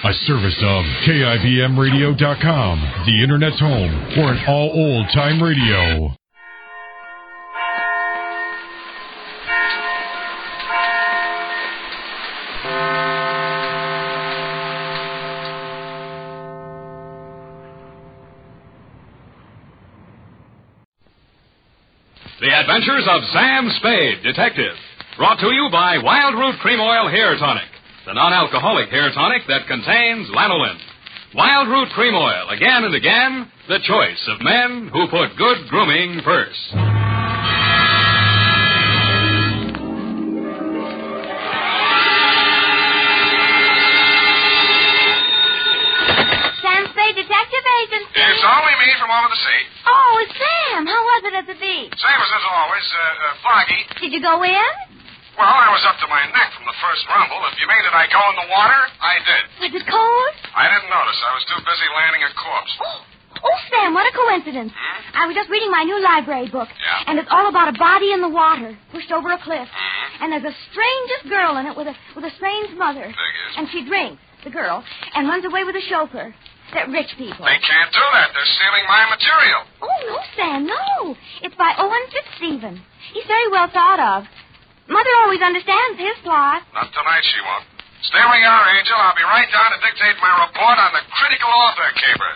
A service of KIBMradio.com, the Internet's home for an all old-time radio. The Adventures of Sam Spade, Detective. Brought to you by Wild Root Cream Oil Hair Tonic, the non-alcoholic hair tonic that contains lanolin. Wild Root Cream Oil, again and again, the choice of men who put good grooming first. Sam Spade, Detective Agency. It's only me from over the sea. Oh, it's Sam. How was it at the beach? Same as always, foggy. Did you go in? Well, I was up to my neck from the first rumble. If you mean did I go in the water, I did. Was it cold? I didn't notice. I was too busy landing a corpse. Oh, Sam, what a coincidence. I was just reading my new library book. Yeah? And it's all about a body in the water, pushed over a cliff. Mm-hmm. And there's a strangest girl in it with a strange mother. Figures. And she drinks, the girl, and runs away with a chauffeur. They're rich people. They can't do that. They're stealing my material. Oh, no, Sam, no. It's by Owen Fitzstephen. He's very well thought of. Mother always understands his plot. Not tonight, she won't. Stay where you are, Angel. I'll be right down to dictate my report on the critical author caper.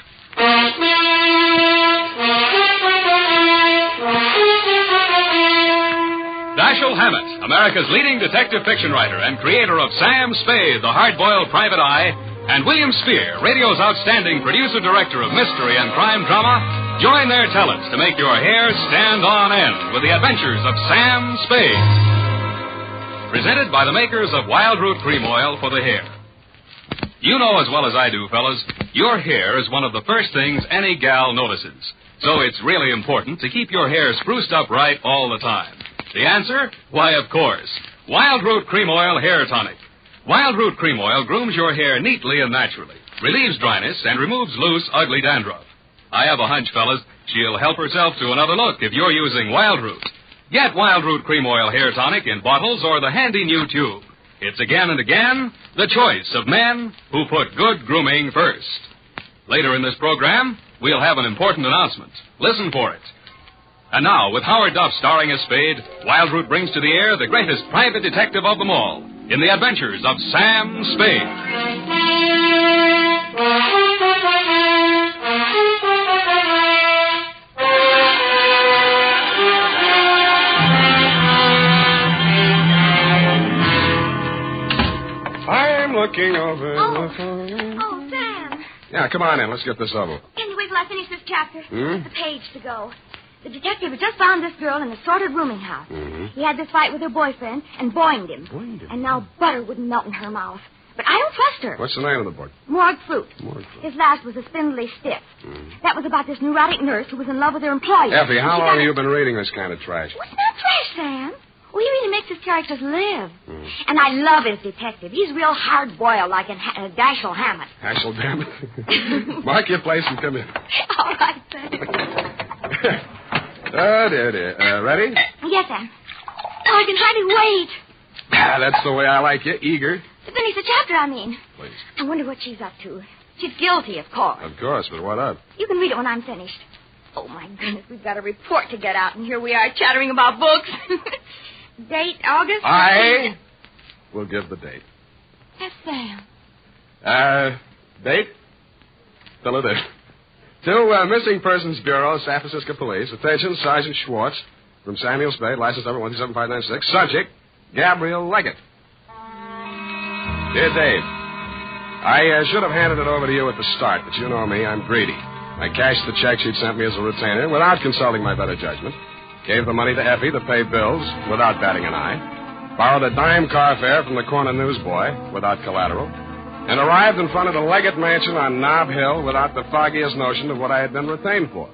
Dashiell Hammett, America's leading detective fiction writer and creator of Sam Spade, the hard-boiled private eye, and William Spear, radio's outstanding producer-director of mystery and crime drama, join their talents to make your hair stand on end with the adventures of Sam Spade. Presented by the makers of Wild Root Cream Oil for the hair. You know as well as I do, fellas, your hair is one of the first things any gal notices. So it's really important to keep your hair spruced up right all the time. The answer? Why, of course, Wild Root Cream Oil Hair Tonic. Wild Root Cream Oil grooms your hair neatly and naturally, relieves dryness, and removes loose, ugly dandruff. I have a hunch, fellas, she'll help herself to another look if you're using Wild Root. Get Wild Root Cream Oil Hair Tonic in bottles or the handy new tube. It's again and again the choice of men who put good grooming first. Later in this program, we'll have an important announcement. Listen for it. And now, with Howard Duff starring as Spade, Wild Root brings to the air the greatest private detective of them all in the adventures of Sam Spade. Looking over Oh, Sam. Yeah, come on in. Let's get this over. Can you wait till I finish this chapter? Hmm? The page to go. The detective had just found this girl in a sorted rooming house. Mm-hmm. He had this fight with her boyfriend and boinged him. And now butter wouldn't melt in her mouth. But I don't trust her. What's the name of the book? Morgue Fruit. Morgue Fruit. His last was a spindly stiff. Mm-hmm. That was about this neurotic nurse who was in love with her employer. Effie, how long have you been reading this kind of trash? What's not trash, Sam? Well, he really makes his characters live. Mm. And I love his detective. He's real hard-boiled, like in Dashiell Hammett. Dashiell, damn it. Mark your place and come in. All right, Sam. Oh, dear. Ready? Yes, Sam. Oh, I can hardly wait. That's the way I like you, eager. To finish the chapter, I mean. Please. I wonder what she's up to. She's guilty, of course. Of course, but what of? You can read it when I'm finished. Oh, my goodness, we've got a report to get out, and here we are chattering about books. Date, August? I will give the date. Yes, Sam. Date? Fill it in. To Missing Persons Bureau, San Francisco Police. Attention, Sergeant Schwartz. From Samuel Spade, license number 127596. Subject, Gabrielle Leggett. Dear Dave, I should have handed it over to you at the start, but you know me, I'm greedy. I cashed the check she'd sent me as a retainer without consulting my better judgment. Gave the money to Effie to pay bills without batting an eye. Borrowed a dime car fare from the corner newsboy without collateral. And arrived in front of the Leggett Mansion on Nob Hill without the foggiest notion of what I had been retained for.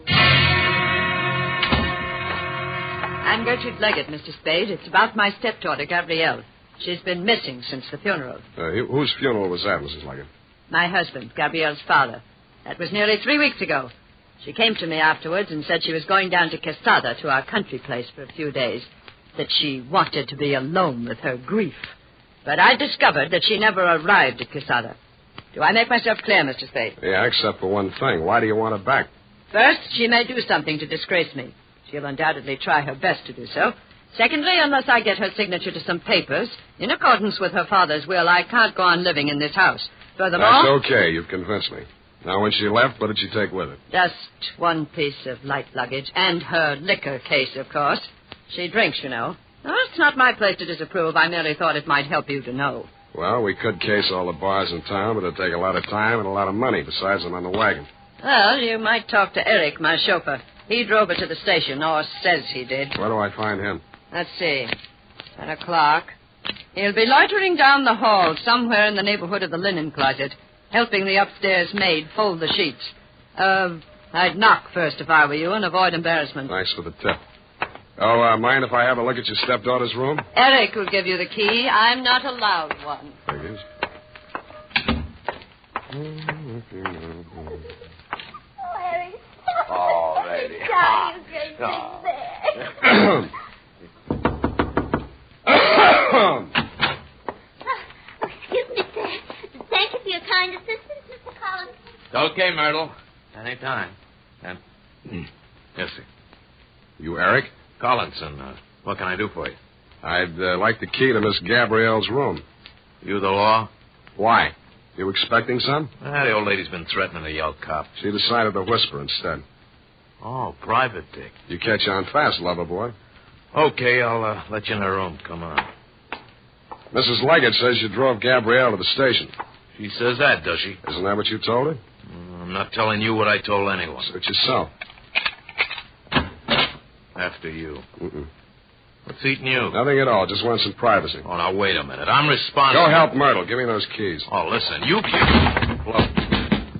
I'm Gertrude Leggett, Mr. Spade. It's about my stepdaughter, Gabrielle. She's been missing since the funeral. Whose funeral was that, Mrs. Leggett? My husband, Gabrielle's father. That was nearly 3 weeks ago. She came to me afterwards and said she was going down to Quesada, to our country place, for a few days. That she wanted to be alone with her grief. But I discovered that she never arrived at Quesada. Do I make myself clear, Mr. Spade? Yeah, except for one thing. Why do you want her back? First, she may do something to disgrace me. She'll undoubtedly try her best to do so. Secondly, unless I get her signature to some papers, in accordance with her father's will, I can't go on living in this house. Furthermore... That's okay. You've convinced me. Now, when she left, what did she take with her? Just one piece of light luggage, and her liquor case, of course. She drinks, you know. No, it's not my place to disapprove. I merely thought it might help you to know. Well, we could case all the bars in town, but it'd take a lot of time and a lot of money. Besides, I'm on the wagon. Well, you might talk to Eric, my chauffeur. He drove her to the station, or says he did. Where do I find him? Let's see. 10 o'clock. He'll be loitering down the hall somewhere in the neighborhood of the linen closet, helping the upstairs maid fold the sheets. I'd knock first if I were you and avoid embarrassment. Thanks for the tip. Oh, mind if I have a look at your stepdaughter's room? Eric will give you the key. I'm not allowed one. Figures. Oh, Harry. Oh, lady. Darling, you great big Oh. Excuse me, sir. Thank you for your kind assistance, Mr. Collins. It's okay, Myrtle. Anytime. Yes, sir. You Eric? Collinson, what can I do for you? I'd like the key to Miss Gabrielle's room. You the law? Why? You expecting some? The old lady's been threatening to yell cop. She decided to whisper instead. Oh, private dick. You catch on fast, lover boy. Okay, I'll let you in her room. Come on. Mrs. Leggett says you drove Gabrielle to the station. She says that, does she? Isn't that what you told her? I'm not telling you what I told anyone. Suit yourself. After you. Mm-mm. What's eating you? Nothing at all. Just want some privacy. Oh, now, wait a minute. I'm responsible. Go help Myrtle. Give me those keys. Oh, listen, you... Look.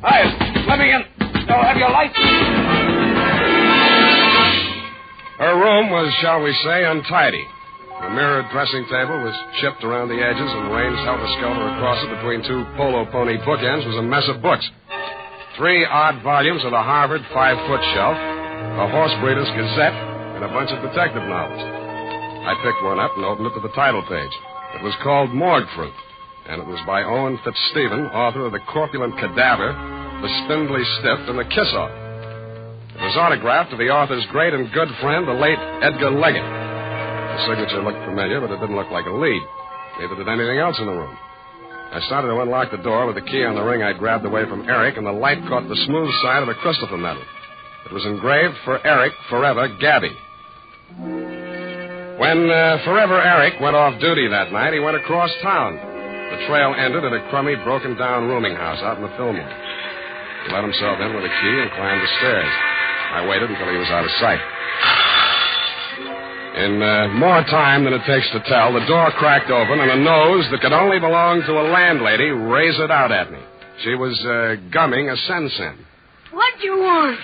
Hey, let me in. Don't have your lights. Her room was, shall we say, untidy. The mirrored dressing table was chipped around the edges, and ranged helter-skelter across it between two polo pony bookends was a mess of books. 3 odd volumes of the Harvard 5-foot shelf, a horse breeder's Gazette, and a bunch of detective novels. I picked one up and opened it to the title page. It was called Morgue Fruit, and it was by Owen Fitzstephen, author of The Corpulent Cadaver, The Spindly Stiff, and The Kiss-Off. It was autographed to the author's great and good friend, the late Edgar Leggett. The signature looked familiar, but it didn't look like a lead. Neither did anything else in the room. I started to unlock the door with the key on the ring I'd grabbed away from Eric, and the light caught the smooth side of a Christopher medal. It was engraved for Eric, forever, Gabby. When Forever Eric went off duty that night, he went across town. The trail ended at a crummy, broken-down rooming house out in the Fillmore. He let himself in with a key and climbed the stairs. I waited until he was out of sight. In more time than it takes to tell, the door cracked open and a nose that could only belong to a landlady razored out at me. She was gumming a sen-sen. What do you want?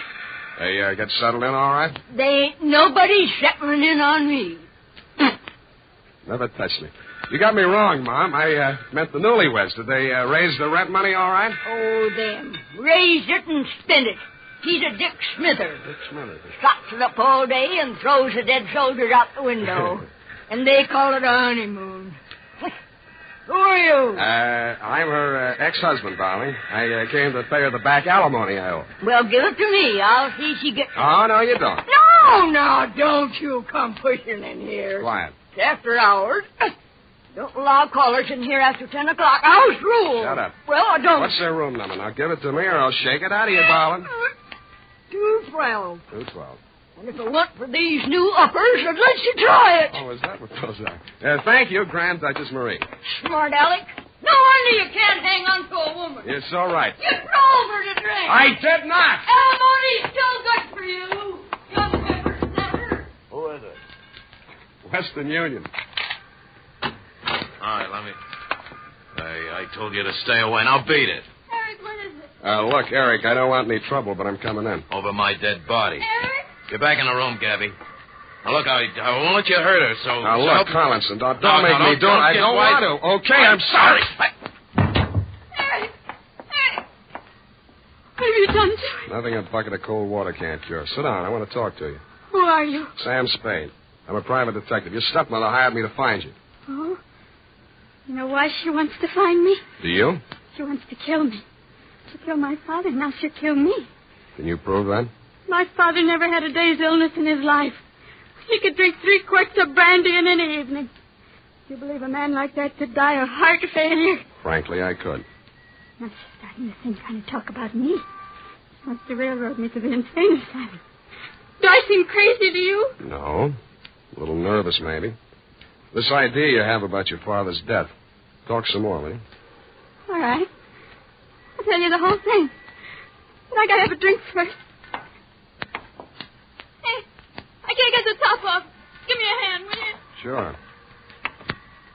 They get settled in all right? They ain't nobody settling in on me. Never touched me. You got me wrong, Mom. I meant the newlyweds. Did they raise the rent money all right? Oh, them. Raise it and spend it. He's a Dick Smither. Dick Smither. Stops it up all day and throws the dead soldiers out the window. And they call it a honeymoon. Who are you? I'm her ex-husband, darling. I came to pay her the back alimony I owe. Well, give it to me. I'll see she gets it. Oh, no, you don't. No, don't you come pushing in here. Quiet. It's after hours. Don't allow callers in here after 10 o'clock. House rule. Shut up. Well, I don't... What's their room number? Now, give it to me or I'll shake it out of you, darling. 212. 212. And if it weren't for these new uppers, I'd let you try it. Oh, is that what those are? Thank you, Grand Duchess Marie. Smart Alec. No wonder you can't hang on to a woman. You're so right. You drove her to drink. I did not. Alimony's still good for you, young whippersnapper. Who is it? Western Union. All right, let me... I told you to stay away. Now beat it. Eric, what is it? Look, Eric, I don't want any trouble, but I'm coming in. Over my dead body. Eric? Get back in the room, Gabby. Now, look, I won't let you hurt her, so... Now, look, Collinson, don't make me do it. don't I get don't wise. want to. Okay, I'm sorry. Eric! What have you done to him? Nothing a bucket of cold water can't cure. Sit down. I want to talk to you. Who are you? Sam Spade. I'm a private detective. Your stepmother hired me to find you. Oh? You know why she wants to find me? Do you? She wants to kill me. She killed my father, now she'll kill me. Can you prove that? My father never had a day's illness in his life. He could drink 3 quarts of brandy in any evening. Do you believe a man like that could die of heart failure? Frankly, I could. Now she's starting the same kind of talk about me. She wants to railroad me to the insane asylum. Do I seem crazy to you? No. A little nervous, maybe. This idea you have about your father's death. Talk some more, will you? All right. I'll tell you the whole thing. But I gotta have a drink first. Hey, I can't get the top off. Give me a hand, will you? Sure.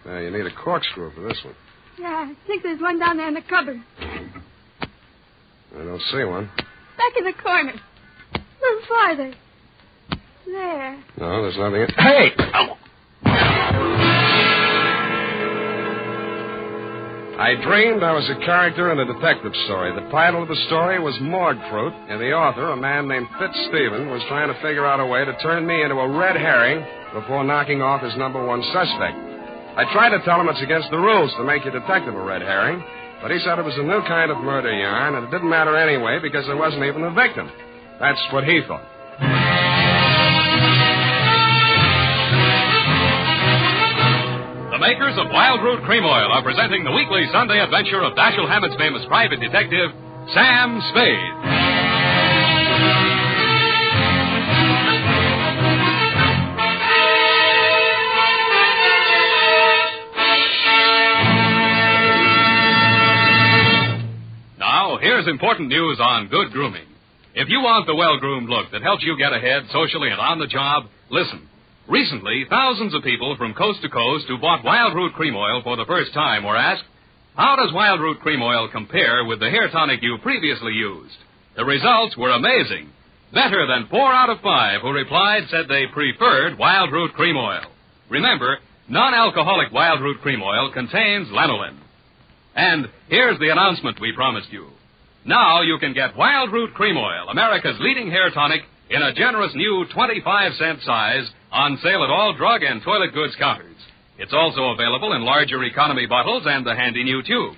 Now, you need a corkscrew for this one. Yeah, I think there's one down there in the cupboard. I don't see one. Back in the corner. A little farther. There. No, there's nothing in... Hey! Ow! I dreamed I was a character in a detective story. The title of the story was Morgue Fruit, and the author, a man named Fitzstephen, was trying to figure out a way to turn me into a red herring before knocking off his number one suspect. I tried to tell him it's against the rules to make your detective a red herring, but he said it was a new kind of murder yarn, and it didn't matter anyway because there wasn't even a victim. That's what he thought. The makers of Wild Root Cream Oil are presenting the weekly Sunday adventure of Dashiell Hammett's famous private detective, Sam Spade. Now, here's important news on good grooming. If you want the well-groomed look that helps you get ahead socially and on the job, listen. Recently, thousands of people from coast to coast who bought Wild Root Cream Oil for the first time were asked, how does Wild Root Cream Oil compare with the hair tonic you previously used? The results were amazing. Better than 4 out of 5 who replied said they preferred Wild Root Cream Oil. Remember, non-alcoholic Wild Root Cream Oil contains lanolin. And here's the announcement we promised you. Now you can get Wild Root Cream Oil, America's leading hair tonic, in a generous new 25-cent size on sale at all drug and toilet goods counters. It's also available in larger economy bottles and the handy new tube.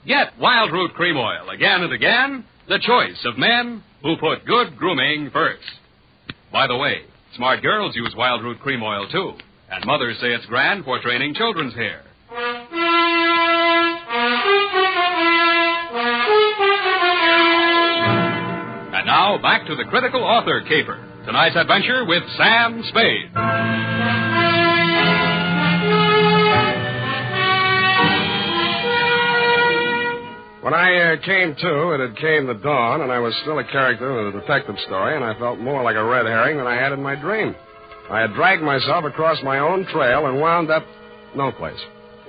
Get Wild Root Cream Oil again and again, the choice of men who put good grooming first. By the way, smart girls use Wild Root Cream Oil, too, and mothers say it's grand for training children's hair. And now, back to the critical author, Caper. Tonight's adventure with Sam Spade. When I came to, it had came the dawn, and I was still a character in a detective story, and I felt more like a red herring than I had in my dream. I had dragged myself across my own trail and wound up no place.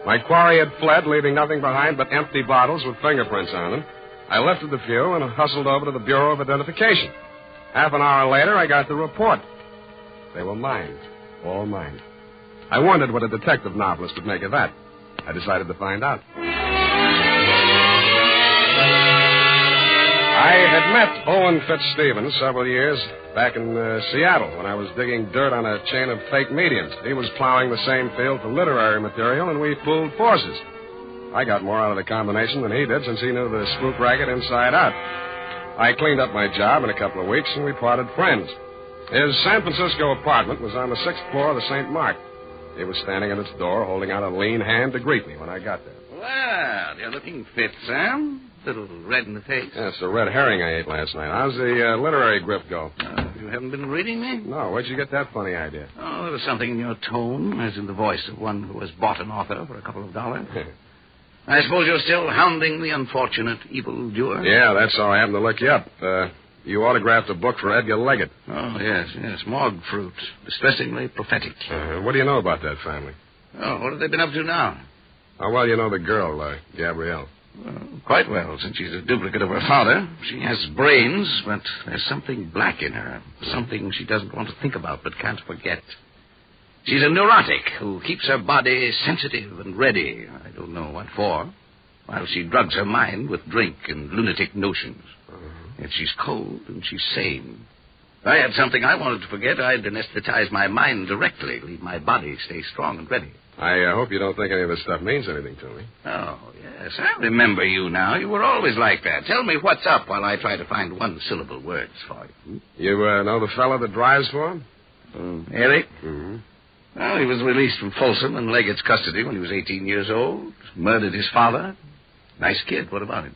My quarry had fled, leaving nothing behind but empty bottles with fingerprints on them. I lifted the few and hustled over to the Bureau of Identification. Half an hour later, I got the report. They were mine. All mine. I wondered what a detective novelist would make of that. I decided to find out. I had met Owen Fitzstephen several years back in Seattle when I was digging dirt on a chain of fake mediums. He was plowing the same field for literary material, and we pooled forces. I got more out of the combination than he did, since he knew the spook racket inside out. I cleaned up my job in a couple of weeks, and we parted friends. His San Francisco apartment was on the 6th floor of the St. Mark. He was standing at its door, holding out a lean hand to greet me when I got there. Well, you're looking fit, Sam. Little red in the face. Yeah, it's the red herring I ate last night. How's the literary grip go? You haven't been reading me? No, where'd you get that funny idea? Oh, there was something in your tone, as in the voice of one who has bought an author for a couple of dollars. I suppose you're still hounding the unfortunate evildoer? Yeah, that's how I happened to look you up. You autographed a book for Edgar Leggett. Oh, yes. Morgue Fruit. Distressingly prophetic. What do you know about that family? Oh, what have they been up to now? How well you know the girl, Gabrielle? Well, quite well, since she's a duplicate of her father. She has brains, but there's something black in her. Something she doesn't want to think about but can't forget. She's a neurotic who keeps her body sensitive and ready. I don't know what for. While she drugs her mind with drink and lunatic notions. Yet she's cold and she's sane. If I had something I wanted to forget, I'd anesthetize my mind directly, leave my body stay strong and ready. I hope you don't think any of this stuff means anything to me. Oh, yes. I remember you now. You were always like that. Tell me what's up while I try to find one-syllable words for you. You know the fellow that drives for him? Eric? Mm-hmm. Well, he was released from Folsom and Leggett's custody when he was 18 years old. Murdered his father. Nice kid. What about him?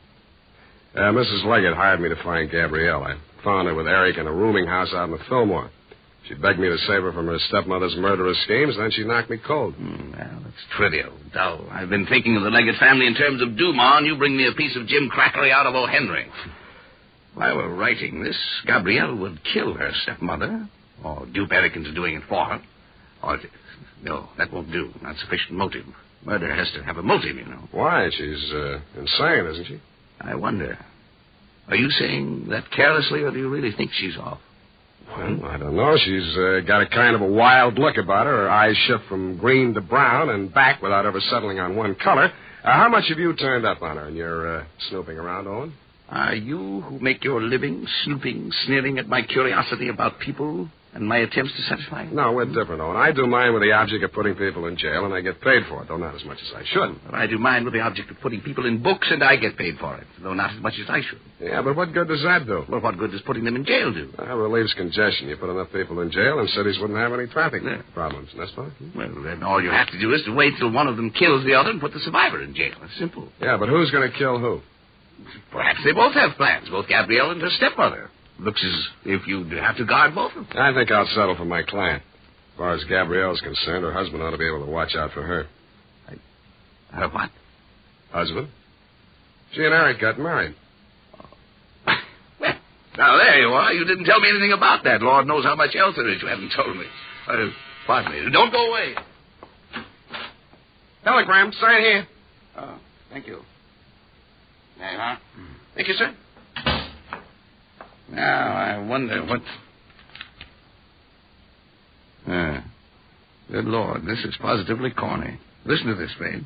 Mrs. Leggett hired me to find Gabrielle. I found her with Eric in a rooming house out in the Fillmore. She begged me to save her from her stepmother's murderous schemes, then she knocked me cold. Well, that's trivial, dull. I've been thinking of the Leggett family in terms of Dumas, and you bring me a piece of Jim Crackery out of O. Henry. If I were writing this, Gabrielle would kill her stepmother, or dupe Eric into doing it for her. Or, no, that won't do. Not sufficient motive. Murder has to have a motive, you know. Why? She's insane, isn't she? I wonder. Are you saying that carelessly, or do you really think she's off? Well, I don't know. She's got a kind of a wild look about her. Her eyes shift from green to brown and back without ever settling on one color. How much have you turned up on her in your snooping around, Owen? Are you who make your living snooping, sneering at my curiosity about people and my attempts to satisfy you? No, we're different, Owen. I do mine with the object of putting people in jail, and I get paid for it, though not as much as I should. Well, I do mine with the object of putting people in books, and I get paid for it, though not as much as I should. Yeah, but what good does that do? Well, what good does putting them in jail do? It relieves congestion. You put enough people in jail, and cities wouldn't have any traffic problems. That's fine. Well, then all you have to do is to wait till one of them kills the other and put the survivor in jail. It's simple. Yeah, but who's going to kill who? Perhaps they both have plans, both Gabrielle and her stepmother. Looks as if you'd have to guard both of them. I think I'll settle for my client. As far as Gabrielle's concerned, her husband ought to be able to watch out for her. Her what? Husband? She and Eric got married. Well, now there you are. You didn't tell me anything about that. Lord knows how much else there is you haven't told me. Pardon me. Don't go away. Telegram. Sign here. Oh, thank you. There you are. Thank you, sir. Now, I wonder what... Good Lord, this is positively corny. Listen to this, Spade.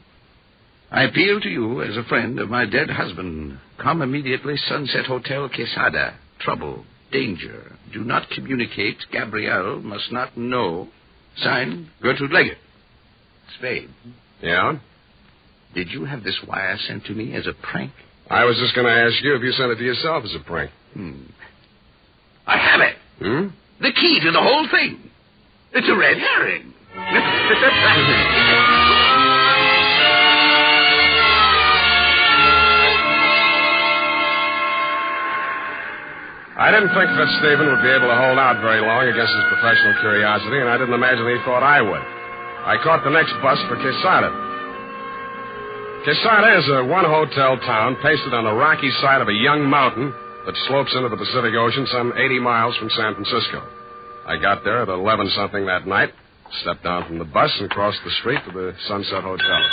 I appeal to you as a friend of my dead husband. Come immediately, Sunset Hotel, Quesada. Trouble, danger. Do not communicate. Gabrielle must not know. Signed, Gertrude Leggett. Spade. Yeah? Did you have this wire sent to me as a prank? I was just going to ask you if you sent it to yourself as a prank. I have it. The key to the whole thing. It's a red herring. I didn't think Fitzstephen would be able to hold out very long against his professional curiosity, and I didn't imagine he thought I would. I caught the next bus for Quesada. Quesada is a one-hotel town pasted on the rocky side of a young mountain that slopes into the Pacific Ocean some 80 miles from San Francisco. I got there at 11-something that night, stepped down from the bus, and crossed the street to the Sunset Hotel. All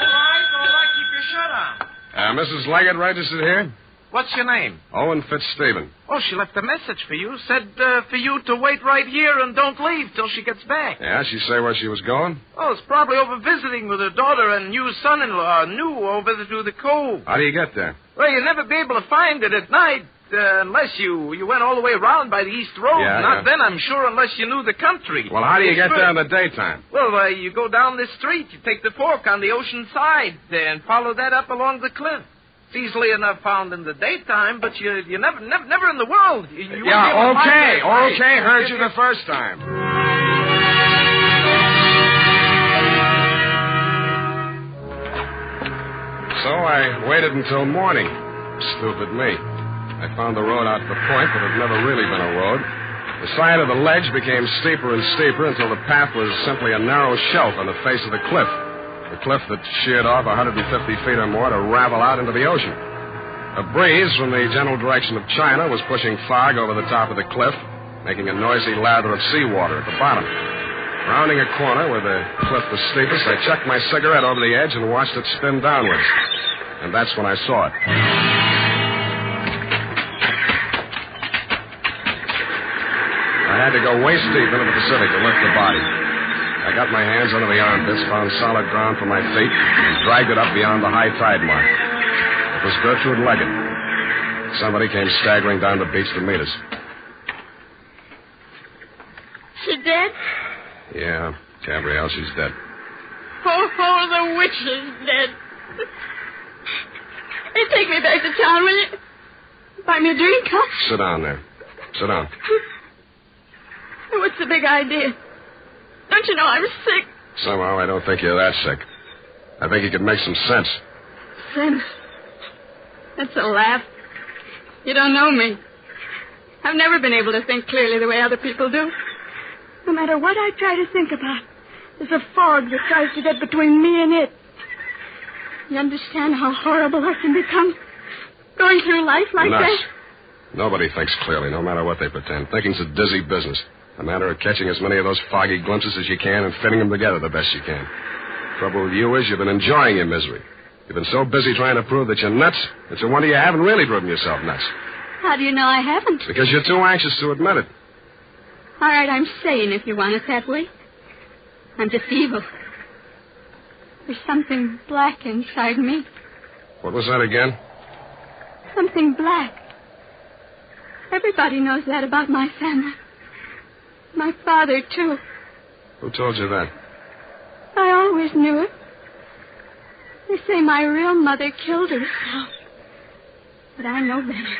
right. Keep your shirt on. Mrs. Leggett registered here? What's your name? Owen Fitzstephen. Oh, she left a message for you. Said for you to wait right here and don't leave till she gets back. Yeah, she say where she was going? Oh, it's probably over visiting with her daughter and new son-in-law, over to the cove. How do you get there? Well, you'll never be able to find it at night unless you went all the way around by the East Road. Not then, I'm sure, unless you knew the country. Well, how do you get there in the daytime? Well, you go down this street. You take the fork on the ocean side and follow that up along the cliff. It's easily enough found in the daytime, but you never in the world. You okay. Heard you the first time. So I waited until morning. Stupid me. I found the road out to the point, but it had never really been a road. The side of the ledge became steeper and steeper until the path was simply a narrow shelf on the face of the cliff. The cliff that sheared off 150 feet or more to ravel out into the ocean. A breeze from the general direction of China was pushing fog over the top of the cliff, making a noisy lather of seawater at the bottom. Rounding a corner where the cliff was steepest, I chucked my cigarette over the edge and watched it spin downwards. And that's when I saw it. I had to go waist deep into the Pacific to lift the body. I got my hands under the armpits, found solid ground for my feet, and dragged it up beyond the high tide mark. It was Gertrude Leggett. Somebody came staggering down the beach to meet us. She dead? Yeah, Gabrielle, she's dead. Oh, the witch is dead. Hey, take me back to town, will you? Buy me a drink, huh? Sit down there. Sit down. What's the big idea? Don't you know I'm sick? Somehow I don't think you're that sick. I think you could make some sense. Sense? That's a laugh. You don't know me. I've never been able to think clearly the way other people do. No matter what I try to think about, there's a fog that tries to get between me and it. You understand how horrible I can become? Going through life like Nuts. that? Nobody thinks clearly, no matter what they pretend. Thinking's a dizzy business. A matter of catching as many of those foggy glimpses as you can and fitting them together the best you can. Trouble with you is you've been enjoying your misery. You've been so busy trying to prove that you're nuts, it's a wonder you haven't really proven yourself nuts. How do you know I haven't? Because you're too anxious to admit it. All right, I'm sane if you want it that way. I'm just evil. There's something black inside me. What was that again? Something black. Everybody knows that about my family. My father, too. Who told you that? I always knew it. They say my real mother killed herself. But I know better.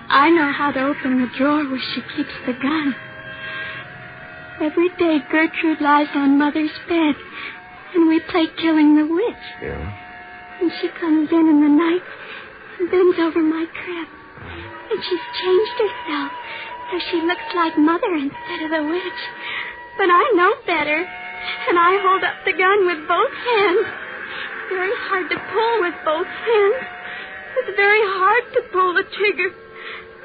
I know how to open the drawer where she keeps the gun. Every day Gertrude lies on Mother's bed, and we play Killing the Witch. Yeah? And she comes in the night and bends over my crib. And she's changed herself so she looks like Mother instead of the witch. But I know better, and I hold up the gun with both hands. Very hard to pull with both hands. It's very hard to pull the trigger.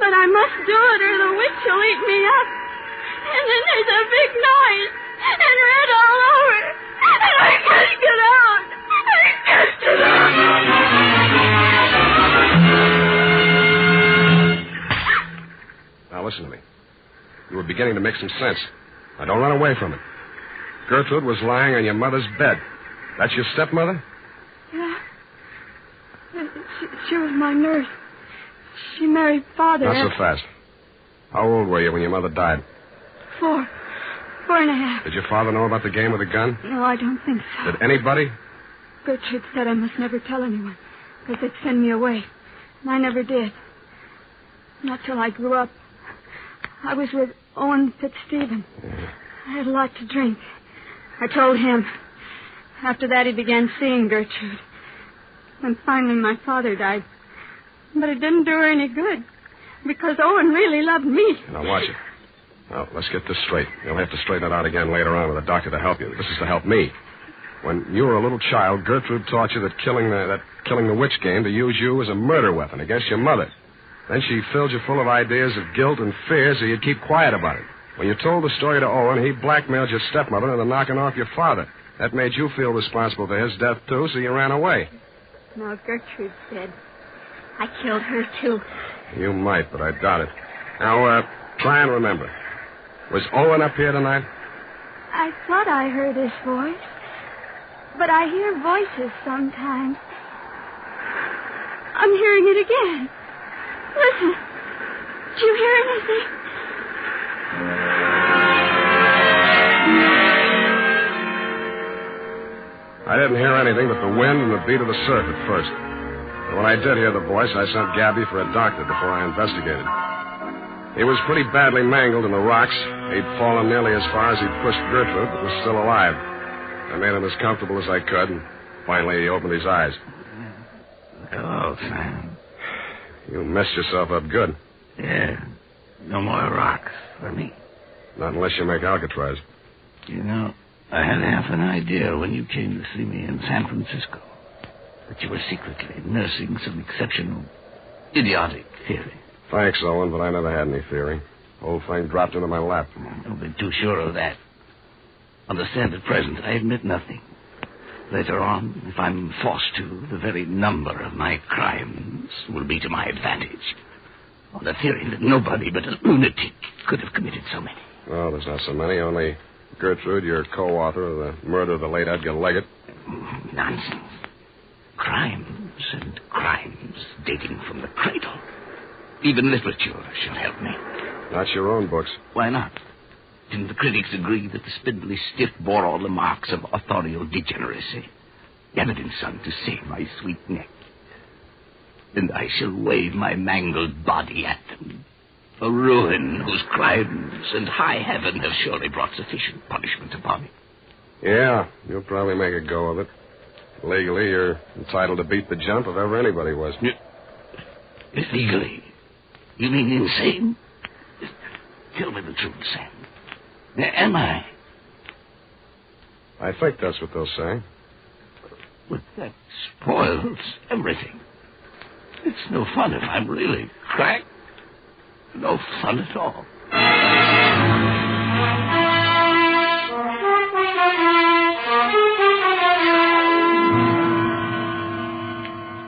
But I must do it or the witch will eat me up. And then there's a big noise and red all over. And I can't get out. I can't get out. Now listen to me. You were beginning to make some sense. Now don't run away from it. Gertrude was lying on your mother's bed. That's your stepmother? Yeah. She was my nurse. She married Father. Not so fast. How old were you when your mother died? 4. 4.5. Did your father know about the game with the gun? No, I don't think so. Did anybody? Gertrude said I must never tell anyone, because they'd send me away. And I never did. Not till I grew up. I was with Owen Fitzstephen. Yeah. I had a lot to drink. I told him. After that, he began seeing Gertrude. And finally, my father died. But it didn't do her any good, because Owen really loved me. Now, watch it. Now, let's get this straight. You'll have to straighten it out again later on with a doctor to help you. This is to help me. When you were a little child, Gertrude taught you that killing the witch game to use you as a murder weapon against your mother. Then she filled you full of ideas of guilt and fear so you'd keep quiet about it. When you told the story to Owen, he blackmailed your stepmother into knocking off your father. That made you feel responsible for his death, too, so you ran away. No, Gertrude's dead. I killed her, too. You might, but I doubt it. Now, try and remember. Was Owen up here tonight? I thought I heard his voice. But I hear voices sometimes. I'm hearing it again. Listen. Do you hear anything? I didn't hear anything but the wind and the beat of the surf at first. But when I did hear the voice, I sent Gabby for a doctor before I investigated. He was pretty badly mangled in the rocks. He'd fallen nearly as far as he'd pushed Gertrude, but was still alive. I made him as comfortable as I could, and finally he opened his eyes. Oh, Sam. You messed yourself up good. Yeah. No more rocks for me. Not unless you make Alcatraz. You know, I had half an idea when you came to see me in San Francisco that you were secretly nursing some exceptional, idiotic theory. Thanks, Owen, but I never had any theory. The whole thing dropped into my lap. Don't be too sure of that. Understand at present, I admit nothing. Later on, if I'm forced to, the very number of my crimes will be to my advantage. On the theory that nobody but a lunatic could have committed so many. Oh, there's not so many. Only Gertrude, your co-author of the murder of the late Edgar Leggett. Nonsense. Crimes and crimes dating from the cradle. Even literature should help me. Not your own books. Why not? Didn't the critics agree that the spindly stiff bore all the marks of authorial degeneracy? Evidence, son, to save my sweet neck. And I shall wave my mangled body at them. A ruin whose crimes and high heaven have surely brought sufficient punishment upon it. Yeah, you'll probably make a go of it. Legally, you're entitled to beat the jump if ever anybody was. Illegally? You mean insane? Tell me the truth, Sam. Am I? I think that's what they'll say. But that spoils everything. It's no fun if I'm really cracked. No fun at all.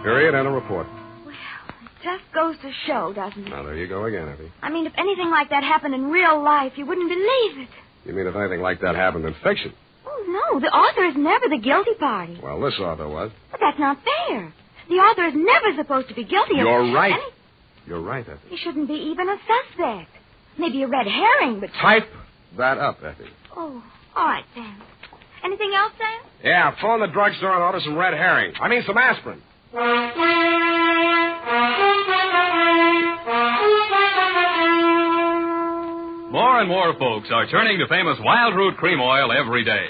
Period and a report. Well, it just goes to show, doesn't it? Now, there you go again, Effie. I mean, if anything like that happened in real life, you wouldn't believe it. You mean if anything like that happened in fiction? Oh, no. The author is never the guilty party. Well, this author was. But that's not fair. The author is never supposed to be guilty of... You're right. You're right, Effie. He shouldn't be even a suspect. Maybe a red herring, but... Type that up, Effie. Oh, all right, Sam. Anything else, Sam? Yeah, phone the drugstore and order some red herring. I mean, some aspirin. More and more folks are turning to famous Wild Root Cream Oil every day.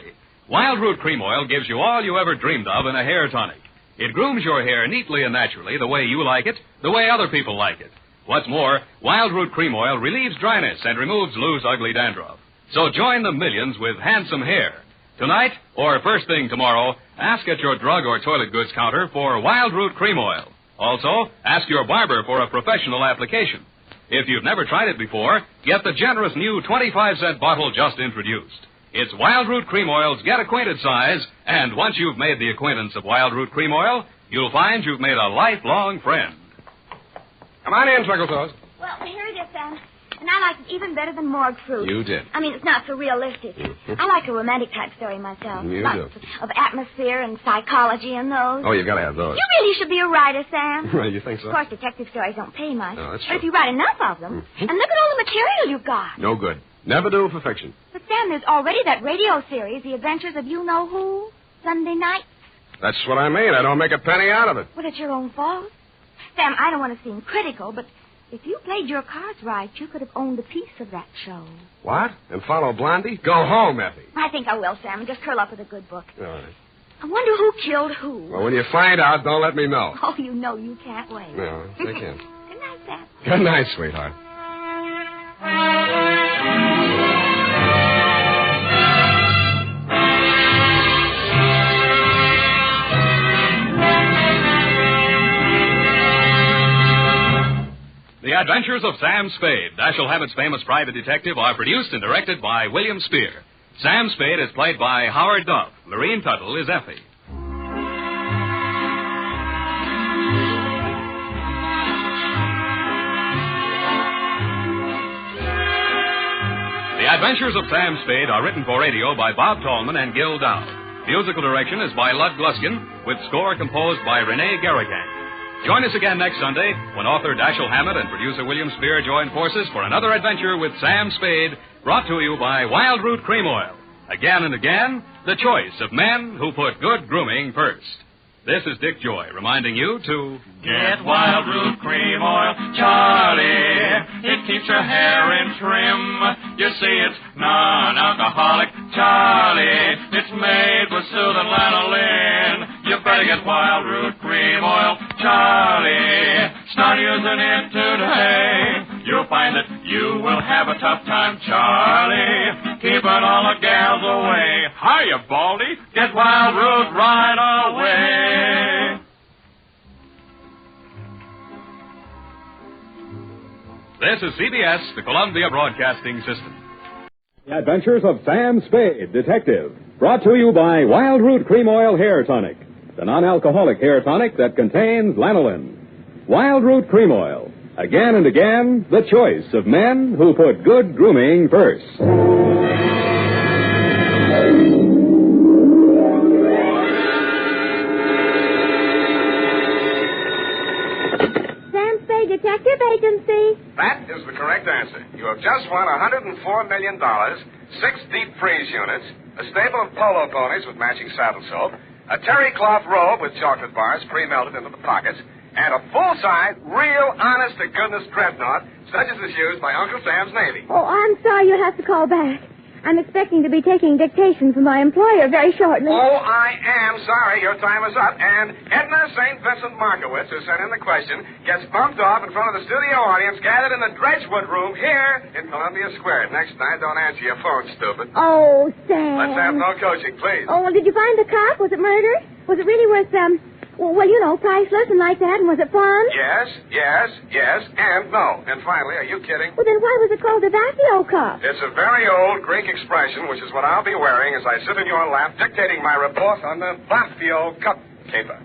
Wild Root Cream Oil gives you all you ever dreamed of in a hair tonic. It grooms your hair neatly and naturally the way you like it, the way other people like it. What's more, Wild Root Cream Oil relieves dryness and removes loose, ugly dandruff. So join the millions with handsome hair. Tonight, or first thing tomorrow, ask at your drug or toilet goods counter for Wild Root Cream Oil. Also, ask your barber for a professional application. If you've never tried it before, get the generous new 25-cent bottle just introduced. It's Wild Root Cream Oil's Get Acquainted size, and once you've made the acquaintance of Wild Root Cream Oil, you'll find you've made a lifelong friend. Come on in, Twinkle Toes. Well, here it is, Sam. And I like it even better than morgue fruit. You did. I mean, it's not so realistic. I like a romantic type story myself. You Lots do. of atmosphere and psychology and those. Oh, you got to have those. You really should be a writer, Sam. You think so? Of course, detective stories don't pay much. No, that's but if true. you write enough of them, and look at all the material you've got. No good. Never do for fiction. But, Sam, there's already that radio series, The Adventures of You-Know-Who, Sunday night. That's what I mean. I don't make a penny out of it. Well, it's your own fault. Sam, I don't want to seem critical, but if you played your cards right, you could have owned a piece of that show. What? And follow Blondie? Go home, Effie. I think I will, Sam, and just curl up with a good book. All right. I wonder who killed who. Well, when you find out, don't let me know. Oh, you know you can't wait. No, I can't. Good night, Sam. Good night, sweetheart. The Adventures of Sam Spade, Dashiell Hammett's famous private detective, are produced and directed by William Spear. Sam Spade is played by Howard Duff. Lorene Tuttle is Effie. The Adventures of Sam Spade are written for radio by Bob Tallman and Gil Dow. Musical direction is by Lud Gluskin, with score composed by Renee Garrigan. Join us again next Sunday when author Dashiell Hammett and producer William Spear join forces for another adventure with Sam Spade, brought to you by Wild Root Cream Oil. Again and again, the choice of men who put good grooming first. This is Dick Joy reminding you to get Wild Root Cream Oil, Charlie. It keeps your hair in trim. You see, it's non-alcoholic, Charlie. It's made with soothing lanolin. You better get Wild Root Cream Oil, Charlie. Start using it today. You'll find that you will have a tough time, Charlie. Keeping all the gals away. Hiya, Baldy. Get Wild Root right away. This is CBS, the Columbia Broadcasting System. The Adventures of Sam Spade, Detective. Brought to you by Wild Root Cream Oil Hair Tonic, the non-alcoholic hair tonic that contains lanolin. Wild Root Cream Oil. Again and again, the choice of men who put good grooming first. Sam Spade Detective Agency. That is the correct answer. You have just won $104 million 6 deep freeze units, a stable of polo ponies with matching saddle soap, a terry cloth robe with chocolate bars pre-melted into the pockets, and a full-size, real, honest-to-goodness dreadnought, such as is used by Uncle Sam's Navy. Oh, I'm sorry you'll have to call back. I'm expecting to be taking dictation from my employer very shortly. Oh, I am sorry. Your time is up. And Edna St. Vincent Markowitz, who sent in the question, gets bumped off in front of the studio audience gathered in the Dredgewood room here in Columbia Square. Next night, don't answer your phone, stupid. Oh, Sam. Let's have no coaching, please. Oh, well, did you find the cup? Was it murder? Was it really worth, priceless and like that? And was it fun? Yes, and no. And finally, are you kidding? Well, then why was it called the Vaphio Cup? It's a very old Greek expression, which is what I'll be wearing as I sit in your lap dictating my report on the Vaphio Cub Caper.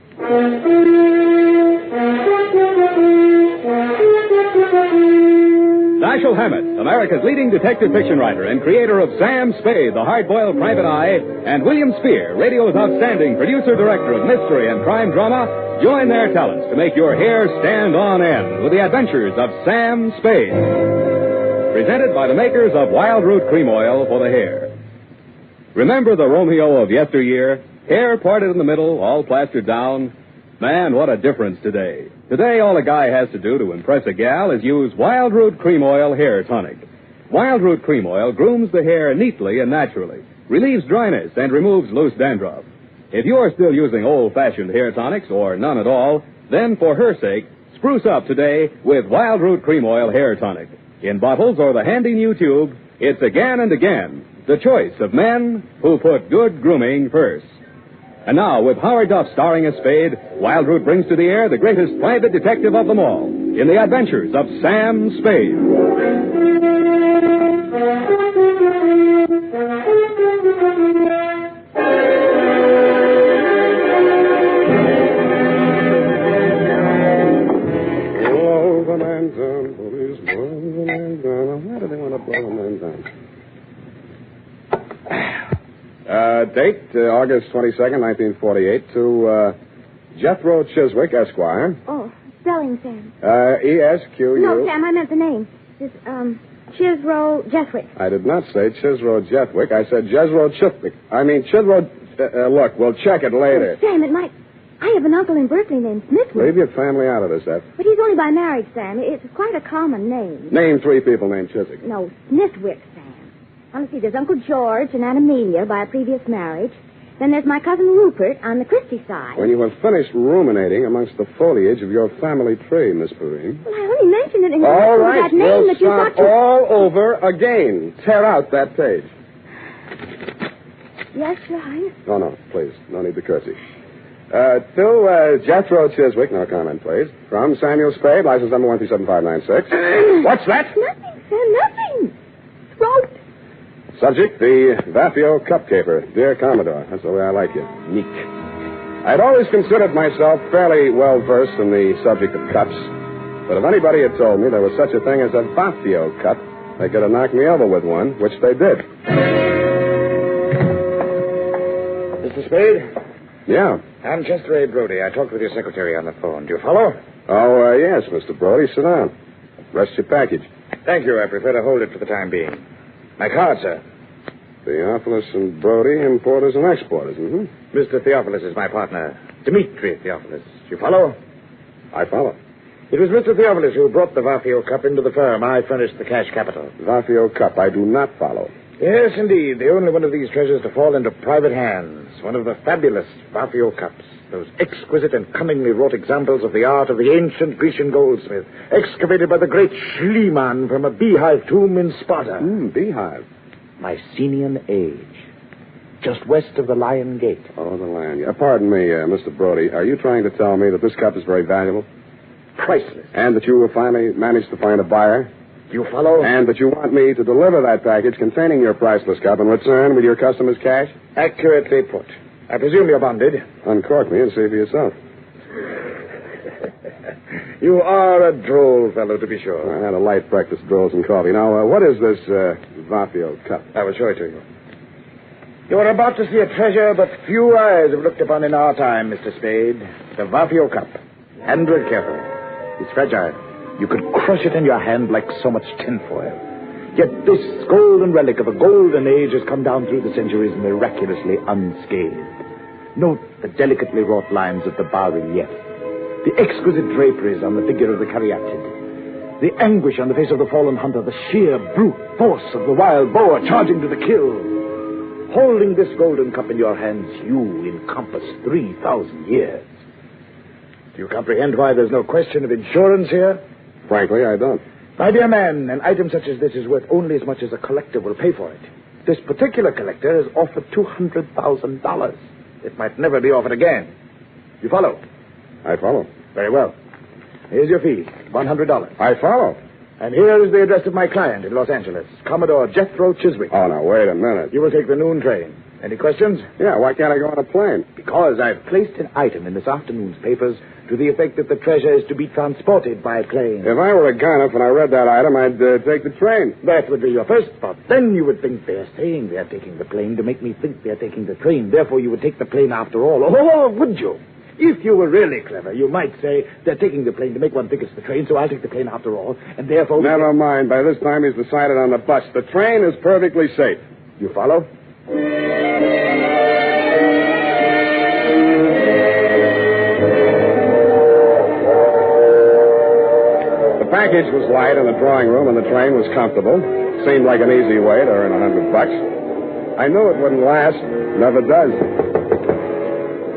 Dashiell Hammett, America's leading detective fiction writer and creator of Sam Spade, the hard-boiled private eye, and William Spear, radio's outstanding producer-director of mystery and crime drama, join their talents to make your hair stand on end with the adventures of Sam Spade. Presented by the makers of Wild Root Cream Oil for the hair. Remember the Romeo of yesteryear? Hair parted in the middle, all plastered down? Man, what a difference today. Today, all a guy has to do to impress a gal is use Wild Root Cream Oil Hair Tonic. Wild Root Cream Oil grooms the hair neatly and naturally, relieves dryness, and removes loose dandruff. If you're still using old-fashioned hair tonics or none at all, then for her sake, spruce up today with Wild Root Cream Oil Hair Tonic. In bottles or the handy new tube, it's again and again the choice of men who put good grooming first. And now, with Howard Duff starring as Spade, Wild Root brings to the air the greatest private detective of them all in the adventures of Sam Spade. Blow the man down, police, blow the man down. Why do they want to blow the man down? Date, August 22nd, 1948, to Jethro Chiswick, Esquire. Oh, spelling, Sam. E-S-Q-U... No, Sam, I meant the name. It's, Chisro Jeswick. I did not say Chisro Jethwick. I said Jethro Chiswick. I mean, Chisro... look, we'll check it later. Oh, Sam, it might... I have an uncle in Berkeley named Smithwick. Leave your family out of this, Eth. But he's only by marriage, Sam. It's quite a common name. Name 3 people named Chiswick. No, Smithwick, Sam. Let's see, there's Uncle George and Aunt Amelia by a previous marriage. Then there's my cousin Rupert on the Christie side. When you have finished ruminating amongst the foliage of your family tree, Miss Perrine. Well, I only mentioned it in all right, that name that you start thought you... all over again. Tear out that page. Yes, Your Highness. No, please. No need to curtsy. To Jethro Chiswick, no comment, please. From Samuel Spade, license number 137596. What's that? Nothing, Sam, nothing. Throat. Subject, the Vaphio Cub Caper. Dear Commodore, that's the way I like you. Neat. I'd always considered myself fairly well-versed in the subject of cups. But if anybody had told me there was such a thing as a Vaphio cup, they could have knocked me over with one, which they did. Mr. Spade? Yeah. I'm Chester A. Brody. I talked with your secretary on the phone. Do you follow? Oh, yes, Mr. Brody. Sit down. Rest your package. Thank you. I prefer to hold it for the time being. My card, sir. Theophilus and Brody, importers and exporters, mm-hmm. Mr. Theophilus is my partner, Dimitri Theophilus. You follow? I follow. It was Mr. Theophilus who brought the Vaphio Cup into the firm. I furnished the cash capital. Vaphio Cup, I do not follow. Yes, indeed. The only one of these treasures to fall into private hands. One of the fabulous Vaphio Cups. Those exquisite and cunningly wrought examples of the art of the ancient Grecian goldsmith, excavated by the great Schliemann from a beehive tomb in Sparta. Beehive. Mycenaean age. Just west of the Lion Gate. Oh, the Lion Gate. Pardon me, Mr. Brody. Are you trying to tell me that this cup is very valuable? Priceless. And that you will finally manage to find a buyer? You follow? And that you want me to deliver that package containing your priceless cup in return with your customer's cash? Accurately put. I presume you're bonded. Uncork me and see for yourself. You are a droll fellow, to be sure. I had a light breakfast, drolls and coffee. Now, what is this Vaphio Cup? I will show it to you. You are about to see a treasure but few eyes have looked upon in our time, Mr. Spade. The Vaphio Cup. Handle it carefully. It's fragile. You could crush it in your hand like so much tinfoil. Yet this golden relic of a golden age has come down through the centuries miraculously unscathed. Note the delicately wrought lines of the bas-relief, the exquisite draperies on the figure of the caryatid, the anguish on the face of the fallen hunter, the sheer brute force of the wild boar charging to the kill. Holding this golden cup in your hands, you encompass 3,000 years. Do you comprehend why there's no question of insurance here? Frankly, I don't. My dear man, an item such as this is worth only as much as a collector will pay for it. This particular collector has offered $200,000. It might never be offered again. You follow? I follow. Very well. Here's your fee, $100. I follow. And here is the address of my client in Los Angeles, Commodore Jethro Chiswick. Oh, now, wait a minute. You will take the noon train. Any questions? Yeah, why can't I go on a plane? Because I've placed an item in this afternoon's papers to the effect that the treasure is to be transported by plane. If I were a gun, when I read that item, I'd take the train. That would be your first thought. Then you would think they're saying they're taking the plane to make me think they're taking the train. Therefore, you would take the plane after all. Oh, would you? If you were really clever, you might say they're taking the plane to make one think it's the train, so I'll take the plane after all, and therefore... Never mind. By this time, he's decided on the bus. The train is perfectly safe. You follow? The package was light in the drawing room, and the train was comfortable. Seemed like an easy way to earn $100. I knew it wouldn't last. Never does.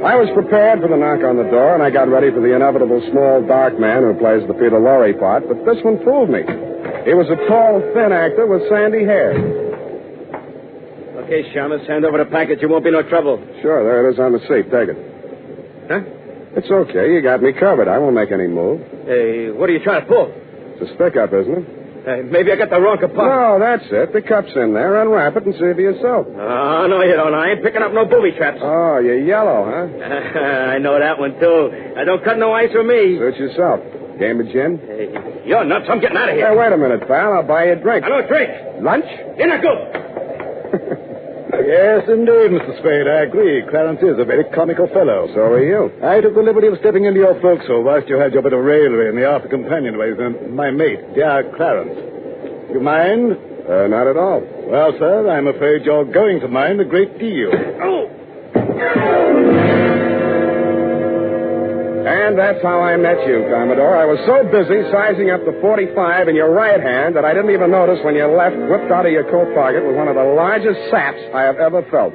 I was prepared for the knock on the door, and I got ready for the inevitable small, dark man who plays the Peter Lorre part, but this one fooled me. He was a tall, thin actor with sandy hair. Okay, Shamus, hand over the package. You won't be no trouble. Sure, there it is on the seat. Take it. Huh? It's okay. You got me covered. I won't make any move. Hey, what are you trying to pull? It's a stick-up, isn't it? Maybe I got the wrong compartment. No, that's it. The cup's in there. Unwrap it and see for yourself. Oh, no, you don't. I ain't picking up no booby traps. Oh, you're yellow, huh? I know that one, too. Don't cut no ice with me. Suit yourself. Game of gin? Hey, you're nuts. I'm getting out of here. Hey, wait a minute, pal. I'll buy you a drink. I don't drink. Lunch? Dinner, go. Yes, indeed, Mr. Spade. I agree. Clarence is a very comical fellow. So are you. I took the liberty of stepping into your forecastle whilst you had your bit of raillery in the after companionways, and my mate, dear Clarence. You mind? Not at all. Well, sir, I'm afraid you're going to mind a great deal. Oh! And that's how I met you, Commodore. I was so busy sizing up the .45 in your right hand that I didn't even notice when you left, whipped out of your coat pocket with one of the largest saps I have ever felt.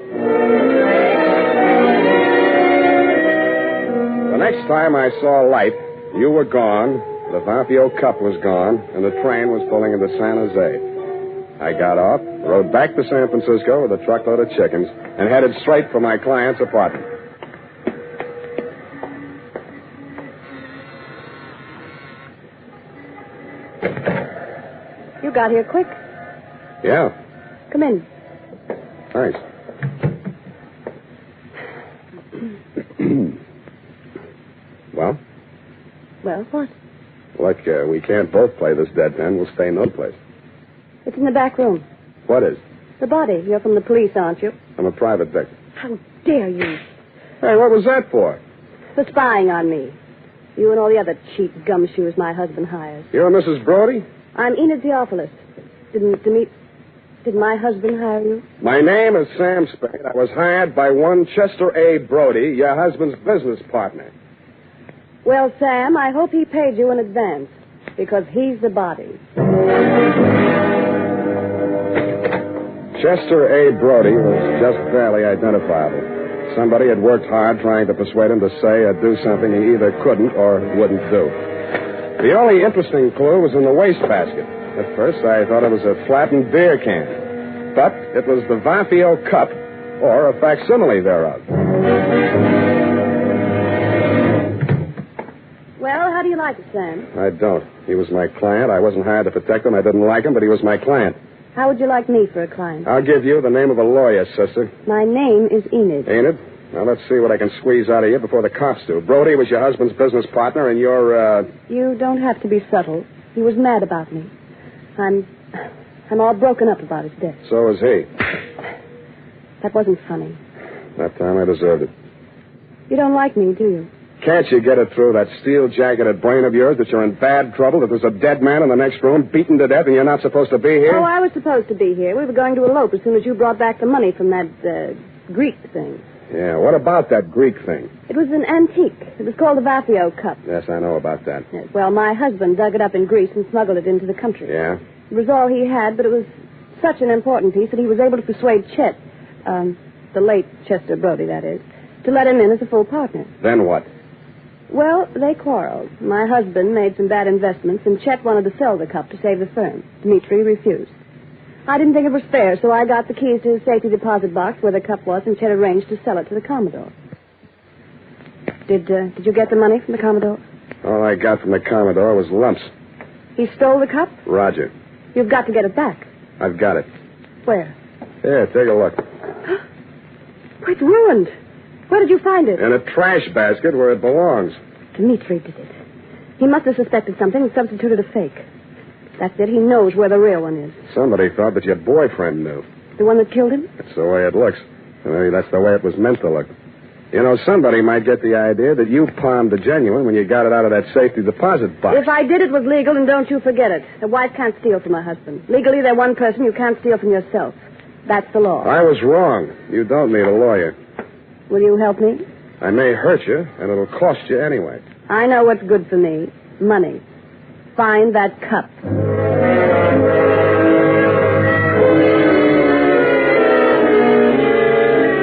The next time I saw light, you were gone, the Vaphio Cup was gone, and the train was pulling into San Jose. I got off, rode back to San Francisco with a truckload of chickens, and headed straight for my client's apartment. You got here quick. Yeah. Come in. Thanks. Well? Well, what? Look, we can't both play this deadpan. We'll stay no place. It's in the back room. What is? The body. You're from the police, aren't you? I'm a private detective. How dare you? Hey, what was that for? For spying on me. You and all the other cheap gumshoes my husband hires. You're Mrs. Brody? I'm Enid Theophilus. Did my husband hire you? My name is Sam Spade. I was hired by one Chester A. Brody, your husband's business partner. Well, Sam, I hope he paid you in advance, because he's the body. Chester A. Brody was just barely identifiable. Somebody had worked hard trying to persuade him to say or do something he either couldn't or wouldn't do. The only interesting clue was in the wastebasket. At first, I thought it was a flattened beer can. But it was the Vaphio Cup, or a facsimile thereof. Well, how do you like it, Sam? I don't. He was my client. I wasn't hired to protect him. I didn't like him, but he was my client. How would you like me for a client? I'll give you the name of a lawyer, sister. My name is Enid. Enid? Now, let's see what I can squeeze out of you before the cops do. Brody was your husband's business partner, and you're, You don't have to be subtle. He was mad about me. I'm all broken up about his death. So is he. That wasn't funny. That time I deserved it. You don't like me, do you? Can't you get it through that steel-jacketed brain of yours that you're in bad trouble, that there's a dead man in the next room, beaten to death, and you're not supposed to be here? Oh, I was supposed to be here. We were going to elope as soon as you brought back the money from that, Greek thing. Yeah, what about that Greek thing? It was an antique. It was called the Vaphio Cup. Yes, I know about that. Yes, well, my husband dug it up in Greece and smuggled it into the country. Yeah? It was all he had, but it was such an important piece that he was able to persuade Chet, the late Chester Brody, that is, to let him in as a full partner. Then what? Well, they quarreled. My husband made some bad investments, and Chet wanted to sell the cup to save the firm. Dmitri refused. I didn't think it was fair, so I got the keys to his safety deposit box where the cup was, and Chet arranged to sell it to the Commodore. Did you get the money from the Commodore? All I got from the Commodore was lumps. He stole the cup? Roger. You've got to get it back. I've got it. Where? Here, take a look. It's ruined. Where did you find it? In a trash basket where it belongs. Dmitri did it. He must have suspected something and substituted a fake. That's it. He knows where the real one is. Somebody thought that your boyfriend knew. The one that killed him? That's the way it looks. Maybe that's the way it was meant to look. You know, somebody might get the idea that you palmed the genuine when you got it out of that safety deposit box. If I did, it was legal, and don't you forget it. A wife can't steal from her husband. Legally, they're one person. You can't steal from yourself. That's the law. I was wrong. You don't need a lawyer. Will you help me? I may hurt you, and it'll cost you anyway. I know what's good for me. Money. Find that cup.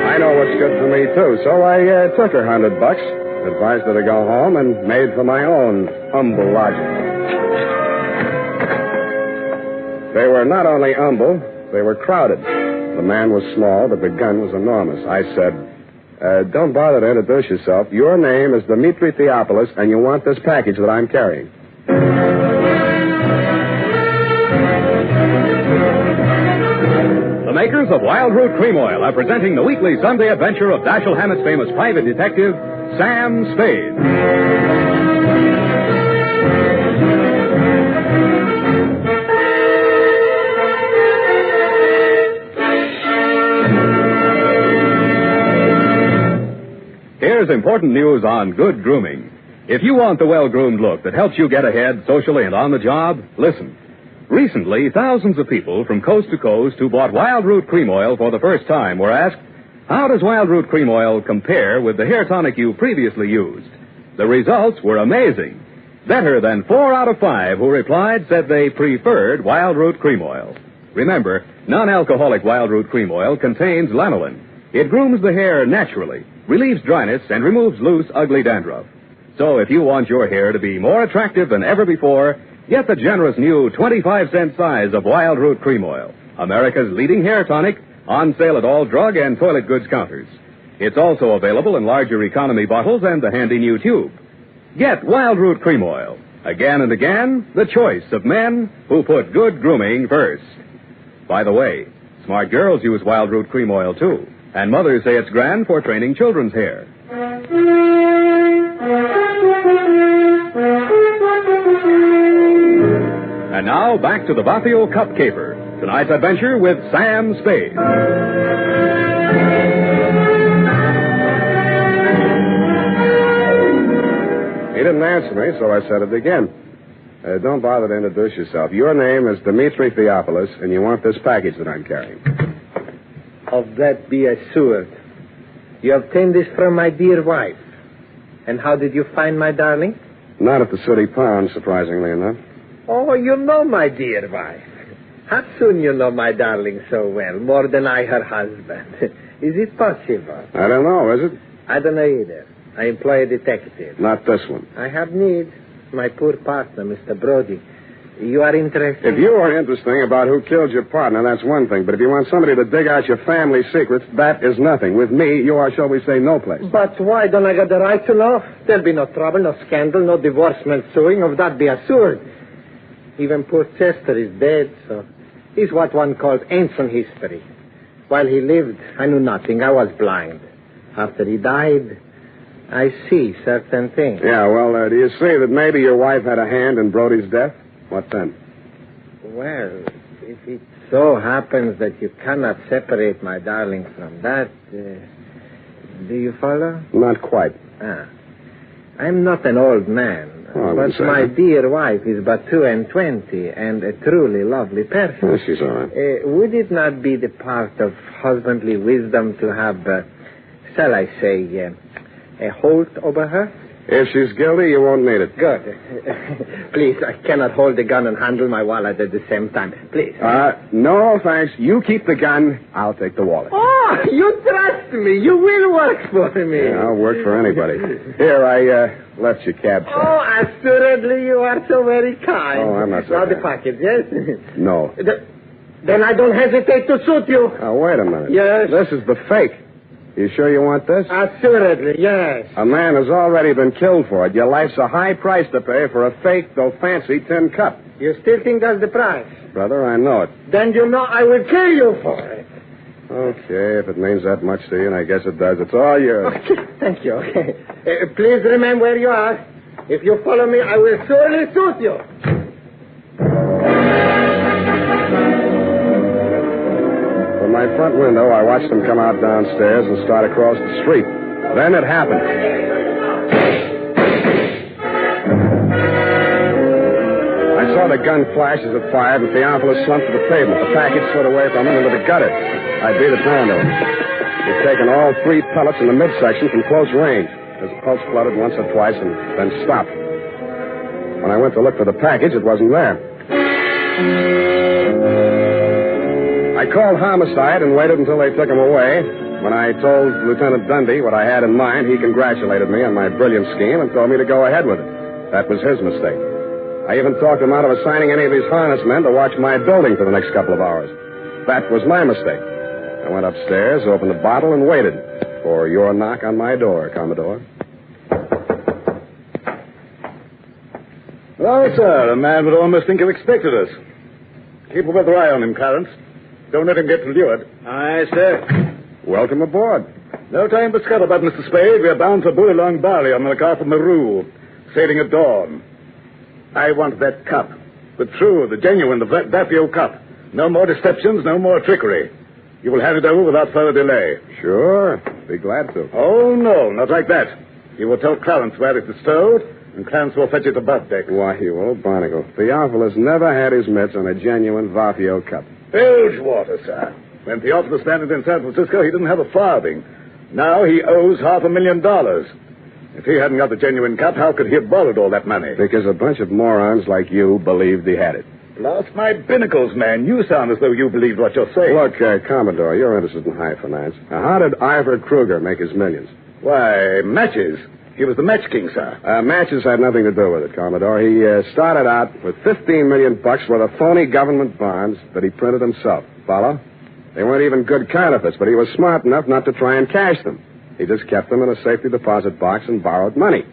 I know what's good for me, too, so I took her $100, advised her to go home, and made for my own humble lodging. They were not only humble, they were crowded. The man was small, but the gun was enormous. I said, don't bother to introduce yourself. Your name is Dmitri Theopolis, and you want this package that I'm carrying. The makers of Wild Root Cream Oil are presenting the weekly Sunday adventure of Dashiell Hammett's famous private detective, Sam Spade. Here's important news on good grooming. If you want the well-groomed look that helps you get ahead socially and on the job, listen. Recently, thousands of people from coast to coast who bought Wild Root Cream Oil for the first time were asked, how does Wild Root Cream Oil compare with the hair tonic you previously used? The results were amazing. Better than 4 out of 5 who replied said they preferred Wild Root Cream Oil. Remember, non-alcoholic Wild Root Cream Oil contains lanolin. It grooms the hair naturally, relieves dryness, and removes loose, ugly dandruff. So if you want your hair to be more attractive than ever before, get the generous new 25-cent size of Wild Root Cream Oil, America's leading hair tonic, on sale at all drug and toilet goods counters. It's also available in larger economy bottles and the handy new tube. Get Wild Root Cream Oil. Again and again, the choice of men who put good grooming first. By the way, smart girls use Wild Root Cream Oil, too. And mothers say it's grand for training children's hair. And now, back to the Vaphio Cub Caper. Tonight's adventure with Sam Spade. He didn't answer me, so I said it again. Don't bother to introduce yourself. Your name is Dmitri Theopolis, and you want this package that I'm carrying. Of that be assured. You obtained this from my dear wife. And how did you find my darling? Not at the city pound, surprisingly enough. Oh, you know my dear wife. How soon you know my darling so well, more than I her husband? Is it possible? I don't know, is it? I don't know either. I employ a detective. Not this one. I have need. My poor partner, Mr. Brody. You are interested? If you are interesting about who killed your partner, that's one thing. But if you want somebody to dig out your family secrets, that is nothing. With me, you are, shall we say, no place. But why don't I get the right to know? There'll be no trouble, no scandal, no divorcement suing. Of that be assured. Even poor Chester is dead, so he's what one calls ancient history. While he lived, I knew nothing. I was blind. After he died, I see certain things. Yeah, well, do you see that maybe your wife had a hand in Brody's death? What then? Well, if it so happens that you cannot separate my darling from that, do you follow? Not quite. I'm not an old man, Oh, I but wouldn't say my that. dear wife is but 22 and a truly lovely person. Oh, she's all right. Would it not be the part of husbandly wisdom to have, shall I say, a hold over her? If she's guilty, you won't need it. Good. Please, I cannot hold the gun and handle my wallet at the same time. Please. No, thanks. You keep the gun. I'll take the wallet. Oh, you trust me. You will work for me. Yeah, I'll work for anybody. Here, I left your cab fare. Oh, assuredly, you are so very kind. Oh, I'm not so Now kind. the package, yes? No. Then I don't hesitate to shoot you. Oh, wait a minute. Yes? This is the fake. You sure you want this? Assuredly, yes. A man has already been killed for it. Your life's a high price to pay for a fake, though fancy, tin cup. You still think that's the price? Brother, I know it. Then you know I will kill you for it. Okay, if it means that much to you, and I guess it does, it's all yours. Okay, thank you. Okay. Please remain where you are. If you follow me, I will surely shoot you. From my front window, I watched them come out downstairs and start across the street. Then it happened. I saw the gun flash as it fired, and Theophilus slumped to the pavement. The package slid away from him into the gutter. I beat it down to him. He'd taken all 3 pellets in the midsection from close range. His pulse fluttered once or twice and then stopped. When I went to look for the package, it wasn't there. I called homicide and waited until they took him away. When I told Lieutenant Dundee what I had in mind, he congratulated me on my brilliant scheme and told me to go ahead with it. That was his mistake. I even talked him out of assigning any of his harness men to watch my building for the next couple of hours. That was my mistake. I went upstairs, opened the bottle, and waited for your knock on my door, Commodore. Well, sir, a man would almost think you expected us. Keep a weather eye on him, Clarence. Don't let him get lured. Aye, sir. Welcome aboard. No time for scuttlebutt, Mr. Spade. We're bound for Bullylong Bali on the lookout for Maru, sailing at dawn. I want that cup. The true, the genuine, the Vaphio Cup. No more deceptions, no more trickery. You will hand it over without further delay. Sure. Be glad to. Oh, no, not like that. You will tell Clarence where it is stowed, and Clarence will fetch it above deck. Why, you old barnacle. Theophilus never had his mitts on a genuine Vaphio Cup. Bilge water, sir. When Theophilus landed in San Francisco, he didn't have a farthing. Now he owes $500,000. If he hadn't got the genuine cup, how could he have borrowed all that money? Because a bunch of morons like you believed he had it. Lost my binnacles, man. You sound as though you believed what you're saying. Look, Commodore, you're interested in high finance. Now, how did Ivor Kruger make his millions? Why, matches. He was the match king, sir. Matches had nothing to do with it, Commodore. He started out with $15 million worth of phony government bonds that he printed himself. Follow? They weren't even good counterfeits, but he was smart enough not to try and cash them. He just kept them in a safety deposit box and borrowed money.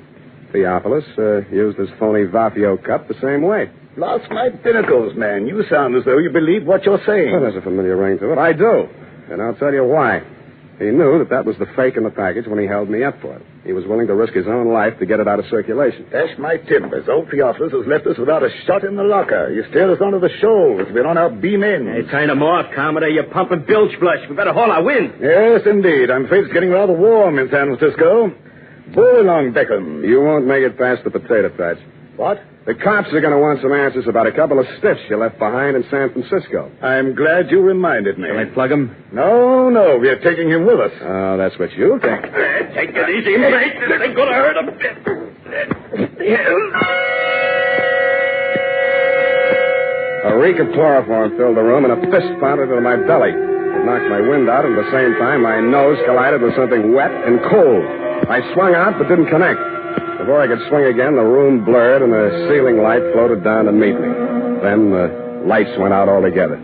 Theophilus used his phony Vaphio Cup the same way. Lost my binnacles, man. You sound as though you believe what you're saying. Well, there's a familiar ring to it. I do. And I'll tell you why. He knew that was the fake in the package when he held me up for it. He was willing to risk his own life to get it out of circulation. Dash my timbers. Old Theophilus has left us without a shot in the locker. You steered us onto the shoals. We're on our beam ends. Hey, turn them off, Commodore. You're pumping bilge flush. We better haul our wind. Yes, indeed. I'm afraid it's getting rather warm in San Francisco. Bull along, Beckham. You won't make it past the potato patch. What? The cops are going to want some answers about a couple of stiffs you left behind in San Francisco. I'm glad you reminded me. Can I plug him? No, we're taking him with us. Oh, that's what you think. Take it easy, mate. This ain't going to hurt him. A reek of chloroform filled the room, and a fist pounded into my belly. It knocked my wind out, and at the same time, my nose collided with something wet and cold. I swung out, but didn't connect. Before I could swing again, the room blurred, and the ceiling light floated down to meet me. Then the lights went out altogether.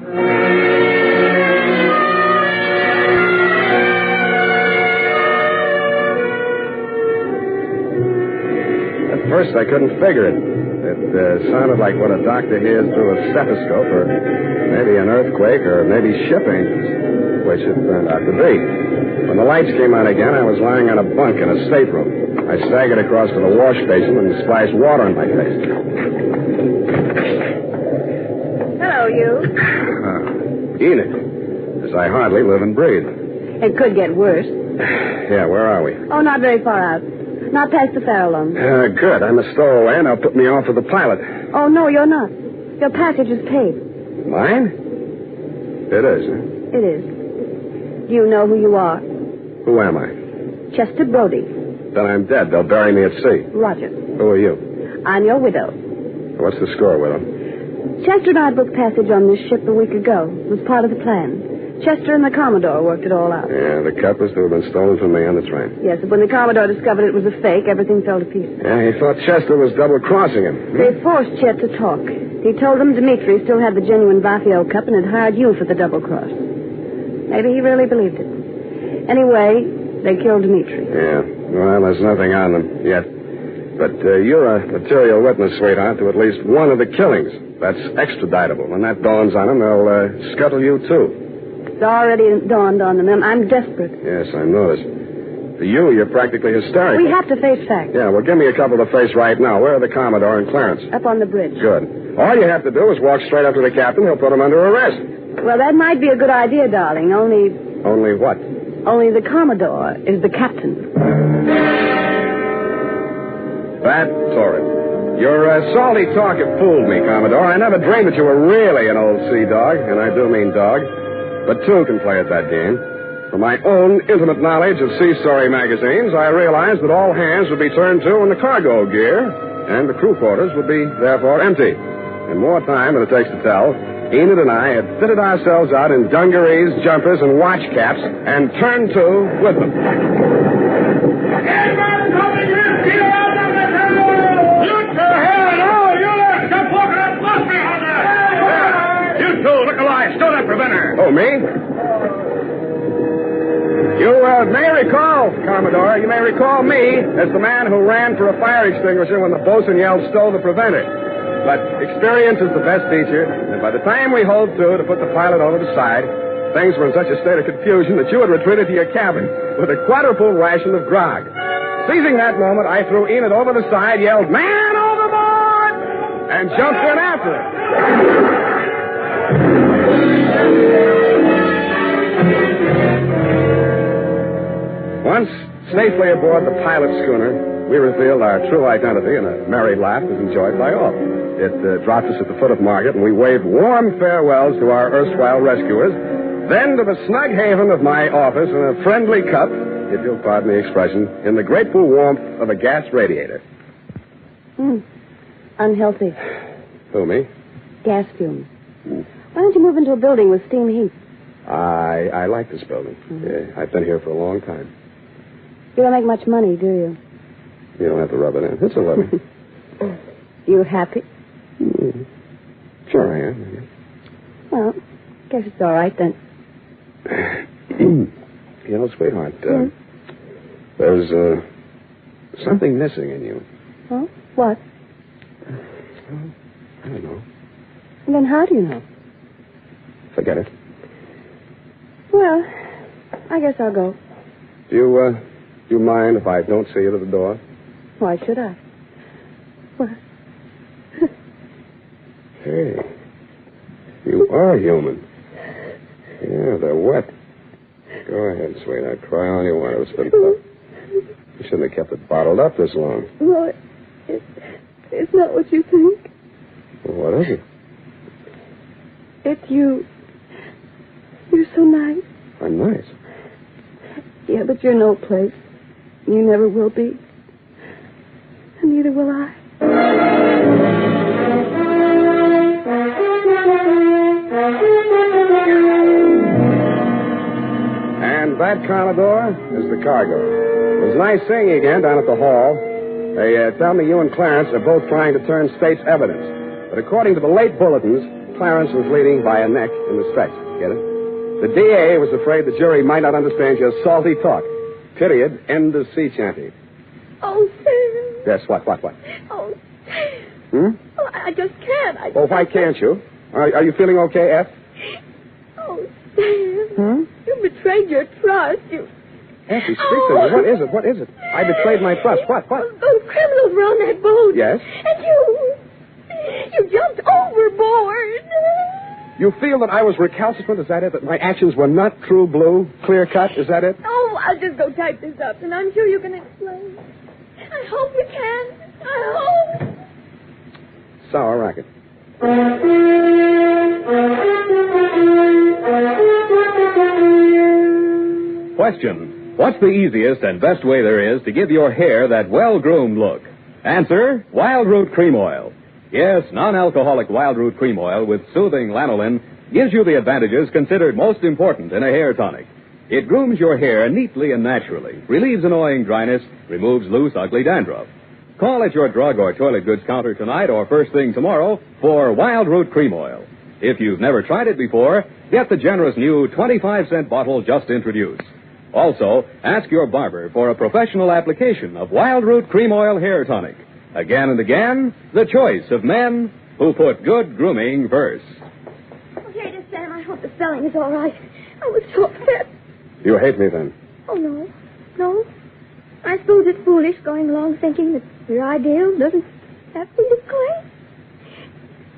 At first, I couldn't figure it. It sounded like what a doctor hears through a stethoscope, or maybe an earthquake, or maybe ship engines, which it turned out to be. When the lights came on again, I was lying on a bunk in a stateroom. I staggered across to the wash basin and splashed water on my face. Hello, you. Enid, as I hardly live and breathe. It could get worse. Yeah, where are we? Oh, not very far out. Not past the Farallon. Good. I'm a stowaway, and they'll put me off with the pilot. Oh, no, you're not. Your passage is paid. Mine? It is, huh? It is. Do you know who you are? Who am I? Chester Brody. Then I'm dead. They'll bury me at sea. Roger. Who are you? I'm your widow. What's the score, widow? Chester and I booked passage on this ship a week ago. It was part of the plan. Chester and the Commodore worked it all out. Yeah, the cup was to have been stolen from me on the train. Yes, but when the Commodore discovered it was a fake, everything fell to pieces. Yeah, he thought Chester was double-crossing him. They forced Chet to talk. He told them Dimitri still had the genuine Vaphio Cup and had hired you for the double cross. Maybe he really believed it. Anyway, they killed Dimitri. Yeah, well, there's nothing on them yet. But you're a material witness, sweetheart, to at least one of the killings. That's extraditable. When that dawns on them, they'll scuttle you, too. It's already dawned on them. I'm desperate. Yes, I noticed. To you, you're practically hysterical. We have to face facts. Yeah, well, give me a couple to face right now. Where are the Commodore and Clarence? Up on the bridge. Good. All you have to do is walk straight up to the captain. He'll put him under arrest. Well, that might be a good idea, darling. Only what? Only the Commodore is the captain. That's horrid. Your salty talk had fooled me, Commodore. I never dreamed that you were really an old sea dog, and I do mean dog. But two can play at that game. From my own intimate knowledge of sea story magazines, I realized that all hands would be turned to in the cargo gear, and the crew quarters would be, therefore, empty. In more time than it takes to tell, Enid and I had fitted ourselves out in dungarees, jumpers, and watch caps, and turned to with them. Oh, me? You may recall, Commodore, you may recall me as the man who ran for a fire extinguisher when the bosun yelled, "Stow the preventer." But experience is the best teacher, and by the time we hove to put the pilot over the side, things were in such a state of confusion that you had retreated to your cabin with a quadruple ration of grog. Seizing that moment, I threw Enid over the side, yelled, "Man overboard!" and jumped in after her. Once safely aboard the pilot schooner, we revealed our true identity, and a merry laugh was enjoyed by all. It dropped us at the foot of Market, and we waved warm farewells to our erstwhile rescuers, then to the snug haven of my office in a friendly cup, if you'll pardon the expression, in the grateful warmth of a gas radiator. Unhealthy. Who, me? Gas fumes. Why don't you move into a building with steam heat? I like this building. I've been here for a long time. You don't make much money, do you? You don't have to rub it in. It's a living. You happy? Sure I am. Well, guess it's all right then. You know, sweetheart, there's something missing in you. Huh? What? I don't know. And then how do you know? Forget it. Well, I guess I'll go. Do you mind if I don't see you to the door? Why should I? What? Hey, you are human. Yeah, they're wet. Go ahead, sweetheart. Cry all you want. It's been tough. You shouldn't have kept it bottled up this long. Well, it's not what you think. Well, what is it? It's you. You're so nice. I'm nice. Yeah, but you're no place. You never will be. And neither will I. And that, Commodore, is the cargo. It was nice seeing you again down at the hall. They tell me you and Clarence are both trying to turn state's evidence. But according to the late bulletins, Clarence was leading by a neck in the stretch. Get it? The DA was afraid the jury might not understand your salty talk. Period. End of sea chanty. Oh, Sam. Yes, what? Oh, Hmm? oh I just can't. Oh, why can't you? Are you feeling okay, F? Oh, Sam. You betrayed your trust. You... Effie, speak to me. What is it? I betrayed my trust. What? Those criminals were on that boat. Yes? And you jumped overboard. You feel that I was recalcitrant? Is that it? That my actions were not true blue, clear cut? Is that it? Oh, I'll just go type this up, and I'm sure you can explain. hope you can. I hope. Sour racket. Question: what's the easiest and best way there is to give your hair that well-groomed look? Answer: Wild Root Cream Oil. Yes, non-alcoholic Wild Root Cream Oil with soothing lanolin gives you the advantages considered most important in a hair tonic. It grooms your hair neatly and naturally, relieves annoying dryness, removes loose, ugly dandruff. Call at your drug or toilet goods counter tonight or first thing tomorrow for Wild Root Cream Oil. If you've never tried it before, get the generous new 25-cent bottle just introduced. Also, ask your barber for a professional application of Wild Root Cream Oil Hair Tonic. Again and again, the choice of men who put good grooming first. Oh, here it is, Sam. I hope the spelling is all right. I was so upset. You hate me then? Oh, no. No. I suppose it's foolish going along thinking that your ideal doesn't have to look great.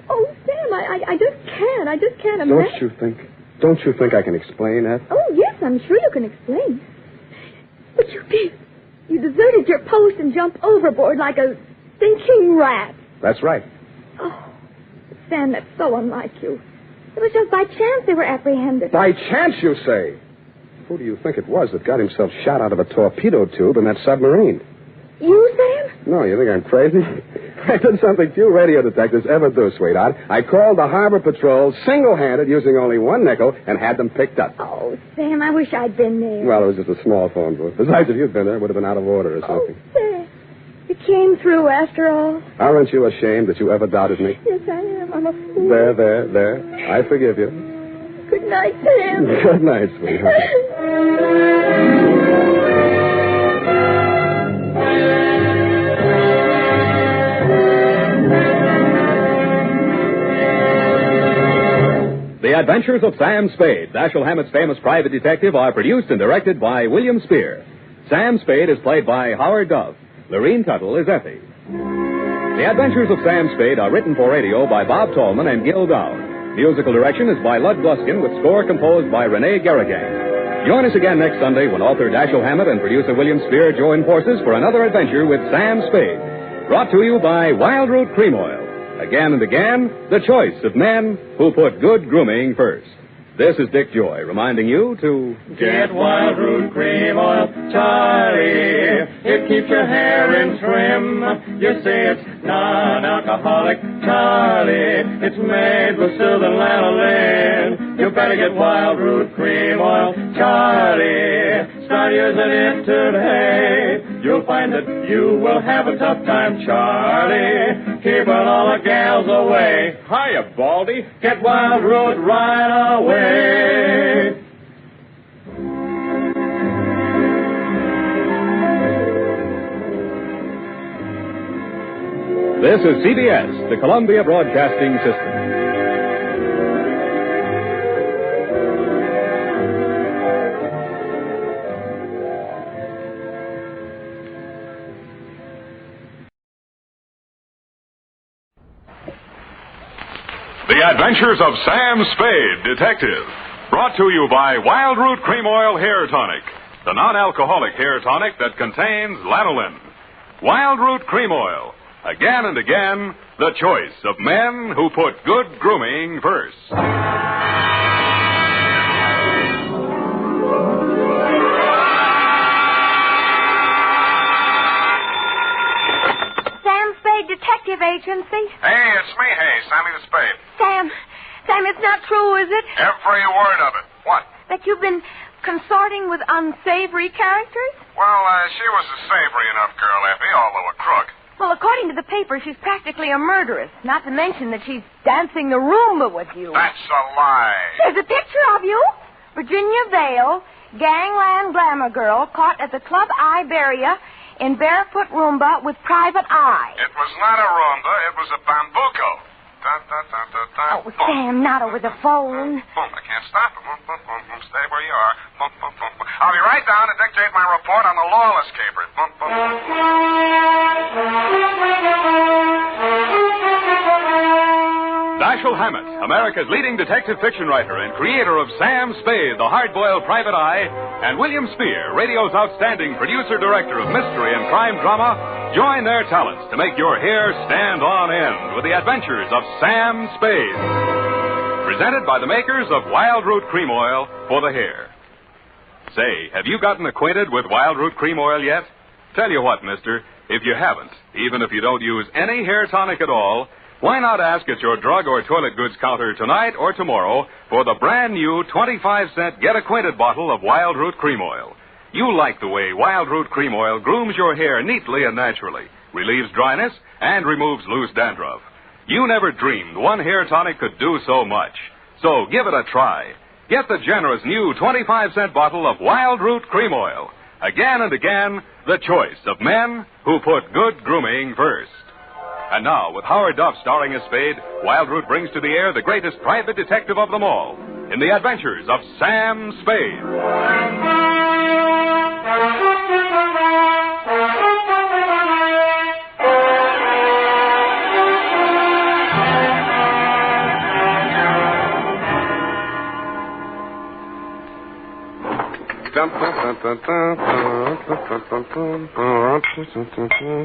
Oh, Sam, I just can't imagine. Don't you think I can explain that? Oh, yes, I'm sure you can explain. But you did. You deserted your post and jumped overboard like a thinking rat. That's right. Oh, Sam, that's so unlike you. It was just by chance they were apprehended. By chance, you say? Who do you think it was that got himself shot out of a torpedo tube in that submarine? You, Sam? No, you think I'm crazy? I did something few radio detectives ever do, sweetheart. I called the Harbor Patrol single-handed using only one nickel and had them picked up. Oh, Sam, I wish I'd been there. Well, it was just a small phone booth. Besides, if you'd been there, it would have been out of order or something. Oh, Sam, you came through after all. Aren't you ashamed that you ever doubted me? Yes, I am. I'm a fool. There. I forgive you. Good night, Sam. Good night, sweetheart. The Adventures of Sam Spade, Dashiell Hammett's famous private detective, are produced and directed by William Spear. Sam Spade is played by Howard Duff. Lorene Tuttle is Effie. The Adventures of Sam Spade are written for radio by Bob Tallman and Gil Dowd. Musical direction is by Lud Gluskin with score composed by Renee Garrigan. Join us again next Sunday when author Dashiell Hammett and producer William Spear join forces for another adventure with Sam Spade. Brought to you by Wild Root Cream Oil. Again and again, the choice of men who put good grooming first. This is Dick Joy reminding you to get Wild Root Cream Oil, Charlie. It keeps your hair in trim. You see, it's non-alcoholic, Charlie. It's made with soothing lanolin. You better get Wild Root Cream Oil, Charlie. Start using it today. You'll find that you will have a tough time, Charlie. Keeping all the gals away. Hiya, Baldy. Get Wild Root right away. This is CBS, the Columbia Broadcasting System. The Adventures of Sam Spade, Detective. Brought to you by Wild Root Cream Oil Hair Tonic, the non-alcoholic hair tonic that contains lanolin. Wild Root Cream Oil. Again and again, the choice of men who put good grooming first. Sam Spade Detective Agency. Hey, it's me, Sammy the Spade. Sam, it's not true, is it? Every word of it. What? That you've been consorting with unsavory characters? Well, she was a savory enough girl, Effie, although a crook. Well, according to the paper, she's practically a murderess. Not to mention that she's dancing the Roomba with you. That's a lie. There's a picture of you. Virginia Vale, gangland glamour girl, caught at the Club Iberia in barefoot Roomba with private eye. It was not a Roomba. It was a bambuco. Oh, Sam, not over the phone. I can't stop it. Stay where you are. I'll be right down to dictate my report on the Lawless Caper. Dashiell Hammett, America's leading detective fiction writer and creator of Sam Spade, the hard-boiled private eye, and William Spear, radio's outstanding producer-director of mystery and crime drama, Join their talents to make your hair stand on end with the adventures of Sam Spade. Presented by the makers of Wild Root Cream Oil for the hair. Say, have you gotten acquainted with Wild Root Cream Oil yet? Tell you what, mister, if you haven't, even if you don't use any hair tonic at all, why not ask at your drug or toilet goods counter tonight or tomorrow for the brand new 25-cent Get Acquainted bottle of Wild Root Cream Oil. You like the way Wild Root Cream Oil grooms your hair neatly and naturally, relieves dryness, and removes loose dandruff. You never dreamed one hair tonic could do so much. So give it a try. Get the generous new 25-cent bottle of Wild Root Cream Oil. Again and again, the choice of men who put good grooming first. And now, with Howard Duff starring as Spade, Wild Root brings to the air the greatest private detective of them all in the adventures of Sam Spade.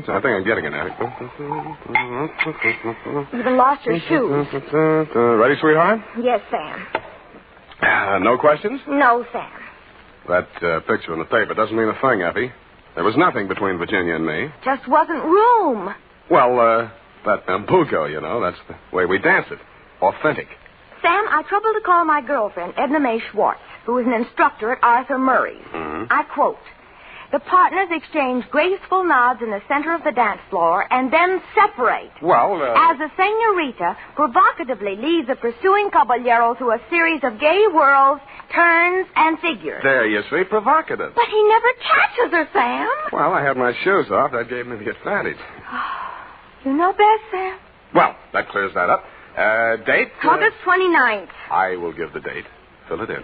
I think I'm getting it now. You even lost your shoes. Ready, sweetheart? Yes, Sam. No questions? No, Sam. That picture in the paper doesn't mean a thing, Effie. There was nothing between Virginia and me. Just wasn't room. Well, that bambuco, you know, that's the way we dance it. Authentic. Sam, I troubled to call my girlfriend, Edna Mae Schwartz, who is an instructor at Arthur Murray's. Mm-hmm. I quote, "The partners exchange graceful nods in the center of the dance floor and then separate. Well, As the senorita provocatively leads the pursuing caballero through a series of gay whirls, turns, and figures." There you see, provocative. But he never catches her, Sam. Well, I had my shoes off. That gave me the advantage. You know best, Sam. Well, that clears that up. Date? August 29th. I will give the date. Fill it in.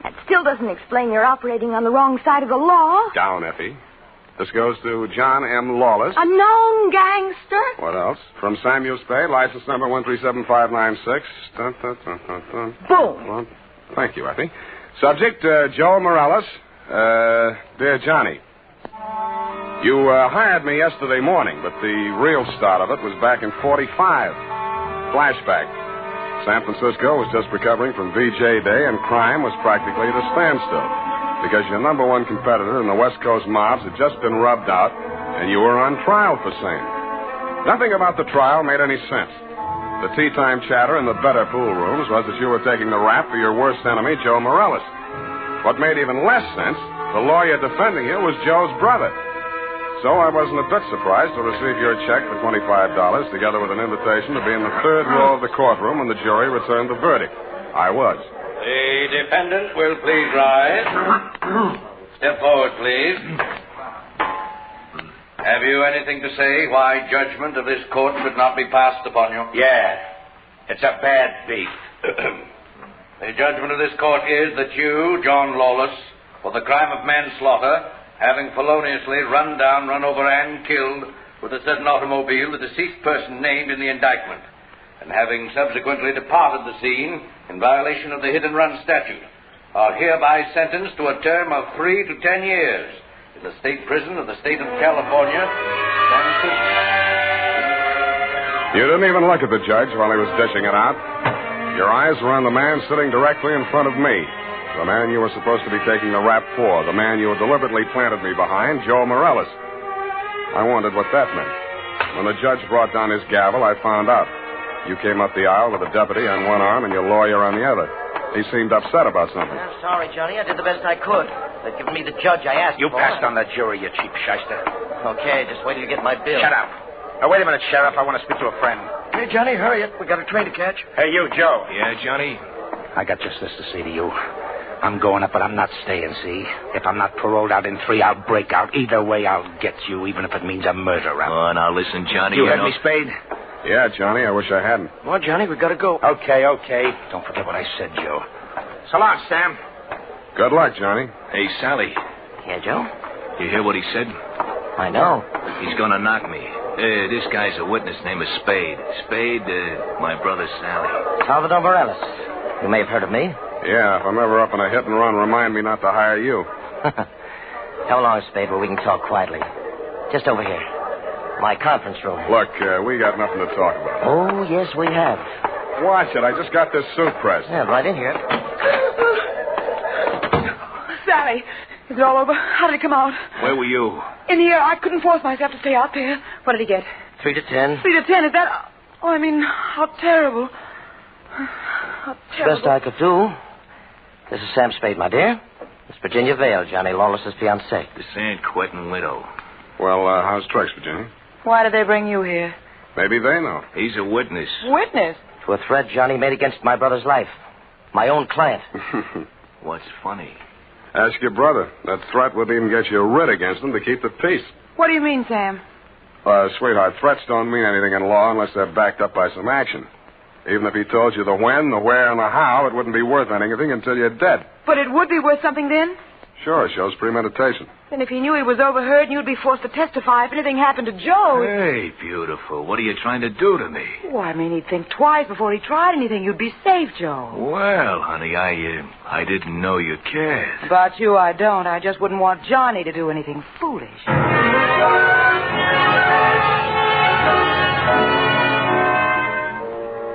That still doesn't explain your operating on the wrong side of the law. Down, Effie. This goes to John M. Lawless. A known gangster. What else? From Samuel Spade, license number 137596. Dun, dun, dun, dun, dun. Boom. Well, thank you, Effie. Subject, Joe Morales. Dear Johnny, you hired me yesterday morning, but the real start of it was back in 45. Flashback. San Francisco was just recovering from VJ Day, and crime was practically at a standstill because your number one competitor in the West Coast mobs had just been rubbed out, and you were on trial for same. Nothing about the trial made any sense. The tea-time chatter in the better pool rooms was that you were taking the rap for your worst enemy, Joe Morales. What made even less sense, the lawyer defending you was Joe's brother. So I wasn't a bit surprised to receive your check for $25, together with an invitation to be in the third row of the courtroom when the jury returned the verdict. I was. The defendant will please rise. Step forward, please. Have you anything to say why judgment of this court should not be passed upon you? Yeah. It's a bad beat. The judgment of this court is that you, John Lawless, for the crime of manslaughter, having feloniously run over, and killed with a certain automobile the deceased person named in the indictment, and having subsequently departed the scene in violation of the hit-and-run statute, are hereby sentenced to a term of 3 to 10 years in the state prison of the state of California. You didn't even look at the judge while he was dishing it out. Your eyes were on the man sitting directly in front of me. The man you were supposed to be taking the rap for. The man you had deliberately planted me behind, Joe Morales. I wondered what that meant. When the judge brought down his gavel, I found out. You came up the aisle with a deputy on one arm and your lawyer on the other. He seemed upset about something. I'm sorry, Johnny. I did the best I could. They've given me the judge I asked You for. passed on the jury, you cheap shyster. Okay, just wait till you get my bill. Shut up. Now, wait a minute, Sheriff. I want to speak to a friend. Hey, Johnny, hurry it. We got a train to catch. Hey, you, Joe. Yeah, Johnny? I got just this to say to you. I'm going up, but I'm not staying, see? If I'm not paroled out in 3, I'll break out. Either way, I'll get you, even if it means a murder rap. Oh, now listen, Johnny. You heard me, Spade? Yeah, Johnny, I wish I hadn't. Well, Johnny, we gotta go. Okay. Don't forget what I said, Joe. So long, Sam. Good luck, Johnny. Hey, Sally. Yeah, Joe? You hear what he said? I know. He's gonna knock me. This guy's a witness named Spade. Spade, my brother Sally. Salvador Morales. You may have heard of me. Yeah, if I'm ever up in a hit and run, remind me not to hire you. Come along, Spade, where we can talk quietly. Just over here. My conference room. Look, we got nothing to talk about. Oh, yes, we have. Watch it. I just got this suit pressed. Yeah, right in here. Sally, is it all over? How did it come out? Where were you? In the air. I couldn't force myself to stay out there. What did he get? 3 to 10. 3 to 10. Is that... Oh, I mean, how terrible. How terrible. Best I could do. This is Sam Spade, my dear. It's Virginia Vale, Johnny Lawless's fiancée. The San Quentin widow. Well, how's Trex, Virginia? Why did they bring you here? Maybe they know. He's a witness. Witness? To a threat Johnny made against my brother's life. My own client. What's funny? Ask your brother. That threat would even get you a writ against him to keep the peace. What do you mean, Sam? Sweetheart, threats don't mean anything in law unless they're backed up by some action. Even if he told you the when, the where, and the how, it wouldn't be worth anything until you're dead. But it would be worth something then? Sure, shows premeditation. Then if he knew he was overheard and you'd be forced to testify if anything happened to Joe... Hey, beautiful. What are you trying to do to me? Oh, I mean, he'd think twice before he tried anything. You'd be safe, Joe. Well, honey, I didn't know you cared. About you, I don't. I just wouldn't want Johnny to do anything foolish.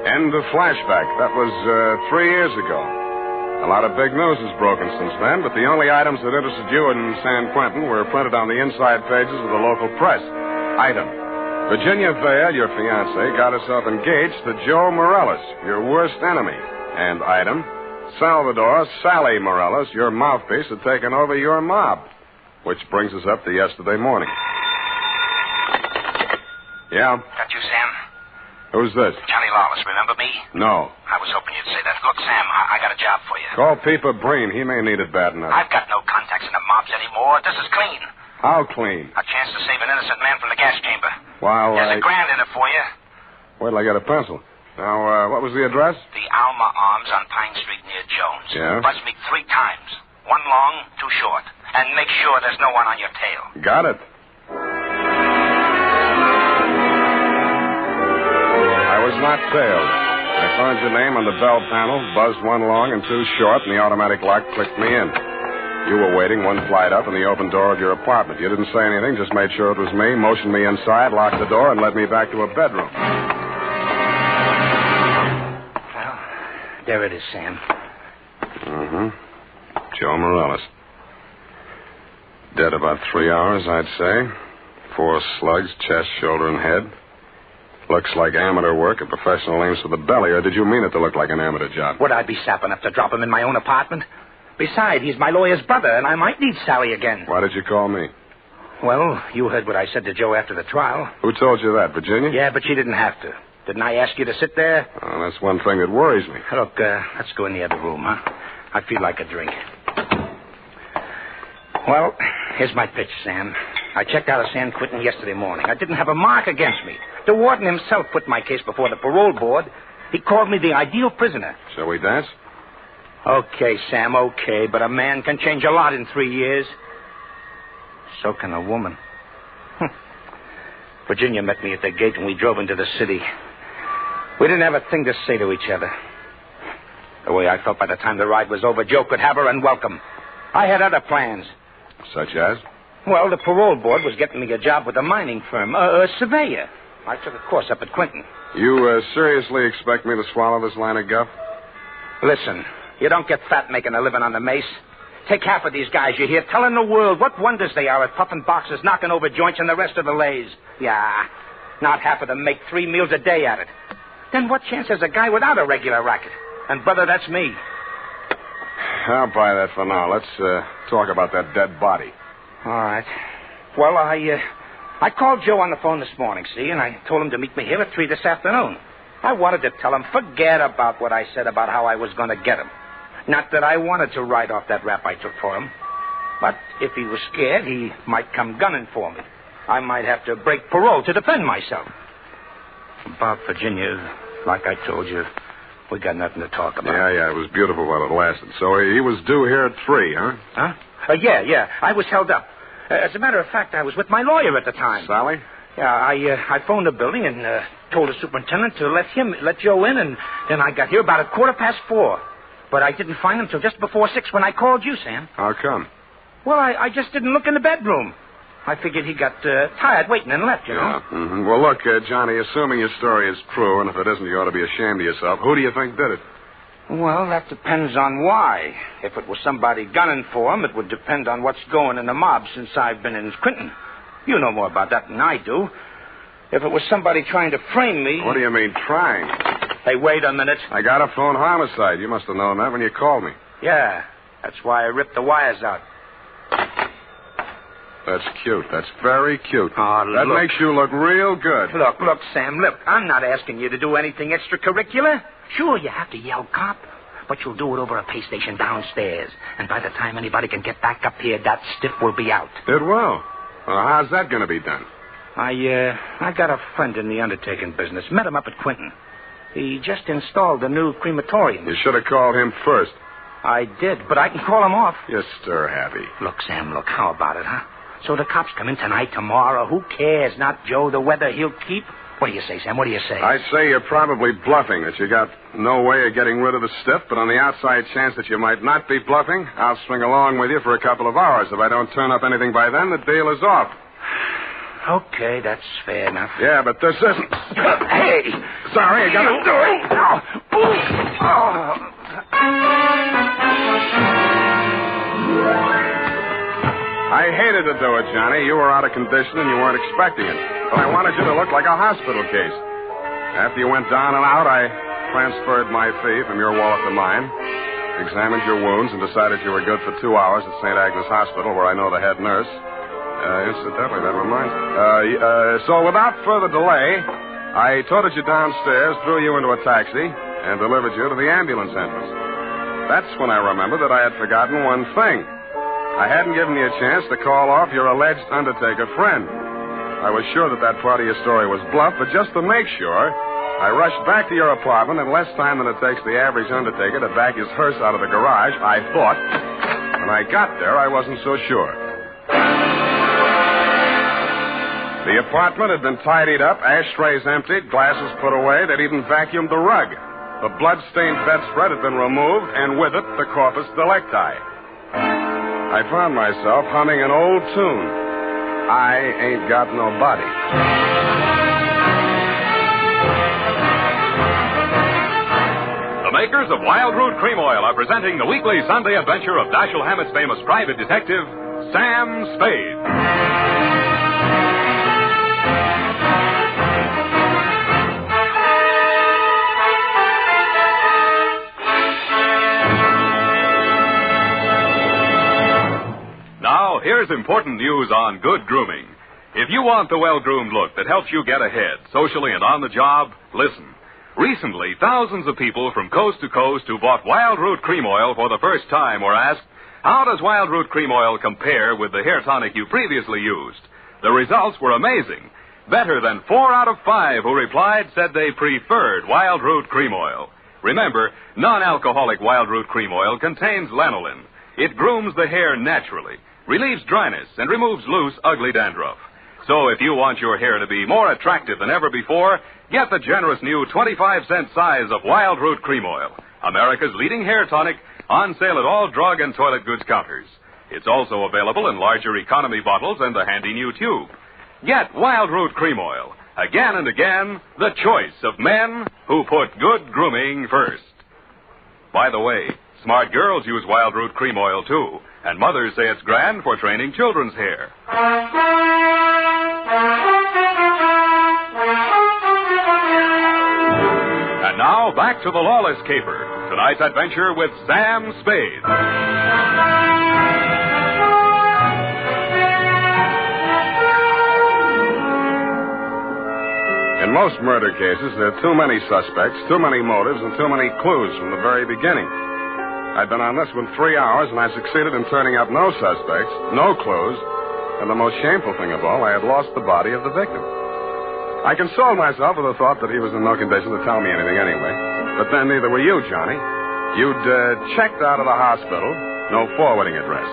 End of flashback. That was 3 years ago. A lot of big news has broken since then, but the only items that interested you in San Quentin were printed on the inside pages of the local press. Item: Virginia Vale, your fiancée, got herself engaged to Joe Morellis, your worst enemy. And item: Salvador Sally Morellis, your mouthpiece, had taken over your mob. Which brings us up to yesterday morning. Yeah? That you, Sam? Who's this? Johnny Lawless, remember me? No. I was hoping you'd say that. Look, Sam, I got a job for you. Call Peeper Breen. He may need it bad enough. I've got no contacts in the mobs anymore. This is clean. How clean? A chance to save an innocent man from the gas chamber. Well, There's $1,000 in it for you. Wait till I get a pencil. Now, what was the address? The Alma Arms on Pine Street near Jones. Yeah? Buzz me 3 times. 1 long, 2 short. And make sure there's no one on your tail. Got it. I was not tailed. I found your name on the bell panel, buzzed 1 long and 2 short, and the automatic lock clicked me in. You were waiting 1 flight up in the open door of your apartment. You didn't say anything, just made sure it was me, motioned me inside, locked the door, and led me back to a bedroom. Well, there it is, Sam. Mm-hmm. Joe Morellis. Dead about 3 hours, I'd say. 4 slugs, chest, shoulder, and head. Looks like amateur work, a professional aims for the belly, or did you mean it to look like an amateur job? Would I be sap enough to drop him in my own apartment? Besides, he's my lawyer's brother, and I might need Sally again. Why did you call me? Well, you heard what I said to Joe after the trial. Who told you that, Virginia? Yeah, but she didn't have to. Didn't I ask you to sit there? Oh, that's one thing that worries me. Look, let's go in the other room, huh? I feel like a drink. Well, here's my pitch, Sam. I checked out of San Quentin yesterday morning. I didn't have a mark against me. The warden himself put my case before the parole board. He called me the ideal prisoner. Shall we dance? Okay, Sam, okay. But a man can change a lot in 3 years. So can a woman. Virginia met me at the gate when we drove into the city. We didn't have a thing to say to each other. The way I felt by the time the ride was over, Joe could have her and welcome. I had other plans. Such as? Well, the parole board was getting me a job with a mining firm, a surveyor. I took a course up at Quentin. You seriously expect me to swallow this line of guff? Listen, you don't get fat making a living on the mace. Take half of these guys you hear telling the world what wonders they are at puffing boxes, knocking over joints, and the rest of the lays. Yeah, not half of them make 3 meals a day at it. Then what chance has a guy without a regular racket? And, brother, that's me. I'll buy that for now. Let's talk about that dead body. All right. Well, I called Joe on the phone this morning, see, and I told him to meet me here at 3 this afternoon. I wanted to tell him, forget about what I said about how I was going to get him. Not that I wanted to write off that rap I took for him. But if he was scared, he might come gunning for me. I might have to break parole to defend myself. About Virginia, like I told you, we got nothing to talk about. Yeah, it was beautiful while it lasted. So he was due here at 3, huh? Huh? Yeah. I was held up. As a matter of fact, I was with my lawyer at the time. Sally? Yeah, I phoned the building and told the superintendent to let Joe in, and then I got here about 4:15. But I didn't find him till just before 6 when I called you, Sam. How come? Well, I just didn't look in the bedroom. I figured he got tired waiting and left, you know. Yeah. Mm-hmm. Well, look, Johnny, assuming your story is true, and if it isn't, you ought to be ashamed of yourself, who do you think did it? Well, that depends on why. If it was somebody gunning for him, it would depend on what's going in the mob since I've been in Clinton. You know more about that than I do. If it was somebody trying to frame me... What do you mean, trying? Hey, wait a minute. I got a phone homicide. You must have known that when you called me. Yeah, that's why I ripped the wires out. That's cute. That's very cute. Oh, that look. makes you look real good. Look, Sam, look. I'm not asking you to do anything extracurricular. Sure, you have to yell cop, but you'll do it over a pay station downstairs. And by the time anybody can get back up here, that stiff will be out. It will. Well, how's that going to be done? I got a friend in the undertaking business. Met him up at Quinton. He just installed a new crematorium. You should have called him first. I did, but I can call him off. You're stir-happy. Look, Sam, look, how about it, huh? So the cops come in tonight, tomorrow. Who cares? Not Joe, the weather he'll keep. What do you say, Sam? What do you say? I say you're probably bluffing, that you got no way of getting rid of the stiff, but on the outside chance that you might not be bluffing, I'll swing along with you for a couple of hours. If I don't turn up anything by then, the deal is off. Okay, that's fair enough. Yeah, but this isn't... Hey! Sorry, I got to... I hated to do it, Johnny. You were out of condition and you weren't expecting it. But I wanted you to look like a hospital case. After you went down and out, I transferred my fee from your wallet to mine, examined your wounds, and decided you were good for 2 hours at St. Agnes Hospital, where I know the head nurse. Incidentally, that reminds me. So without further delay, I toted you downstairs, threw you into a taxi, and delivered you to the ambulance entrance. That's when I remembered that I had forgotten one thing. I hadn't given you a chance to call off your alleged undertaker friend. I was sure that part of your story was bluff, but just to make sure, I rushed back to your apartment in less time than it takes the average undertaker to back his hearse out of the garage, I thought. When I got there, I wasn't so sure. The apartment had been tidied up, ashtrays emptied, glasses put away. They'd even vacuumed the rug. The blood-stained bedspread had been removed, and with it, the corpus delicti. I found myself humming an old tune. I ain't got no body. The makers of Wild Root Cream Oil are presenting the weekly Sunday adventure of Dashiell Hammett's famous private detective, Sam Spade. Now, here's important news on good grooming. If you want the well-groomed look that helps you get ahead, socially and on the job, listen. Recently, thousands of people from coast to coast who bought Wild Root Cream Oil for the first time were asked, how does Wild Root Cream Oil compare with the hair tonic you previously used? The results were amazing. Better than 4 out of 5 who replied said they preferred Wild Root Cream Oil. Remember, non-alcoholic Wild Root Cream Oil contains lanolin. It grooms the hair naturally, relieves dryness, and removes loose, ugly dandruff. So if you want your hair to be more attractive than ever before, get the generous new 25-cent size of Wild Root Cream Oil, America's leading hair tonic, on sale at all drug and toilet goods counters. It's also available in larger economy bottles and the handy new tube. Get Wild Root Cream Oil. Again and again, the choice of men who put good grooming first. By the way, smart girls use Wild Root Cream Oil, too. And mothers say it's grand for training children's hair. And now, back to the Lawless Caper. Tonight's adventure with Sam Spade. In most murder cases, there are too many suspects, too many motives, and too many clues from the very beginning. I'd been on this one 3 hours, and I succeeded in turning up no suspects, no clues, and the most shameful thing of all, I had lost the body of the victim. I consoled myself with the thought that he was in no condition to tell me anything anyway. But then neither were you, Johnny. You'd checked out of the hospital, no forwarding address.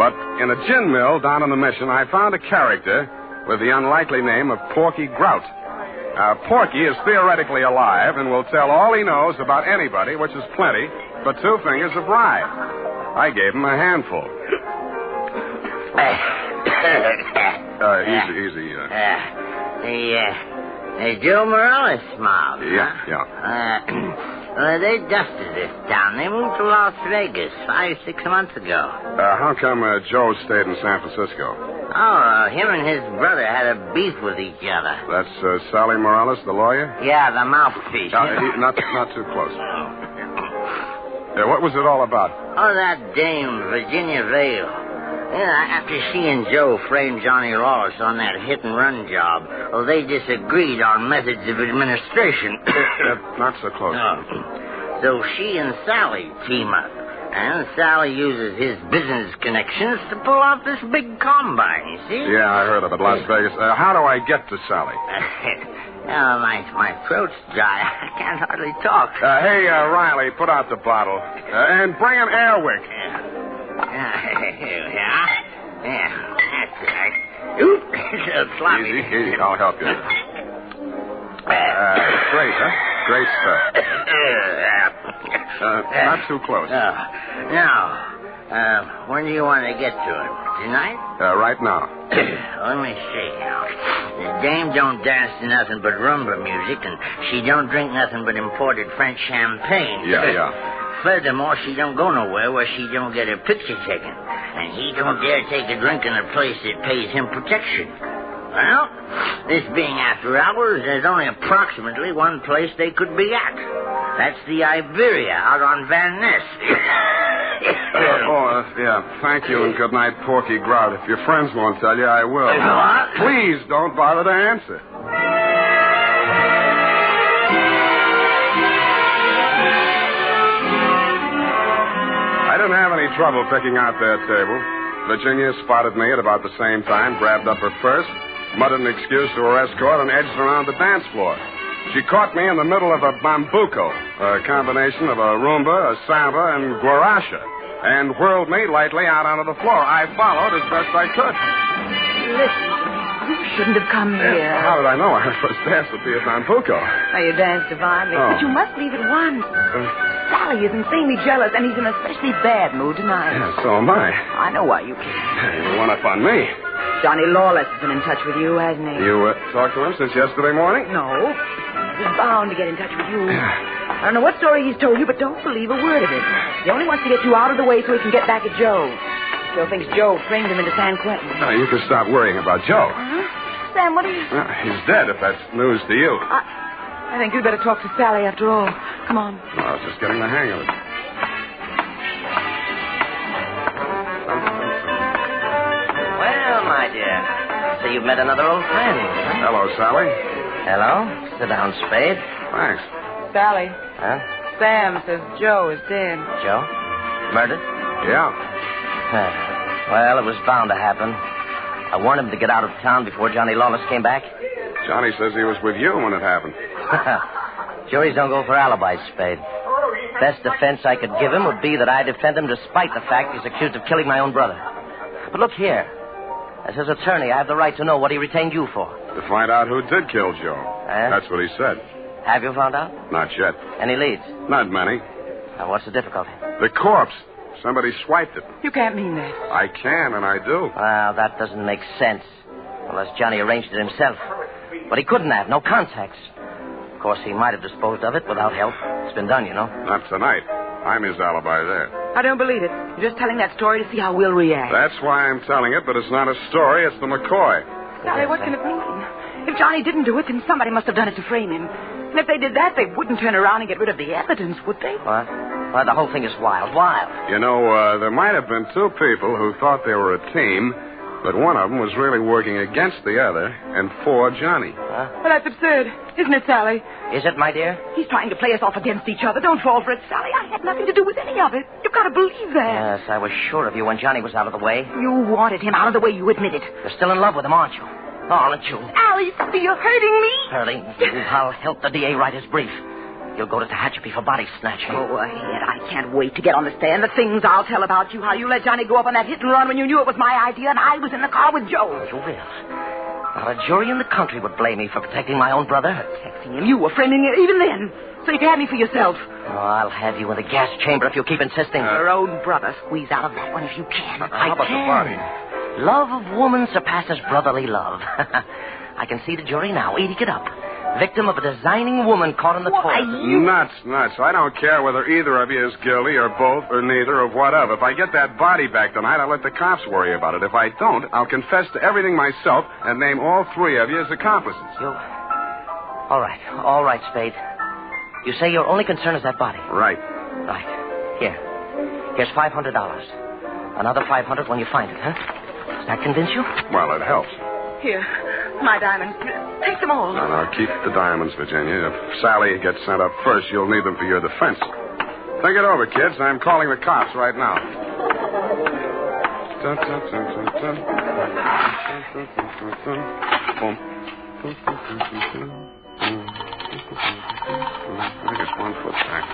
But in a gin mill down in the Mission, I found a character with the unlikely name of Porky Grout. Porky is theoretically alive and will tell all he knows about anybody, which is plenty, but 2 fingers of rye. I gave him a handful. Easy. Joe Morales mob. Yeah. They dusted this town. They moved to Las Vegas 5-6 months ago. How come Joe stayed in San Francisco? Him and his brother had a beef with each other. That's Sally Morales, the lawyer? Yeah, the mouthpiece. Not too close. What was it all about? That dame, Virginia Vale. Yeah, after she and Joe framed Johnny Lawless on that hit-and-run job, they disagreed on methods of administration. Not so close. So she and Sally team up. And Sally uses his business connections to pull off this big combine, you see? Yeah, I heard of it, Las Vegas. How do I get to Sally? My throat's dry. I can't hardly talk. Hey, Riley, put out the bottle. And bring an air wick. Yeah, that's right. Oop, so sloppy. Easy, I'll help you. Great, huh? Great stuff. Not too close. Now, when do you want to get to it? Tonight? Right now. Let me see now. The dame don't dance to nothing but rumba music, and she don't drink nothing but imported French champagne. Yeah. Furthermore, she don't go nowhere where she don't get her picture taken. And he don't dare take a drink in a place that pays him protection. Well, this being after hours, there's only approximately one place they could be at. That's the Iberia out on Van Ness. Yeah. Thank you and good night, Porky Grout. If your friends won't tell you, I will. What? Please don't bother to answer. I didn't have any trouble picking out their table. Virginia spotted me at about the same time, grabbed up her purse, muttered an excuse to her escort, and edged around the dance floor. She caught me in the middle of a bambuco, a combination of a rumba, a samba, and guaracha, and whirled me lightly out onto the floor. I followed as best I could. Listen, you shouldn't have come here. How did I know our first dance would be a bambuco? Now, you danced divinely, but you must leave at once. Sally is insanely jealous, and he's in an especially bad mood tonight. Yeah, so am I. I know why you came. You went up on me. Johnny Lawless has been in touch with you, hasn't he? You talked to him since yesterday morning? No. He's bound to get in touch with you. I don't know what story he's told you, but don't believe a word of it. He only wants to get you out of the way so he can get back at Joe. Joe thinks Joe framed him into San Quentin. No, you can stop worrying about Joe. Sam, what are you... He's dead, if that's news to you. I think you'd better talk to Sally after all. Come on. No, I was just getting the hang of it. Well, my dear, so you've met another old friend. Hello, Sally. Hello. Sit down, Spade. Thanks. Sally. Huh? Sam says Joe is dead. Joe? Murdered? Yeah. Well, it was bound to happen. I warned him to get out of town before Johnny Lawless came back. Johnny says he was with you when it happened. Juries don't go for alibis, Spade. Best defense I could give him would be that I defend him despite the fact he's accused of killing my own brother. But look here. As his attorney, I have the right to know what he retained you for. To find out who did kill Joe. That's what he said. Have you found out? Not yet. Any leads? Not many. Now, what's the difficulty? The corpse. Somebody swiped it. You can't mean that. I can, and I do. Well, that doesn't make sense. Unless Johnny arranged it himself. But he couldn't have. No contacts. Of course, he might have disposed of it without help. It's been done, you know. Not tonight. I'm his alibi there. I don't believe it. You're just telling that story to see how we'll react. That's why I'm telling it, but it's not a story. It's the McCoy. Sally, what can it mean? If Johnny didn't do it, then somebody must have done it to frame him. And if they did that, they wouldn't turn around and get rid of the evidence, would they? What? Well, the whole thing is wild. You know, there might have been two people who thought they were a team, but one of them was really working against the other and for Johnny. Huh? Well, that's absurd, isn't it, Sally? Is it, my dear? He's trying to play us off against each other. Don't fall for it, Sally. I had nothing to do with any of it. You've got to believe that. Yes, I was sure of you when Johnny was out of the way. You wanted him out of the way. You admit it. You're still in love with him, aren't you? Aren't you? Alice, you're hurting me. Hurting? I'll help the DA write his brief. You'll go to Tehachapi for body snatching. Go ahead. I can't wait to get on the stand. The things I'll tell about you. How you let Johnny go up on that hit and run when you knew it was my idea and I was in the car with Joe. You will. Not a jury in the country would blame me for protecting my own brother. Protecting him? You were framing it even then. So you can have me for yourself. Oh, I'll have you in the gas chamber if you keep insisting. Your own brother. Squeeze out of that one if you can. How about the body? Love of woman surpasses brotherly love. I can see the jury now, eating it up. Victim of a designing woman caught in the toilet. Nuts. I don't care whether either of you is guilty or both or neither or whatever. If I get that body back tonight, I'll let the cops worry about it. If I don't, I'll confess to everything myself and name all three of you as accomplices. All right, Spade. You say your only concern is that body. Right. Here's $500. Another $500 when you find it, huh? Does that convince you? Well, it helps. Here, my diamonds. Take them all. No, keep the diamonds, Virginia. If Sally gets sent up first, you'll need them for your defense. Think it over, kids. I'm calling the cops right now. I think it's 1 foot back.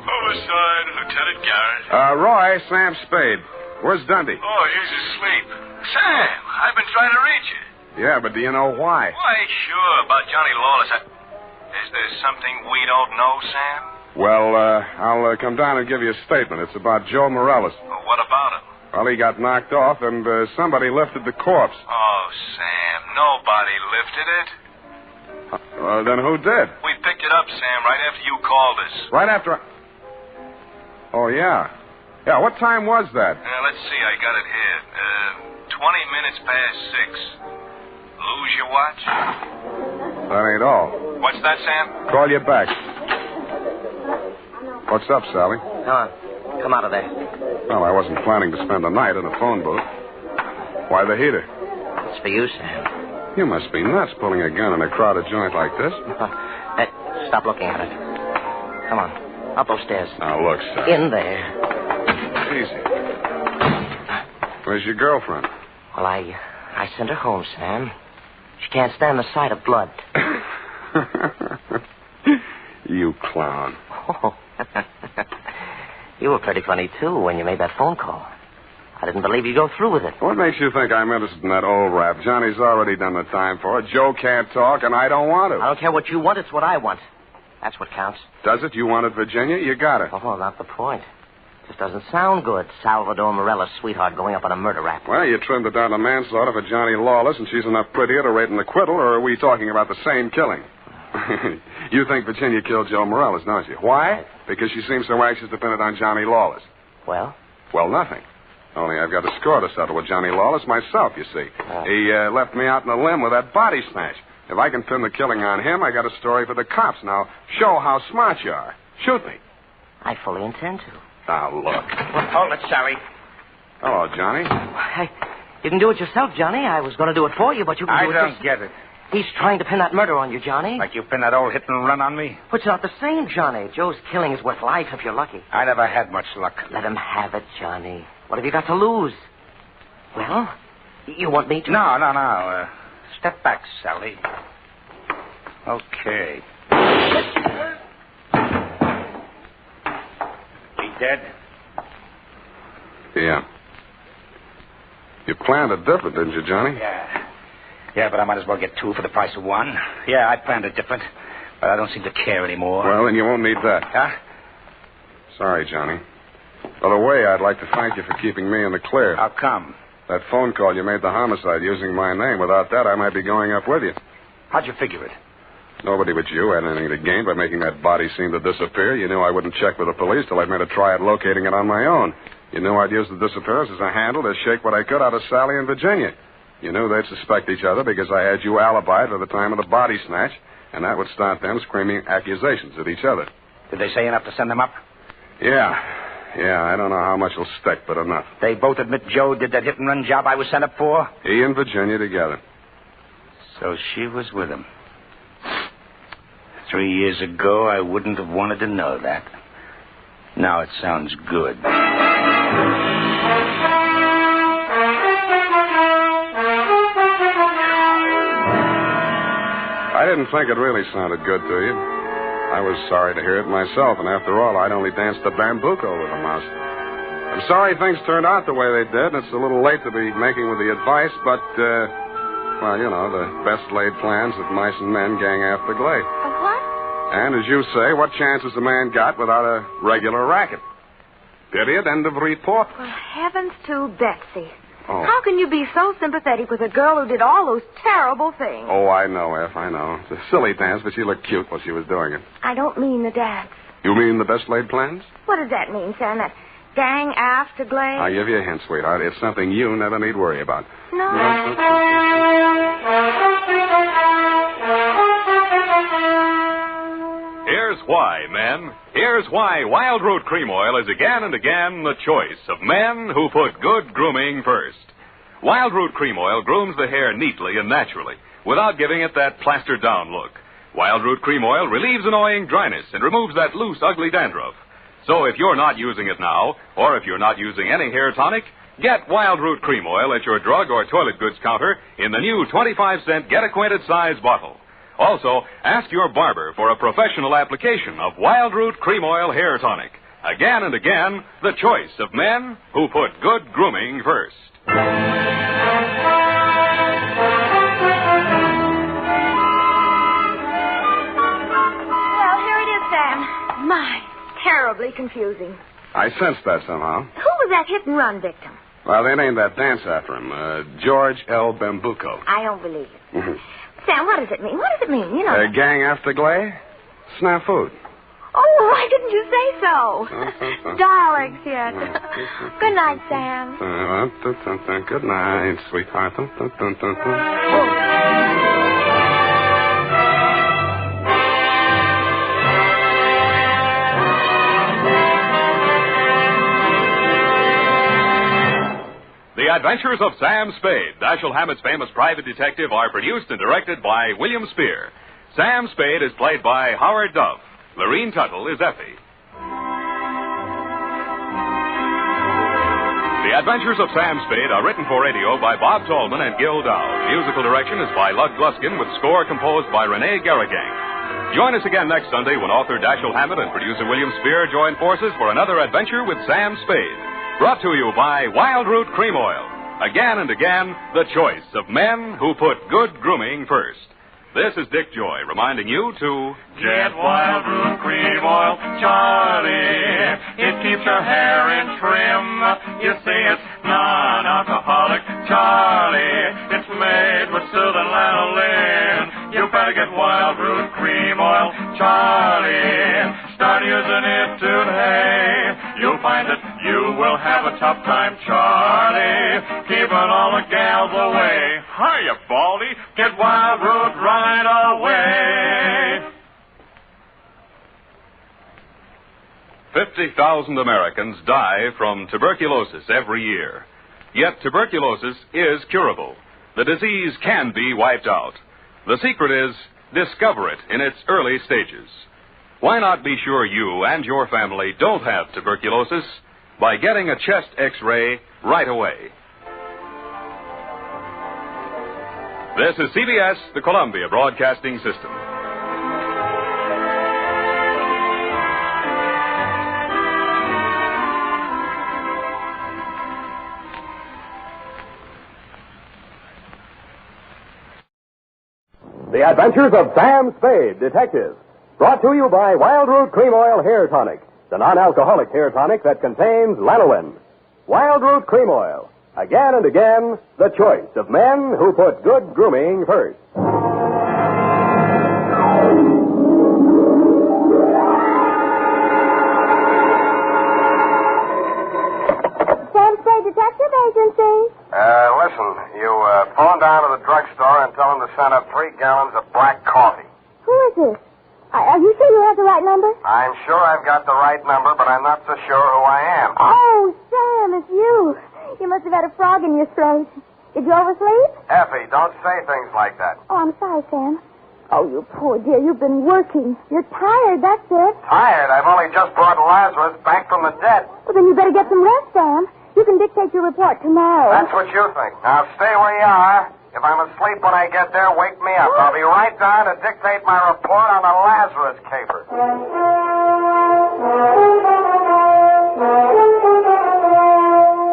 Homicide, Lieutenant Garrett. Roy, Sam Spade. Where's Dundee? Oh, he's asleep. Sam, I've been trying to reach you. Yeah, but do you know why? Why, sure, about Johnny Lawless. Is there something we don't know, Sam? Well, I'll come down and give you a statement. It's about Joe Morellis. Well, what about him? Well, he got knocked off, and somebody lifted the corpse. Oh, Sam, nobody lifted it. Then who did? We picked it up, Sam, right after you called us. Right after... Oh, yeah. Yeah, what time was that? Let's see, I got it here. 20 minutes past 6. Lose your watch? That ain't all. What's that, Sam? Call you back. What's up, Sally? Come out of there. Well, I wasn't planning to spend the night in a phone booth. Why the heater? It's for you, Sam. You must be nuts pulling a gun in a crowded joint like this. Hey, stop looking at it. Come on. Up those stairs. Now, look, Sally. In there. Easy. Where's your girlfriend? Well, I sent her home, Sam. She can't stand the sight of blood. You clown. Oh. You were pretty funny, too, when you made that phone call. I didn't believe you'd go through with it. What makes you think I'm interested in that old rap? Johnny's already done the time for it. Joe can't talk, and I don't want to. I don't care what you want. It's what I want. That's what counts. Does it? You want it, Virginia? You got it. Oh, not the point. Just doesn't sound good. Salvador Morella's sweetheart going up on a murder rap. Well, you trimmed it down to manslaughter for Johnny Lawless, and she's enough prettier to rate an acquittal, or are we talking about the same killing? You think Virginia killed Joe Morellis, don't you? Why? Because she seems so anxious to pin it on Johnny Lawless. Well? Well, nothing. Only I've got a score to settle with Johnny Lawless myself, you see. He left me out in a limb with that body snatch. If I can pin the killing on him, I got a story for the cops. Now, show how smart you are. Shoot me. I fully intend to. Now, look. Well, hold it, Sally. Hello, Johnny. Hey, you can do it yourself, Johnny. I was going to do it for you, but you can do it yourself. I don't get it. He's trying to pin that murder on you, Johnny. Like you pinned that old hit and run on me? But it's not the same, Johnny. Joe's killing is worth life if you're lucky. I never had much luck. Let him have it, Johnny. What have you got to lose? Well, you want me to... No. Step back, Sally. Okay. He dead? Yeah. You planned it different, didn't you, Johnny? Yeah, but I might as well get two for the price of one. Yeah, I planned it different, but I don't seem to care anymore. Well, then you won't need that. Huh? Sorry, Johnny. By the way, I'd like to thank you for keeping me in the clear. How come? That phone call you made the homicide using my name. Without that, I might be going up with you. How'd you figure it? Nobody but you had anything to gain by making that body seem to disappear. You knew I wouldn't check with the police till I'd made a try at locating it on my own. You knew I'd use the disappearance as a handle to shake what I could out of Sally and Virginia. You knew they'd suspect each other because I had you alibied for the time of the body snatch, and that would start them screaming accusations at each other. Did they say enough to send them up? Yeah, I don't know how much will stick, but enough. They both admit Joe did that hit-and-run job I was sent up for? He and Virginia together. So she was with him. 3 years ago, I wouldn't have wanted to know that. Now it sounds good. I didn't think it really sounded good to you. I was sorry to hear it myself, and after all, I'd only danced the bambuco with a mouse. I'm sorry things turned out the way they did, and it's a little late to be making with the advice, but, well, you know, the best laid plans of mice and men gang after glade. What? And as you say, what chance has a man got without a regular racket? Period. End of report. Well, heavens to Betsy. Oh. How can you be so sympathetic with a girl who did all those terrible things? Oh, I know, F. I know. It's a silly dance, but she looked cute while she was doing it. I don't mean the dance. You mean the best laid plans? What does that mean, Sam? That gang aft to glade? I'll give you a hint, sweetheart. It's something you never need worry about. No. Here's why, men. Here's why Wild Root Cream Oil is again and again the choice of men who put good grooming first. Wild Root Cream Oil grooms the hair neatly and naturally without giving it that plastered-down look. Wild Root Cream Oil relieves annoying dryness and removes that loose, ugly dandruff. So if you're not using it now, or if you're not using any hair tonic, get Wild Root Cream Oil at your drug or toilet goods counter in the new 25-cent get-acquainted size bottle. Also, ask your barber for a professional application of Wild Root Cream Oil Hair Tonic. Again and again, the choice of men who put good grooming first. Well, here it is, Sam. My, terribly confusing. I sensed that somehow. Who was that hit-and-run victim? Well, they named that dance after him, George L. Bambuco. I don't believe it. Sam, what does it mean? What does it mean? You know. Gang after glay? Snafu. Oh, why didn't you say so? Darling, yet. Good night, Sam. Good night, sweetheart. The Adventures of Sam Spade, Dashiell Hammett's famous private detective, are produced and directed by William Spear. Sam Spade is played by Howard Duff. Lorene Tuttle is Effie. The Adventures of Sam Spade are written for radio by Bob Tallman and Gil Dow. Musical direction is by Lud Gluskin, with score composed by Renee Garrigang. Join us again next Sunday when author Dashiell Hammett and producer William Spear join forces for another adventure with Sam Spade. Brought to you by Wild Root Cream Oil. Again and again, the choice of men who put good grooming first. This is Dick Joy reminding you to get Wild Root Cream Oil, Charlie. It keeps your hair in trim. You see, it's non-alcoholic, Charlie. It's made with soothing lanolin. You better get Wild Root Cream Oil, Charlie. Start using it today. You'll find that you will have a tough time, Charlie. Keeping all the gals away. Hiya, Baldy. Get Wild Root right away. 50,000 Americans die from tuberculosis every year. Yet tuberculosis is curable. The disease can be wiped out. The secret is discover it in its early stages. Why not be sure you and your family don't have tuberculosis by getting a chest X-ray right away? This is CBS, the Columbia Broadcasting System. The Adventures of Sam Spade, Detective. Brought to you by Wild Root Cream Oil Hair Tonic, the non-alcoholic hair tonic that contains lanolin. Wild Root Cream Oil. Again and again, the choice of men who put good grooming first. Sam Spade Detective Agency. Listen, you phone down to the drugstore and tell them to send up 3 gallons of black coffee. Who is this? Are you sure you have the right number? I'm sure I've got the right number, but I'm not so sure who I am. Oh, Sam, it's you. You must have had a frog in your throat. Did you oversleep? Effie, don't say things like that. Oh, I'm sorry, Sam. Oh, you poor dear. You've been working. You're tired, that's it. Tired? I've only just brought Lazarus back from the dead. Well, then you better get some rest, Sam. You can dictate your report tomorrow. That's what you think. Now stay where you are. If I'm asleep when I get there, wake me up. I'll be right down to dictate my report on the Lazarus Caper.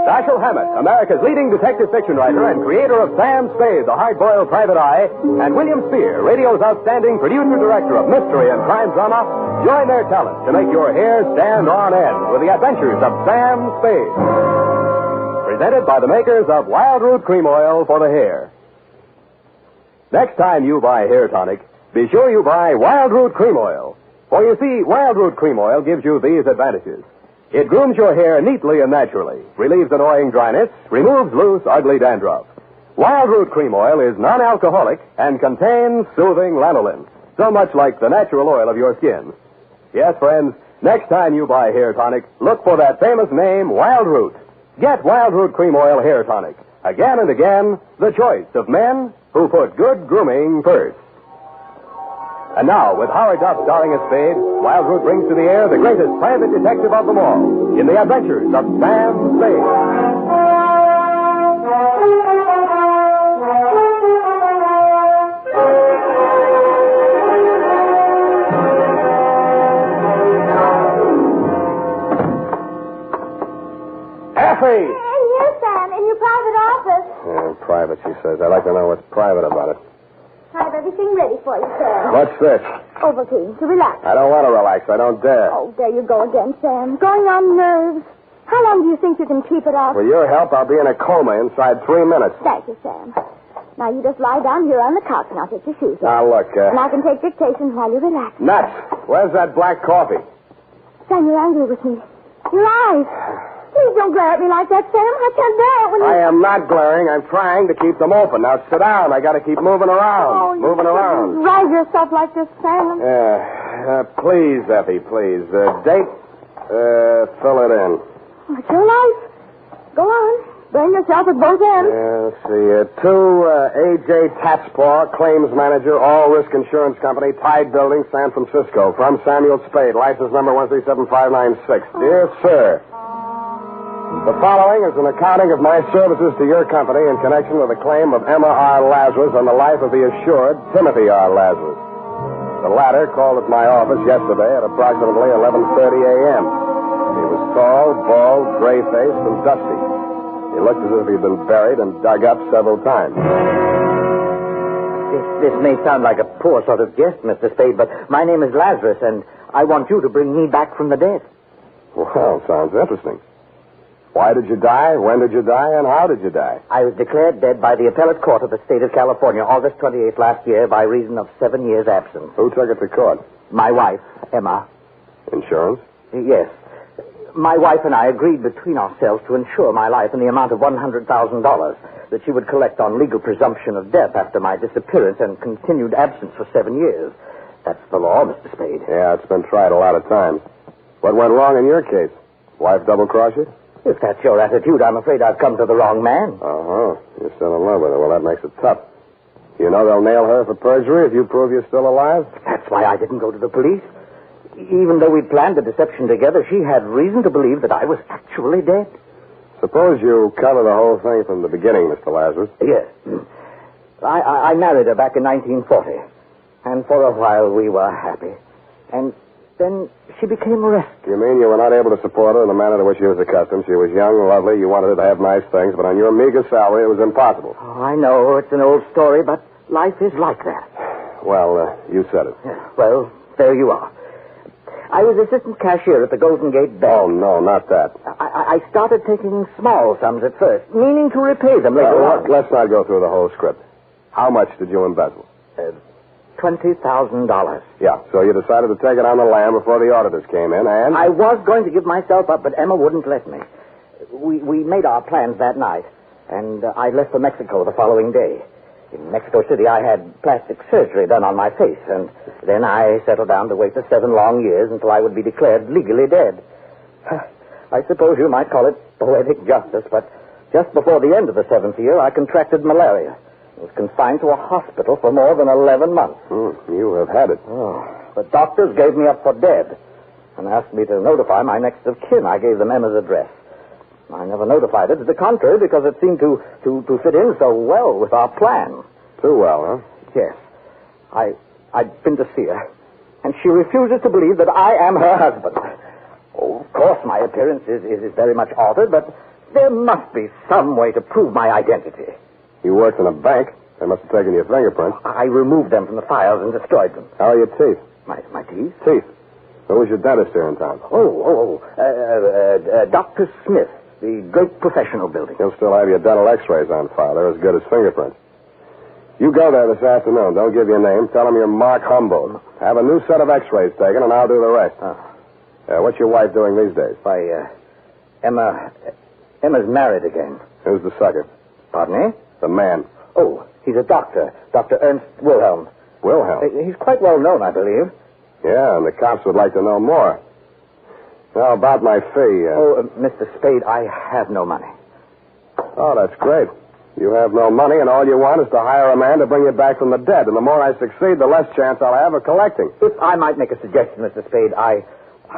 Dashiell Hammett, America's leading detective fiction writer and creator of Sam Spade, the hard-boiled private eye, and William Spear, radio's outstanding producer-director of mystery and crime drama, join their talents to make your hair stand on end with the adventures of Sam Spade. Presented by the makers of Wild Root Cream Oil for the hair. Next time you buy hair tonic, be sure you buy Wild Root Cream Oil. For you see, Wild Root Cream Oil gives you these advantages. It grooms your hair neatly and naturally, relieves annoying dryness, removes loose, ugly dandruff. Wild Root Cream Oil is non-alcoholic and contains soothing lanolin, so much like the natural oil of your skin. Yes, friends, next time you buy hair tonic, look for that famous name, Wild Root. Get Wild Root Cream Oil hair tonic. Again and again, the choice of men who put good grooming first. And now, with Howard Duff starring as Spade, Wild Root brings to the air the greatest private detective of them all in the adventures of Sam Spade. Effie! Yes, Sam, in your private office. Private, she says. I'd like to know what's private about it. I have everything ready for you, Sam. What's this? Ovaltine, to relax. I don't want to relax. I don't dare. Oh, there you go again, Sam. Going on nerves. How long do you think you can keep it up? With your help, I'll be in a coma inside 3 minutes. Thank you, Sam. Now, you just lie down here on the couch and I'll take your shoes off. Now, look, And I can take dictation while you relax. Nuts. Where's that black coffee? Sam, you're angry with me. Your eyes. Please don't glare at me like that, Sam. I can't bear it when you... I am not glaring. I'm trying to keep them open. Now, sit down. I got to keep moving around. Moving around. Rise yourself like this, Sam. Please, Effie, please. Date, fill it in. It's your life. Go on. Burn yourself at both ends. Let's see. To A.J. Tatspaw, claims manager, All Risk Insurance Company, Tide Building, San Francisco. From Samuel Spade, license number 137596. Dear Sir, the following is an accounting of my services to your company in connection with a claim of Emma R. Lazarus on the life of the assured Timothy R. Lazarus. The latter called at my office yesterday at approximately 11:30 a.m. He was tall, bald, gray-faced, and dusty. He looked as if he'd been buried and dug up several times. This may sound like a poor sort of jest, Mr. Spade, but my name is Lazarus, and I want you to bring me back from the dead. Well, sounds interesting. Why did you die? When did you die? And how did you die? I was declared dead by the appellate court of the state of California August 28th last year by reason of 7 years' absence. Who took it to court? My wife, Emma. Insurance? Yes. My wife and I agreed between ourselves to insure my life in the amount of $100,000 that she would collect on legal presumption of death after my disappearance and continued absence for 7 years. That's the law, Mr. Spade. Yeah, it's been tried a lot of times. What went wrong in your case? Wife double-cross you? If that's your attitude, I'm afraid I've come to the wrong man. Uh-huh. You're still in love with her. Well, that makes it tough. You know they'll nail her for perjury if you prove you're still alive? That's why I didn't go to the police. Even though we planned the deception together, she had reason to believe that I was actually dead. Suppose you cover the whole thing from the beginning, Mr. Lazarus. Yes. I married her back in 1940. And for a while we were happy. And then she became restless. You mean you were not able to support her in the manner to which she was accustomed? She was young, lovely, you wanted her to have nice things, but on your meager salary it was impossible. Oh, I know, it's an old story, but life is like that. Well, you said it. Yeah, well, there you are. I was assistant cashier at the Golden Gate Bank. Oh, no, not that. I started taking small sums at first, meaning to repay them later on. Let's not go through the whole script. How much did you embezzle? $20,000. Yeah, so you decided to take it on the lam before the auditors came in, and... I was going to give myself up, but Emma wouldn't let me. We made our plans that night, and I left for Mexico the following day. In Mexico City, I had plastic surgery done on my face, and then I settled down to wait for 7 long years until I would be declared legally dead. I suppose you might call it poetic justice, but just before the end of the 7th year, I contracted malaria. I was confined to a hospital for more than 11 months. You have had it. Oh, the doctors gave me up for dead and asked me to notify my next of kin. I gave them Emma's address. I never notified her to the contrary because it seemed to fit in so well with our plan. Too well, huh? Yes. I'd been to see her, and she refuses to believe that I am her husband. Oh, of course, my appearance is very much altered, but There must be some way to prove my identity. You worked in a bank. They must have taken your fingerprints. I removed them from the files and destroyed them. How are your teeth? My teeth? Teeth. Who was your dentist here in town? Dr. Smith, the great professional building. He'll still have your dental x-rays on file. They're as good as fingerprints. You go there this afternoon. Don't give your name. Tell them you're Mark Humboldt. Have a new set of x-rays taken, and I'll do the rest. What's your wife doing these days? Why, Emma's married again. Who's the sucker? Pardon me? The man. Oh, he's a doctor. Dr. Ernst Wilhelm. Wilhelm? He's quite well known, I believe. Yeah, and the cops would like to know more. Now, about my fee. Mr. Spade, I have no money. Oh, that's great. You have no money, and all you want is to hire a man to bring you back from the dead. And the more I succeed, the less chance I'll have of collecting. If I might make a suggestion, Mr. Spade, I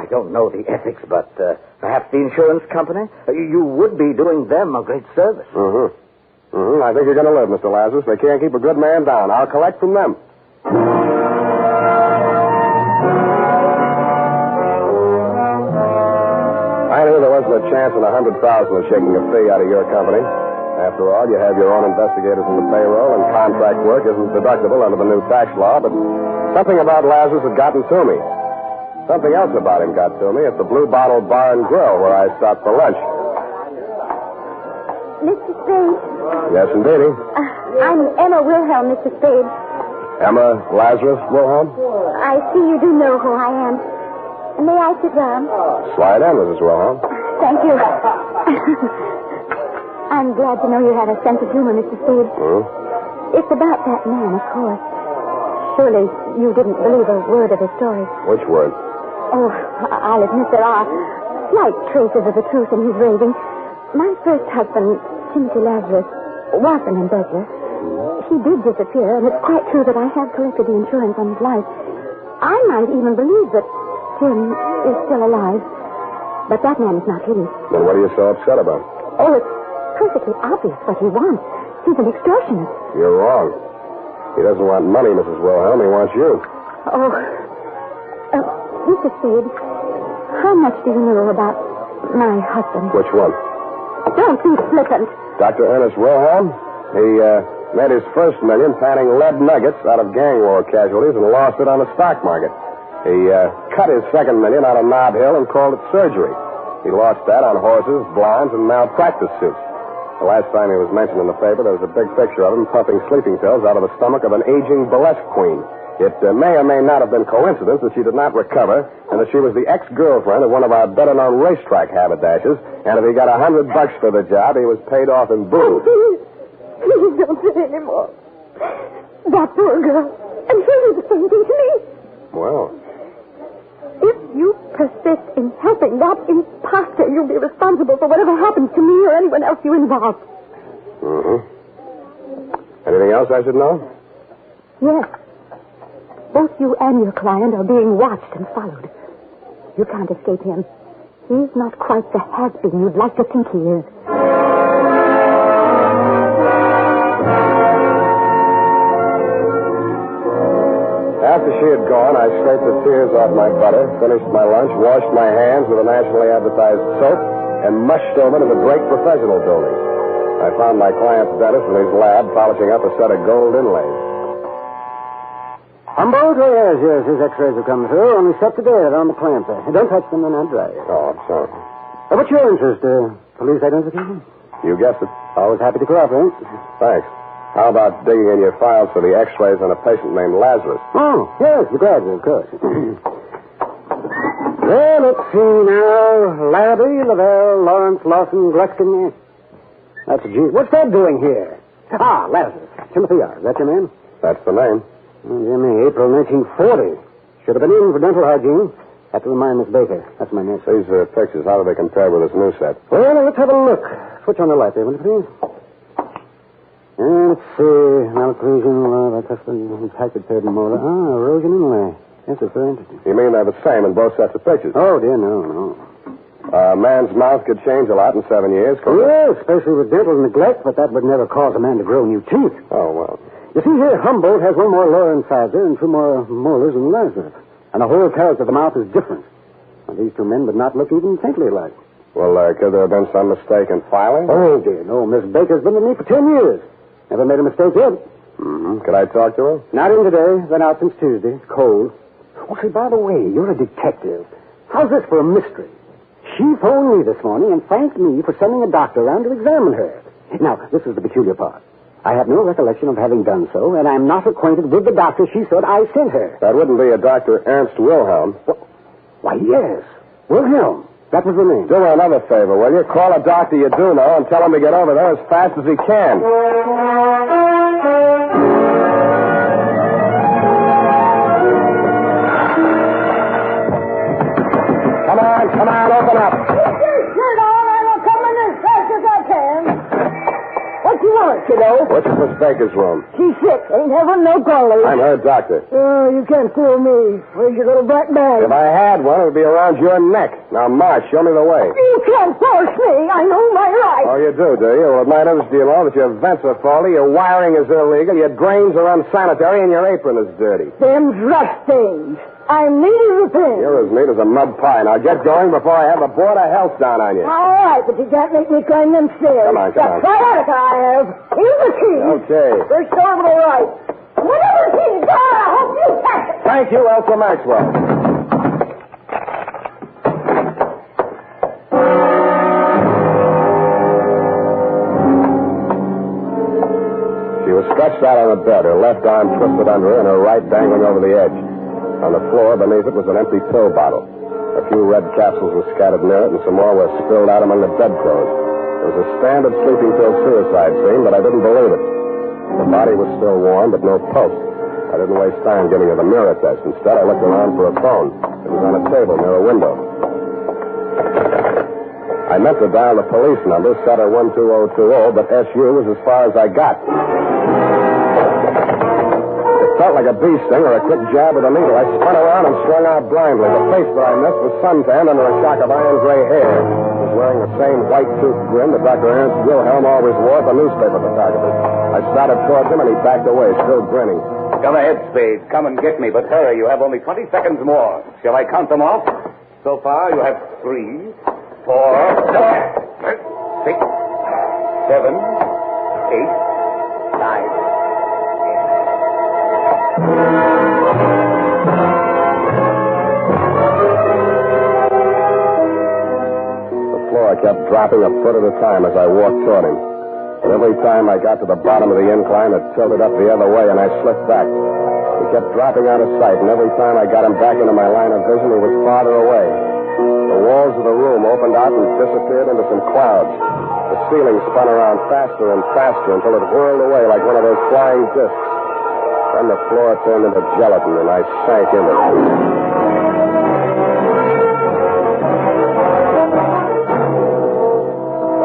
don't know the ethics, but perhaps the insurance company? You would be doing them a great service. I think you're going to live, Mr. Lazarus. They can't keep a good man down. I'll collect from them. I knew there wasn't a chance in 100,000 of shaking a fee out of your company. After all, you have your own investigators in the payroll, and contract work isn't deductible under the new tax law, but something about Lazarus had gotten to me. Something else about him got to me at the Blue Bottle Bar and Grill where I stopped for lunch. Mr. Spade? Yes, indeedy. I'm Emma Wilhelm, Mr. Spade. Emma Lazarus Wilhelm? I see you do know who I am. May I sit down? Slide in, Mrs. Wilhelm. Thank you. I'm glad to know you have a sense of humor, Mr. Spade. It's about that man, of course. Surely you didn't believe a word of his story. Which word? Oh, I'll admit there are slight traces of the truth in his raving. My first husband, Timothy Lazarus, was an embezzler. He did disappear, and it's quite true that I have collected the insurance on his life. I might even believe that Tim is still alive. But that man is not he. Then what are you so upset about? Oh, it's perfectly obvious what he wants. He's an extortionist. You're wrong. He doesn't want money, Mrs. Wilhelm. He wants you. Oh. Mr. Spade, how much do you know about my husband? Which one? Don't be flippant. Dr. Ernest Wilhelm. He made his first million panning lead nuggets out of gang war casualties and lost it on the stock market. He cut his second million out of Nob Hill and called it surgery. He lost that on horses, blinds, and malpractice suits. The last time he was mentioned in the paper, there was a big picture of him pumping sleeping pills out of the stomach of an aging burlesque queen. It may or may not have been coincidence that she did not recover, and that she was the ex-girlfriend of one of our better-known racetrack haberdashers, and if he got $100 for the job, he was paid off in booze. Please don't say any more. That poor girl. And she'll do the same thing to me. Well, if you persist in helping that imposter, you'll be responsible for whatever happens to me or anyone else you involve. Anything else I should know? Yes. Both you and your client are being watched and followed. You can't escape him. He's not quite the has-been you'd like to think he is. After she had gone, I scraped the tears off my butter, finished my lunch, washed my hands with a nationally advertised soap, and mushed over to the Drake Professional Building. I found my client's dentist in his lab polishing up a set of gold inlays. Humboldt? Oh, yes, his x-rays have come through. Only set today. They're on the clamp there. Don't touch them, they're not dry. Oh, I'm sorry. What's your interest? Police identification? You guessed it. Always happy to cooperate. Thanks. How about digging in your files for the x-rays on a patient named Lazarus? Oh, yes, be glad to, of course. Well, let's see now. Labby, Lavelle, Lawrence, Lawson, Gluskin. That's a G. What's that doing here? Ah, Lazarus. Timothy R. Is that your name? That's the name. Jimmy, April 1940. Should have been in for dental hygiene. Have to remind Miss Baker. That's my name. These pictures, how do they compare with this new set? Well, let's have a look. Switch on the light there, will you please? Let's see. Malocclusion, impacted third molar. Ah, erosion inlay. Yes, it's very interesting. You mean they're the same in both sets of pictures? Oh, dear, no. A man's mouth could change a lot in 7 years, couldn't it? Yes, especially with dental neglect, but that would never cause a man to grow new teeth. Oh, well. You see here, Humboldt has one more lower incisor and two more molars than Lazarus. And the whole character of the mouth is different. Now, these two men would not look even faintly alike. Well, could there have been some mistake in filing? Oh, dear, no. Miss Baker's been with me for 10 years. Never made a mistake yet. Mm-hmm. Could I talk to her? Not in today. Been out since Tuesday. It's cold. Oh, say, by the way, you're a detective. How's this for a mystery? She phoned me this morning and thanked me for sending a doctor around to examine her. Now, this is the peculiar part. I have no recollection of having done so, and I'm not acquainted with the doctor she said I sent her. That wouldn't be a Dr. Ernst Wilhelm. Why, yes. Wilhelm. That was the name. Do her another favor, will you? Call a doctor you do know and tell him to get over there as fast as he can. Come on, open up. Get your shirt on. I will come in as fast as I can. What you want, kiddo? What's in Miss Baker's room? She's sick. Ain't having no golly. I'm her doctor. Oh, you can't fool me. Where's your little black bag? If I had one, it would be around your neck. Now, march. Show me the way. You can't force me. I know my rights. Oh, you do you? Well, it matters, do you know, that your vents are faulty, your wiring is illegal, your drains are unsanitary, and your apron is dirty. Them's rust stains. I'm needing repair. You're as neat as a mud pie. Now, get going before I have the Board of Health down on you. All right, but you can't make me climb them stairs. Come on. That's sciatica I have. Here's the key. Okay. First door to the right. Whatever the key's got, I hope you catch it. Thank you, Elsa Maxwell. She was stretched out on the bed, her left arm twisted under her and her right dangling over the edge. On the floor beneath it was an empty pill bottle. A few red capsules were scattered near it, and some more were spilled out among the bedclothes. It was a standard sleeping pill suicide scene, but I didn't believe it. The body was still warm, but no pulse. I didn't waste time getting her the mirror test. Instead, I looked around for a phone. It was on a table near a window. I meant to dial the police number, set her 12020, but SU was as far as I got. Felt like a bee sting or a quick jab with a needle. I spun around and strung out blindly. The face that I missed was suntanned under a shock of iron gray hair. He was wearing the same white-toothed grin that Dr. Ernst Wilhelm always wore for newspaper photographers. I started towards him, and he backed away, still grinning. Come ahead, Spade. Come and get me, but hurry. You have only 20 seconds more. Shall I count them off? So far, you have 3, 4, 6, 7, 8, 9. The floor kept dropping a foot at a time as I walked toward him. But every time I got to the bottom of the incline, it tilted up the other way, and I slipped back. He kept dropping out of sight, and every time I got him back into my line of vision, he was farther away. The walls of the room opened out and disappeared into some clouds. The ceiling spun around faster and faster until it whirled away like one of those flying discs. Then the floor turned into gelatin, and I sank into it.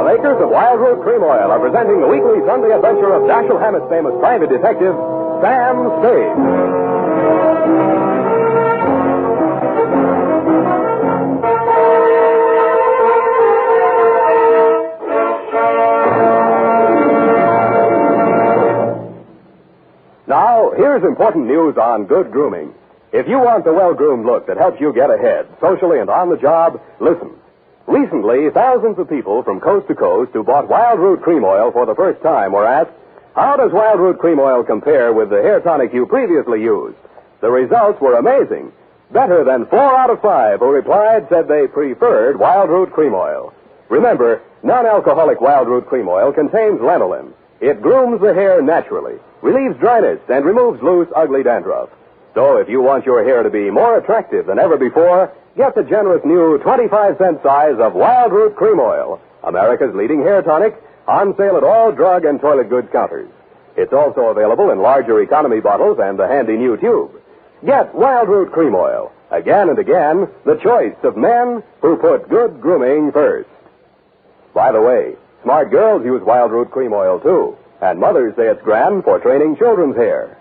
The makers of Wild Root Cream Oil are presenting the weekly Sunday adventure of Dashiell Hammett's famous private detective, Sam Spade. Now, here's important news on good grooming. If you want the well-groomed look that helps you get ahead, socially and on the job, listen. Recently, thousands of people from coast to coast who bought Wild Root Cream Oil for the first time were asked, how does Wild Root Cream Oil compare with the hair tonic you previously used? The results were amazing. Better than 4 out of 5 who replied said they preferred Wild Root Cream Oil. Remember, non-alcoholic Wild Root Cream Oil contains lanolin. It grooms the hair naturally, relieves dryness, and removes loose, ugly dandruff. So if you want your hair to be more attractive than ever before, get the generous new 25-cent size of Wild Root Cream Oil, America's leading hair tonic, on sale at all drug and toilet goods counters. It's also available in larger economy bottles and the handy new tube. Get Wild Root Cream Oil. Again and again, the choice of men who put good grooming first. By the way, smart girls use Wild Root Cream Oil, too. And mothers say it's grand for training children's hair.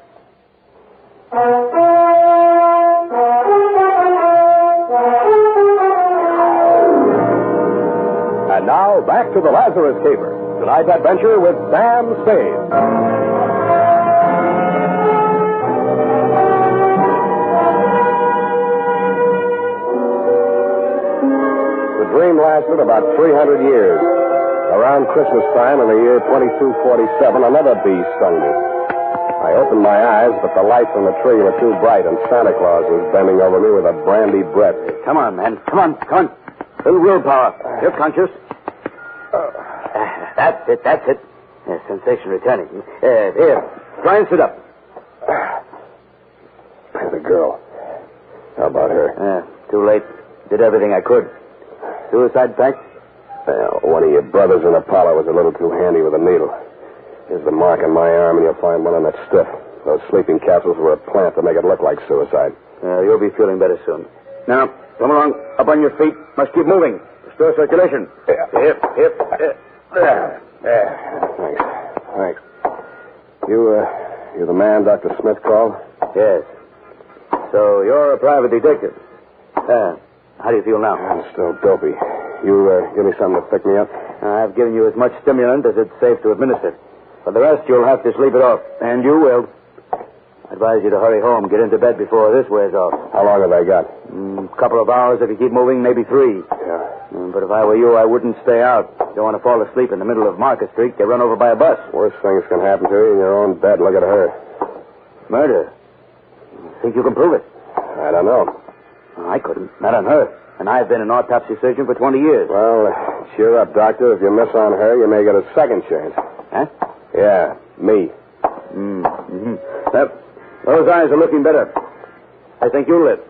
And now, back to the Lazarus Caper. Tonight's adventure with Sam Spade. The dream time lasted about 300 years. Around Christmas time in the year 2247, another bee stung me. I opened my eyes, but the lights on the tree were too bright, and Santa Claus was bending over me with a brandy breath. Come on, man. Come on. Little willpower. You're conscious. That's it. Yeah, sensation returning. Here, try and sit up. There's a girl. How about her? Too late. Did everything I could. Suicide pact? Well, one of your brothers in Apollo was a little too handy with a needle. Here's the mark on my arm, and you'll find one on that stiff. Those sleeping capsules were a plant to make it look like suicide. You'll be feeling better soon. Now, come along. Up on your feet. Must keep moving. Restore circulation. Yeah. Hip. There. Thanks. You the man Dr. Smith called? Yes. So you're a private detective. How do you feel now? I'm still dopey. You give me something to pick me up? I've given you as much stimulant as it's safe to administer. For the rest, you'll have to sleep it off. And you will. I advise you to hurry home. Get into bed before this wears off. How long have I got? Couple of hours if you keep moving, maybe 3. Yeah. But if I were you, I wouldn't stay out. You don't want to fall asleep in the middle of Market Street, get run over by a bus. Worst things can happen to you in your own bed. Look at her. Murder? Think you can prove it? I don't know. I couldn't. Not on her. And I've been an autopsy surgeon for 20 years. Well, cheer up, Doctor. If you miss on her, you may get a second chance. Huh? Yeah, me. Those eyes are looking better. I think you'll live.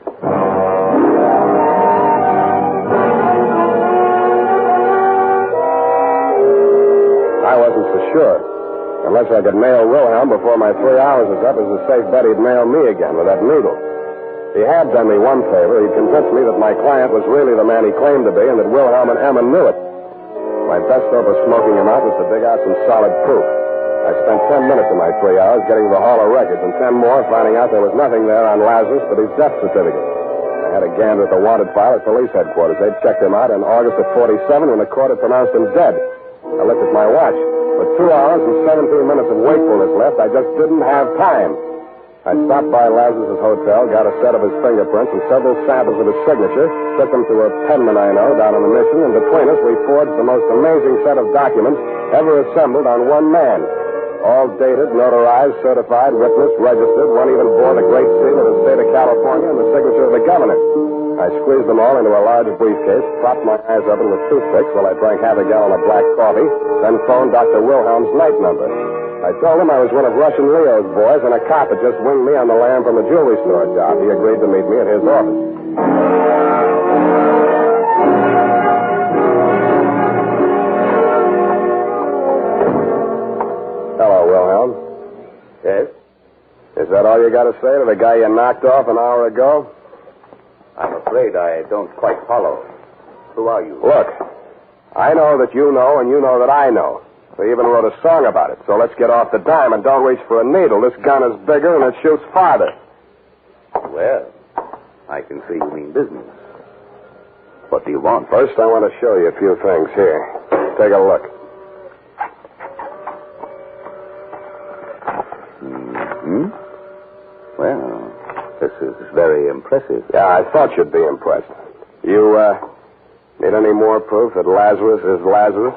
I wasn't so sure. Unless I could nail Wilhelm before my 3 hours was up, it was a safe bet he'd nail me again with that needle. He had done me one favor. He'd convinced me that my client was really the man he claimed to be and that Wilhelm and Emma knew it. My best hope of smoking him out was to dig out some solid proof. I spent 10 minutes of my 3 hours getting to the Hall of Records and 10 more finding out there was nothing there on Lazarus but his death certificate. I had a gander at the wanted file at police headquarters. They'd checked him out in August of 47 when the court had pronounced him dead. I looked at my watch. With 2 hours and 17 minutes of wakefulness left, I just didn't have time. I stopped by Lazarus' hotel, got a set of his fingerprints and several samples of his signature, took them to a penman I know down on the Mission, and between us we forged the most amazing set of documents ever assembled on one man. All dated, notarized, certified, witnessed, registered. One even bore the great seal of the state of California and the signature of the governor. I squeezed them all into a large briefcase, propped my eyes open with toothpicks while I drank half a gallon of black coffee, then phoned Dr. Wilhelm's night number. I told him I was one of Russian Leo's boys, and a cop had just winged me on the lam from the jewelry store job. He agreed to meet me at his office. Hello, Wilhelm. Yes? Is that all you got to say to the guy you knocked off an hour ago? I'm afraid I don't quite follow. Who are you? Look, I know that you know, and you know that I know. We even wrote a song about it, so let's get off the dime and don't reach for a needle. This gun is bigger and it shoots farther. Well, I can see you mean business. What do you want? First, I want to show you a few things. Here, take a look. Well, this is very impressive. Yeah, I thought you'd be impressed. You, need any more proof that Lazarus is Lazarus?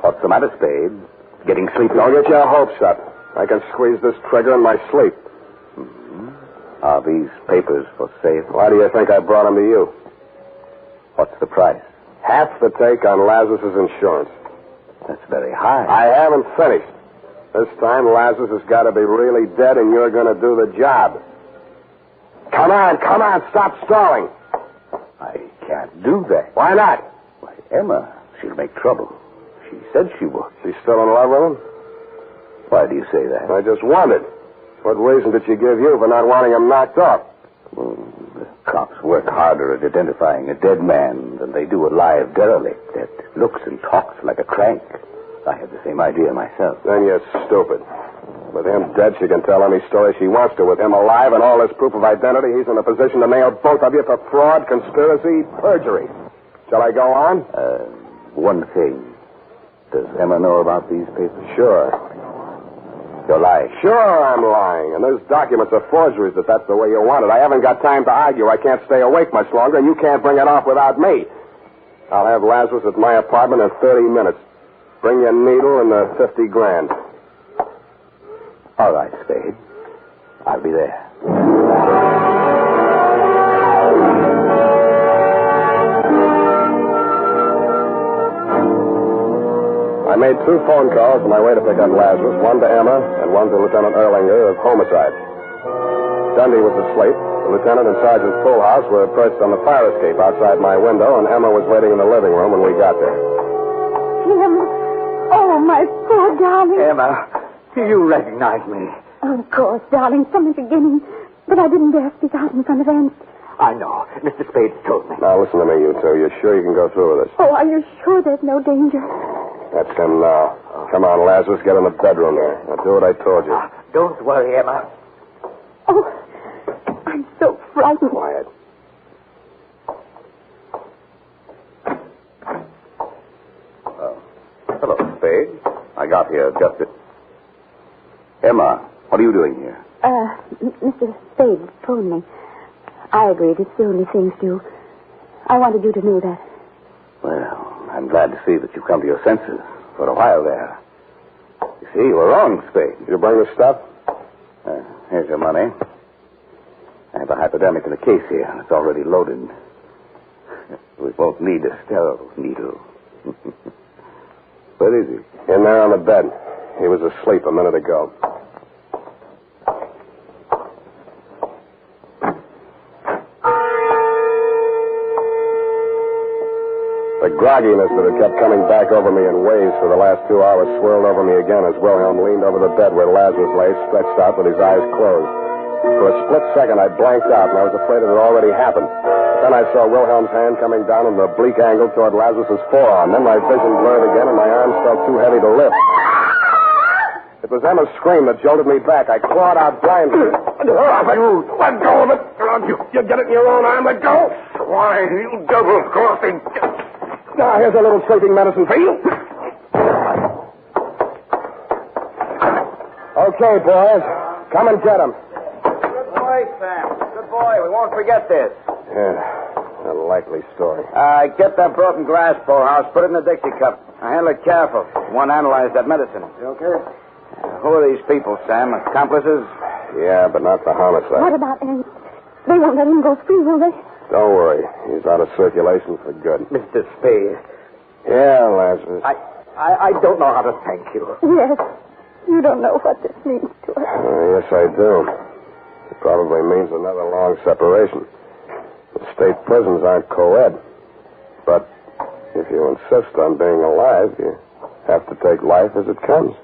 What's the matter, Spade? Getting sleepy? Don't get your hopes up. I can squeeze this trigger in my sleep. Are these papers for sale? Why do you think I brought them to you? What's the price? Half the take on Lazarus' insurance. That's very high. I haven't finished. This time, Lazarus has got to be really dead, and you're going to do the job. Come on, stop stalling. I can't do that. Why not? Why, Emma, she'll make trouble. She said she would. She's still in love with him? Why do you say that? I just wondered. What reason did she give you for not wanting him knocked off? Well, the cops work harder at identifying a dead man than they do a live derelict that looks and talks like a crank. I had the same idea myself. Then you're stupid. With him dead, she can tell any story she wants to. With him alive and all this proof of identity, he's in a position to nail both of you for fraud, conspiracy, perjury. Shall I go on? One thing. Does Emma know about these papers? Sure. You're lying. Sure I'm lying. And those documents are forgeries if that's the way you want it. I haven't got time to argue. I can't stay awake much longer, and you can't bring it off without me. I'll have Lazarus at my apartment in 30 minutes. Bring your needle and the $50,000. All right, Spade. I'll be there. I made 2 phone calls on my way to pick up Lazarus, one to Emma and one to Lieutenant Erlinger of homicide. Dundee was asleep. The lieutenant and Sergeant Fullhouse were perched on the fire escape outside my window, and Emma was waiting in the living room when we got there. Jim. Oh, my poor darling. Emma, do you recognize me? Of course, darling, from the beginning. But I didn't dare speak out in front of Aunt. I know. Mr. Spade told me. Now, listen to me, you two. You're sure you can go through with this? Oh, are you sure there's no danger? That's him now. Come on, Lazarus. Get in the bedroom there. Now, do what I told you. Don't worry, Emma. Oh, I'm so frightened. Quiet. Hello, Spade. I got here just at... Emma, what are you doing here? Mr. Spade told me. I agreed. It's the only thing to do. I wanted you to know that. Well, I'm glad to see that you've come to your senses for a while there. You see, you were wrong, Spade. Did you bring the stuff? Here's your money. I have a hypodermic in the case here, and it's already loaded. We both need a sterile needle. Where is he? In there on the bed. He was asleep a minute ago. The grogginess that had kept coming back over me in waves for the last 2 hours swirled over me again as Wilhelm leaned over the bed where Lazarus lay, stretched out with his eyes closed. For a split second, I blanked out, and I was afraid it had already happened. But then I saw Wilhelm's hand coming down in an oblique angle toward Lazarus's forearm. Then my vision blurred again, and my arms felt too heavy to lift. It was Emma's scream that jolted me back. I clawed out blindly. Let go of it. You get it in your own arm. Let go. Why, you double-crossing... Now, here's a little sleeping medicine for you. Okay, boys. Come and get him. Good boy, Sam. Good boy. We won't forget this. Yeah, a likely story. Get that broken glass, Bullhouse. Put it in the Dixie cup. Now, handle it careful. Won't analyze that medicine. You okay? Who are these people, Sam? Accomplices? Yeah, but not the homicide. What about Aunt? They won't let him go free, will they? Don't worry. He's out of circulation for good. Mr. Spade. Yeah, Lazarus. I don't know how to thank you. Yes. You don't know what this means to us. Yes, I do. It probably means another long separation. The state prisons aren't co-ed. But if you insist on being alive, you have to take life as it comes.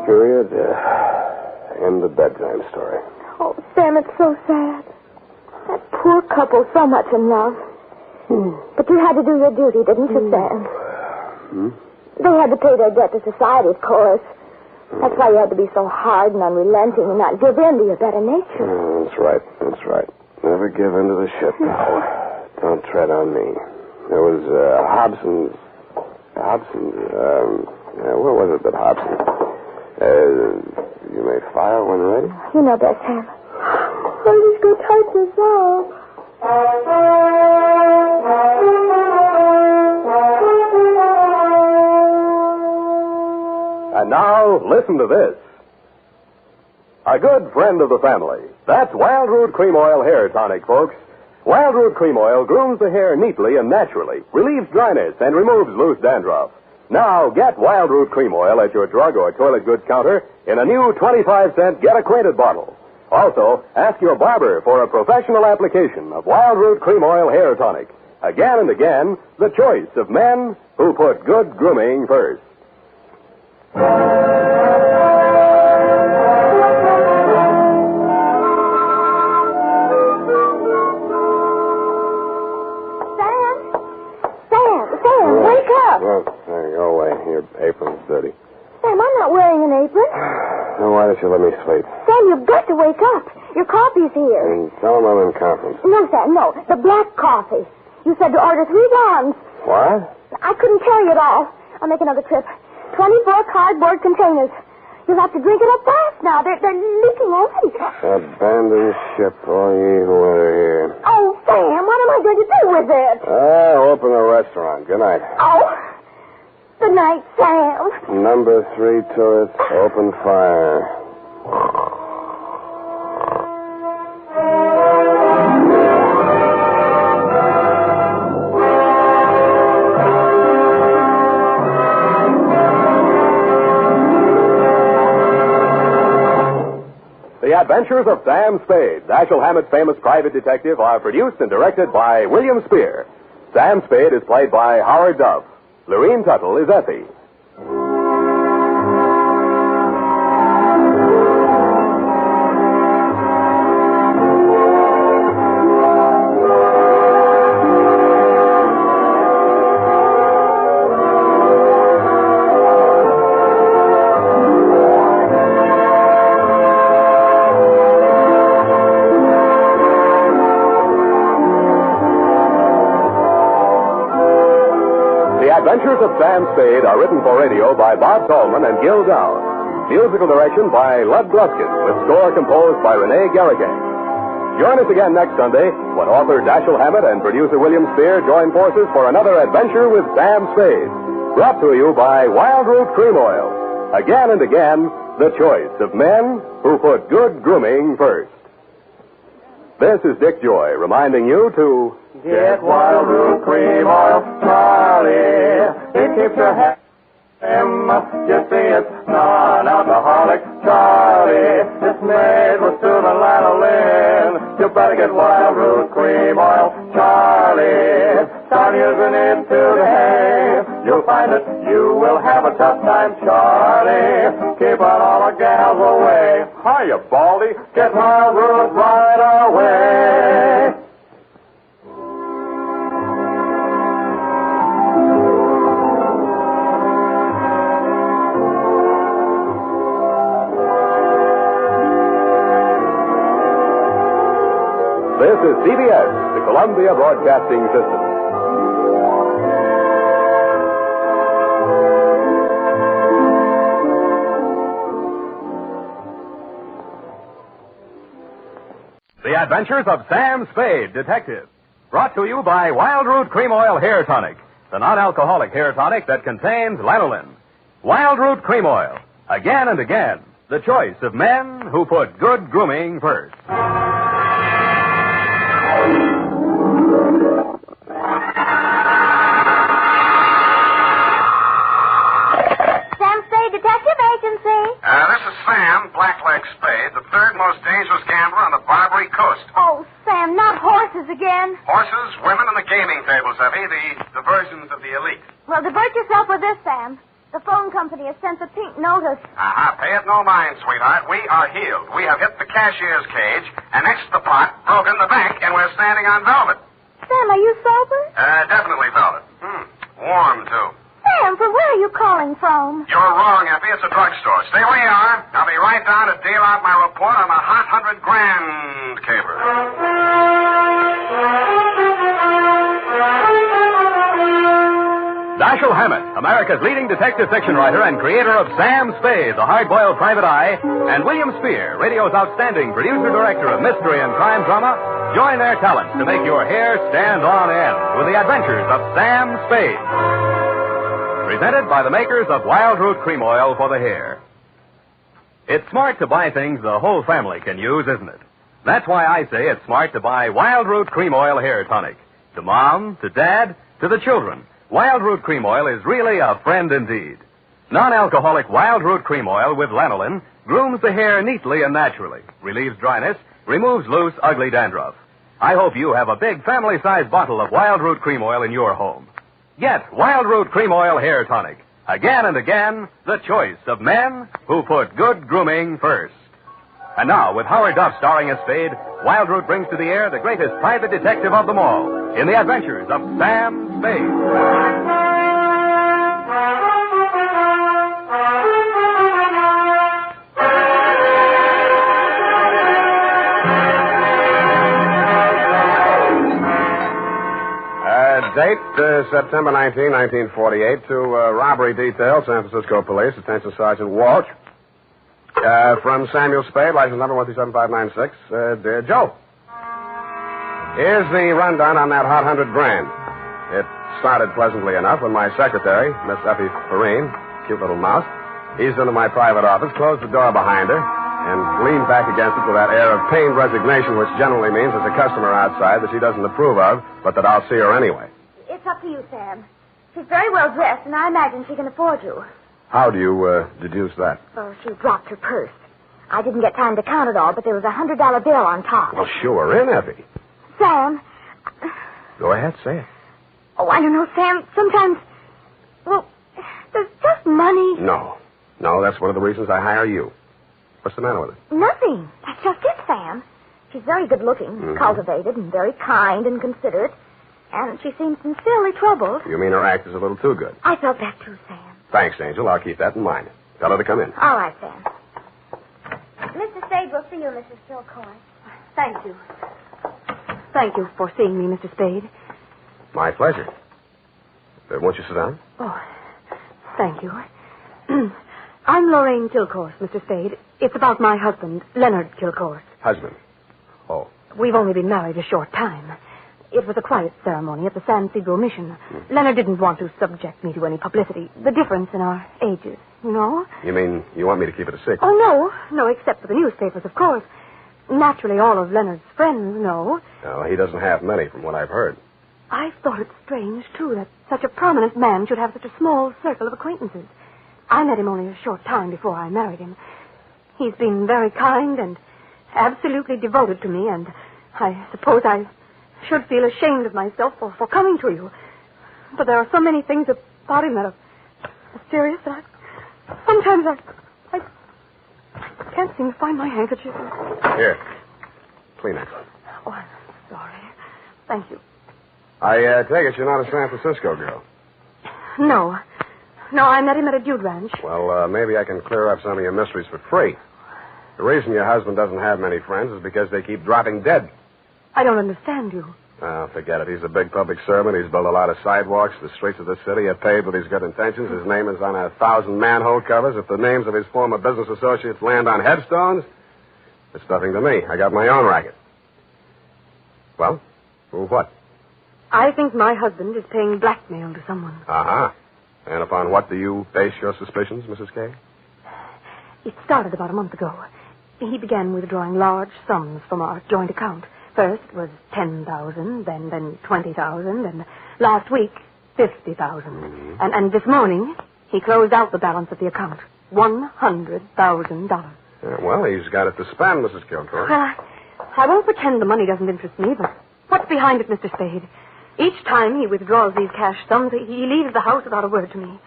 Period. End of bedtime story. Oh, Sam, it's so sad. That poor couple, so much in love. But you had to do your duty, didn't you, Sam? They had to pay their debt to society, of course. That's why you had to be so hard and unrelenting and not give in to your better nature. That's right. That's right. Never give in to the ship. Don't tread on me. There was Hobson's... where was it that Hobson... you may fire when ready. You know best, Sam. I'll just go type this up. And now, listen to this. A good friend of the family. That's Wild Root Cream Oil Hair Tonic, folks. Wild Root Cream Oil grooms the hair neatly and naturally, relieves dryness, and removes loose dandruff. Now, get Wild Root Cream Oil at your drug or toilet goods counter in a new 25-cent Get Acquainted bottle. Also, ask your barber for a professional application of Wild Root Cream Oil Hair Tonic. Again and again, the choice of men who put good grooming first. Sam, wake up. Well, go away. Your apron's dirty. Sam, I'm not wearing an apron. Then why don't you let me sleep? Sam, you've got to wake up. Your coffee's here. And tell them I'm in conference. No, Sam, no. The black coffee. You said to order 3 gallons. What? I couldn't tell you it all. I'll make another trip. 24 cardboard containers. You'll have to drink it up fast now. They're leaking already. Abandon ship, all ye who enter here. Oh, Sam, what am I going to do with it? Open the restaurant. Good night. Oh, good night, Sam. Number 3 turret, open fire. The Adventures of Sam Spade, Dashiell Hammett's famous private detective, are produced and directed by William Spear. Sam Spade is played by Howard Duff. Lorene Tuttle is Effie. Adventures of Sam Spade are written for radio by Bob Tallman and Gil Dowd. Musical direction by Lud Gluskin, with score composed by Rene Garrigan. Join us again next Sunday when author Dashiell Hammett and producer William Spear join forces for another adventure with Sam Spade. Brought to you by Wild Root Cream Oil. Again and again, the choice of men who put good grooming first. This is Dick Joy reminding you to get Wild Root Cream Oil, Charlie. It keeps your hair trim. You see, it's non-alcoholic, Charlie. It's made with soothing lanolin. You better get Wild Root Cream Oil, Charlie. Start using it today. You'll find that you will have a tough time, Charlie. Keep on all the gals away. Hiya, Baldy. Get Wild Root right away. This is CBS, the Columbia Broadcasting System. The Adventures of Sam Spade, Detective. Brought to you by Wild Root Cream Oil Hair Tonic, the non-alcoholic hair tonic that contains lanolin. Wild Root Cream Oil. Again and again, the choice of men who put good grooming first. This is Sam, Blackleg Spade, the third most dangerous gambler on the Barbary Coast. Oh, Sam, not horses again. Horses, women, and the gaming tables, Effie, the diversions of the elite. Well, divert yourself with this, Sam. The phone company has sent the pink notice. Pay it no mind, sweetheart. We are healed. We have hit the cashier's cage, annexed the pot, broken the bank, and we're standing on velvet. Sam, are you sober? Definitely velvet. Warm, too. Sam, from where are you calling from? You're wrong, Effie. It's a drugstore. Stay where you are. I'll be right down to deal out my report on the hot 100 grand caper. Dashiell Hammett, America's leading detective fiction writer and creator of Sam Spade, the hard-boiled private eye, and William Spear, radio's outstanding producer-director of mystery and crime drama, join their talents to make your hair stand on end with the adventures of Sam Spade. Presented by the makers of Wild Root Cream Oil for the hair. It's smart to buy things the whole family can use, isn't it? That's why I say it's smart to buy Wild Root Cream Oil Hair Tonic. To Mom, to Dad, to the children, Wild Root Cream Oil is really a friend indeed. Non-alcoholic Wild Root Cream Oil with lanolin grooms the hair neatly and naturally, relieves dryness, removes loose, ugly dandruff. I hope you have a big family-sized bottle of Wild Root Cream Oil in your home. Get Wild Root Cream Oil Hair Tonic. Again and again, the choice of men who put good grooming first. And now, with Howard Duff starring as Spade, Wild Root brings to the air the greatest private detective of them all in the adventures of Sam Spade. Date, September 19, 1948, to robbery detail, San Francisco Police, attention Sergeant Walsh. From Samuel Spade, license number 137596, dear Joe. Here's the rundown on that hot $100,000. It started pleasantly enough when my secretary, Miss Effie Perrine, cute little mouse, eased into my private office, closed the door behind her, and leaned back against it with that air of pained resignation, which generally means there's a customer outside that she doesn't approve of, but that I'll see her anyway. It's up to you, Sam. She's very well dressed, and I imagine she can afford you. How do you deduce that? Oh, she dropped her purse. I didn't get time to count it all, but there was a $100 bill on top. Well, sure, in, Effie. Sam. Go ahead, say it. Oh, I don't know, Sam. Sometimes, well, there's just money. No, that's one of the reasons I hire you. What's the matter with it? Nothing. That's just it, Sam. She's very good-looking, cultivated, and very kind and considerate. And she seems sincerely troubled. You mean her act is a little too good? I felt that too, Sam. Thanks, Angel. I'll keep that in mind. Tell her to come in. All right, Sam. Mr. Spade will see you, Mrs. Kilcoy. Thank you. Thank you for seeing me, Mr. Spade. My pleasure. Won't you sit down? Oh, thank you. I'm Lorraine Kilcourse, Mr. Spade. It's about my husband, Leonard Kilcourse. Husband? Oh. We've only been married a short time. It was a quiet ceremony at the San Pedro Mission. Leonard didn't want to subject me to any publicity. The difference in our ages, you know? You mean you want me to keep it a secret? Oh, no, except for the newspapers, of course. Naturally, all of Leonard's friends know. No, he doesn't have many, from what I've heard. I thought it strange, too, that such a prominent man should have such a small circle of acquaintances. I met him only a short time before I married him. He's been very kind and absolutely devoted to me, and I suppose I should feel ashamed of myself for coming to you. But there are so many things about him that are mysterious that sometimes I can't seem to find my handkerchief. Here. Kleenex. Oh, I'm sorry. Thank you. I take it you're not a San Francisco girl. No, I met him at a dude ranch. Well, maybe I can clear up some of your mysteries for free. The reason your husband doesn't have many friends is because they keep dropping dead. I don't understand you. Oh, forget it. He's a big public servant. He's built a lot of sidewalks. The streets of the city are paved with his good intentions. His name is on 1,000 manhole covers. If the names of his former business associates land on headstones, it's nothing to me. I got my own racket. Well, what? I think my husband is paying blackmail to someone. Uh-huh. And upon what do you base your suspicions, Mrs. Kay? It started about a month ago. He began withdrawing large sums from our joint account. First it was $10,000, then $20,000, and last week, $50,000. Mm-hmm. And this morning, he closed out the balance of the account. $100,000. Well, he's got it to spend, Mrs. Kilcoy. Well, I won't pretend the money doesn't interest me, but what's behind it, Mr. Spade? Each time he withdraws these cash sums, he leaves the house without a word to me.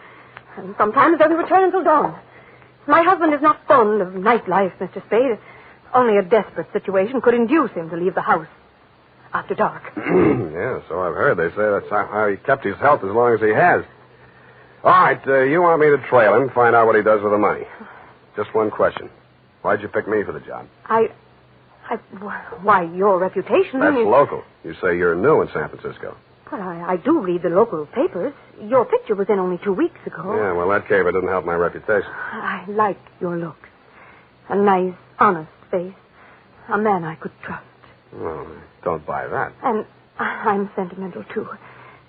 And sometimes doesn't return until dawn. My husband is not fond of nightlife, Mr. Spade. Only a desperate situation could induce him to leave the house after dark. Yeah, so I've heard. They say that's how he kept his health as long as he has. All right, you want me to trail him, find out what he does with the money. Just one question. Why'd you pick me for the job? Why, your reputation... That's local. You say you're new in San Francisco. Well, I do read the local papers. Your picture was in only 2 weeks ago. Yeah, well, that caper didn't help my reputation. I like your looks. A nice, honest face. A man I could trust. Well, don't buy that. And I'm sentimental, too.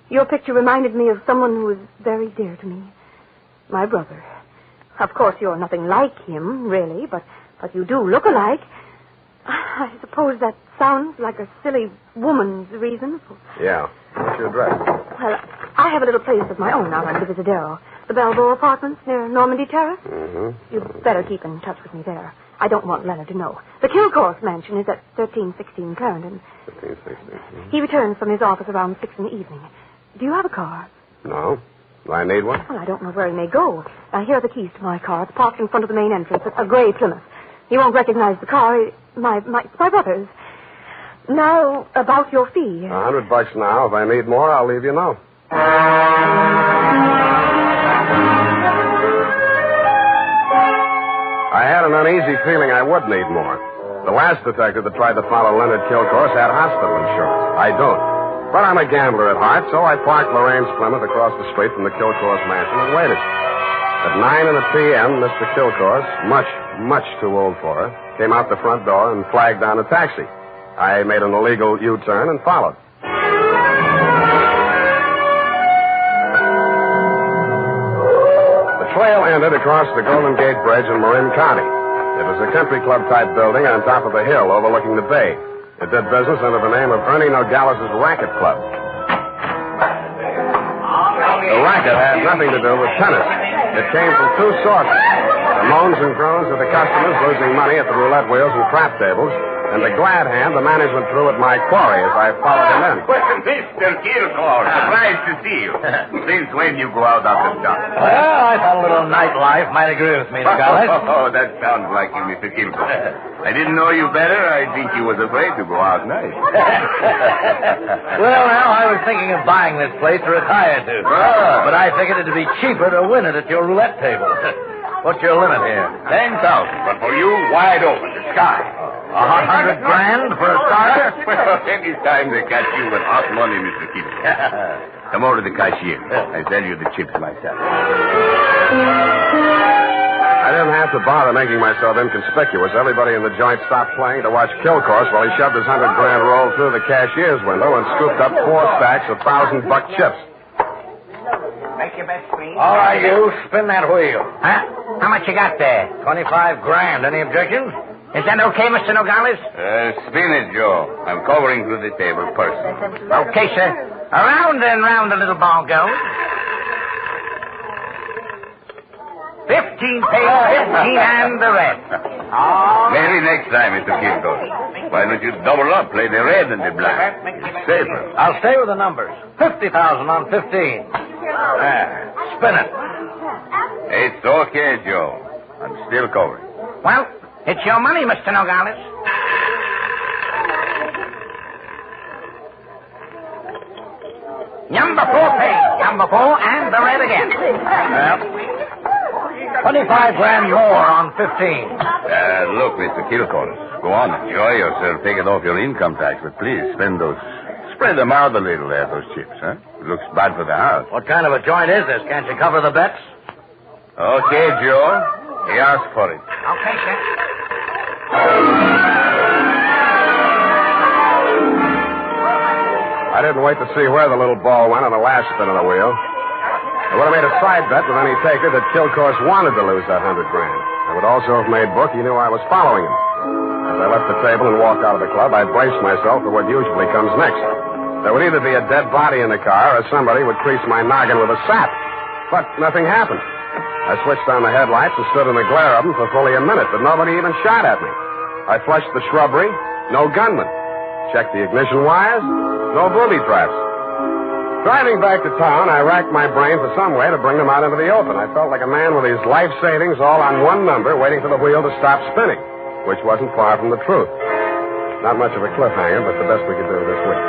Your picture reminded me of someone who was very dear to me. My brother. Of course, you're nothing like him, really, but you do look alike. I suppose that sounds like a silly woman's reason for... Yeah. What's your address? Well, I have a little place of my own out on Divisadero. The Balboa Apartments near Normandy Terrace. Mm-hmm. You'd better keep in touch with me there. I don't want Leonard to know. The Kilcourse mansion is at 1316 Clarendon. 1316. Mm-hmm. He returns from his office around 6 in the evening. Do you have a car? No. Do I need one? Well, I don't know where he may go. Here are the keys to my car. It's parked in front of the main entrance. A gray Plymouth. He won't recognize the car. My brother's. Now, about your fee. $100 now. If I need more, I'll leave you know. I had an uneasy feeling I would need more. The last detective that tried to follow Leonard Kilcourse had hospital insurance. I don't. But I'm a gambler at heart, so I parked Lorraine's Plymouth across the street from the Kilcourse mansion and waited. At 9 p.m., Mr. Kilcourse, much too old for her, came out the front door and flagged down a taxi. I made an illegal U-turn and followed. The trail ended across the Golden Gate Bridge in Marin County. It was a country club-type building on top of a hill overlooking the bay. It did business under the name of Ernie Nogales' Racket Club. The racket had nothing to do with tennis. It came from two sources. The moans and groans of the customers losing money at the roulette wheels and crap tables, and the glad hand the management threw at my quarry as I followed him in. Well, Mr. Kilcourse, surprised to see you. Since when you go out after dark? Well, I thought a little nightlife might agree with me, Nogales. Oh, that sounds like you, Mr. Kilcourse. I didn't know you better. I think you was afraid to go out night. Well, now, I was thinking of buying this place to retire to. But I figured it'd be cheaper to win it at your roulette table. What's your limit here? 10,000. But for you, wide open, the sky. $100 grand for a starter? Well, any time they catch you with hot money, Mr. Kilcourse. Come over to the cashier. I sell you the chips myself. I didn't have to bother making myself inconspicuous. Everybody in the joint stopped playing to watch Kilcourse while he shoved his $100 grand roll through the cashier's window and scooped up 4 stacks of $1,000 chips. Make your best, please. All right, you. Spin that wheel. Huh? How much you got there? $25 grand. Any objections? Is that okay, Mr. Nogales? Spin it, Joe. I'm covering through the table personally. Okay, sir. Around and round the little ball goes. 15 pays 15 and the rest. Maybe next time, Mr. Kilcourse. Why don't you double up, play the red and the black? It's safer. I'll stay with the numbers. 50,000 on 15. Spin it. It's okay, Joe. I'm still covering. Well, it's your money, Mr. Nogales. Number 4 pays. Number 4 and the red again. Yep. 25 grand more on 15. Look, Mr. Kilcourse, go on, enjoy yourself. Take it off your income tax, but please spread them out a little there, those chips, huh? It looks bad for the house. What kind of a joint is this? Can't you cover the bets? Okay, Joe. He asked for it. Okay, sir. I didn't wait to see where the little ball went on the last spin of the wheel. I would have made a side bet with any taker that Kilcourse wanted to lose that $100 grand. I would also have made book he knew I was following him. As I left the table and walked out of the club, I braced myself for what usually comes next. There would either be a dead body in the car or somebody would crease my noggin with a sap. But nothing happened. I switched on the headlights and stood in the glare of them for fully a minute, but nobody even shot at me. I flushed the shrubbery, no gunman. Checked the ignition wires, no booby traps. Driving back to town, I racked my brain for some way to bring them out into the open. I felt like a man with his life savings all on one number, waiting for the wheel to stop spinning, which wasn't far from the truth. Not much of a cliffhanger, but the best we could do this week.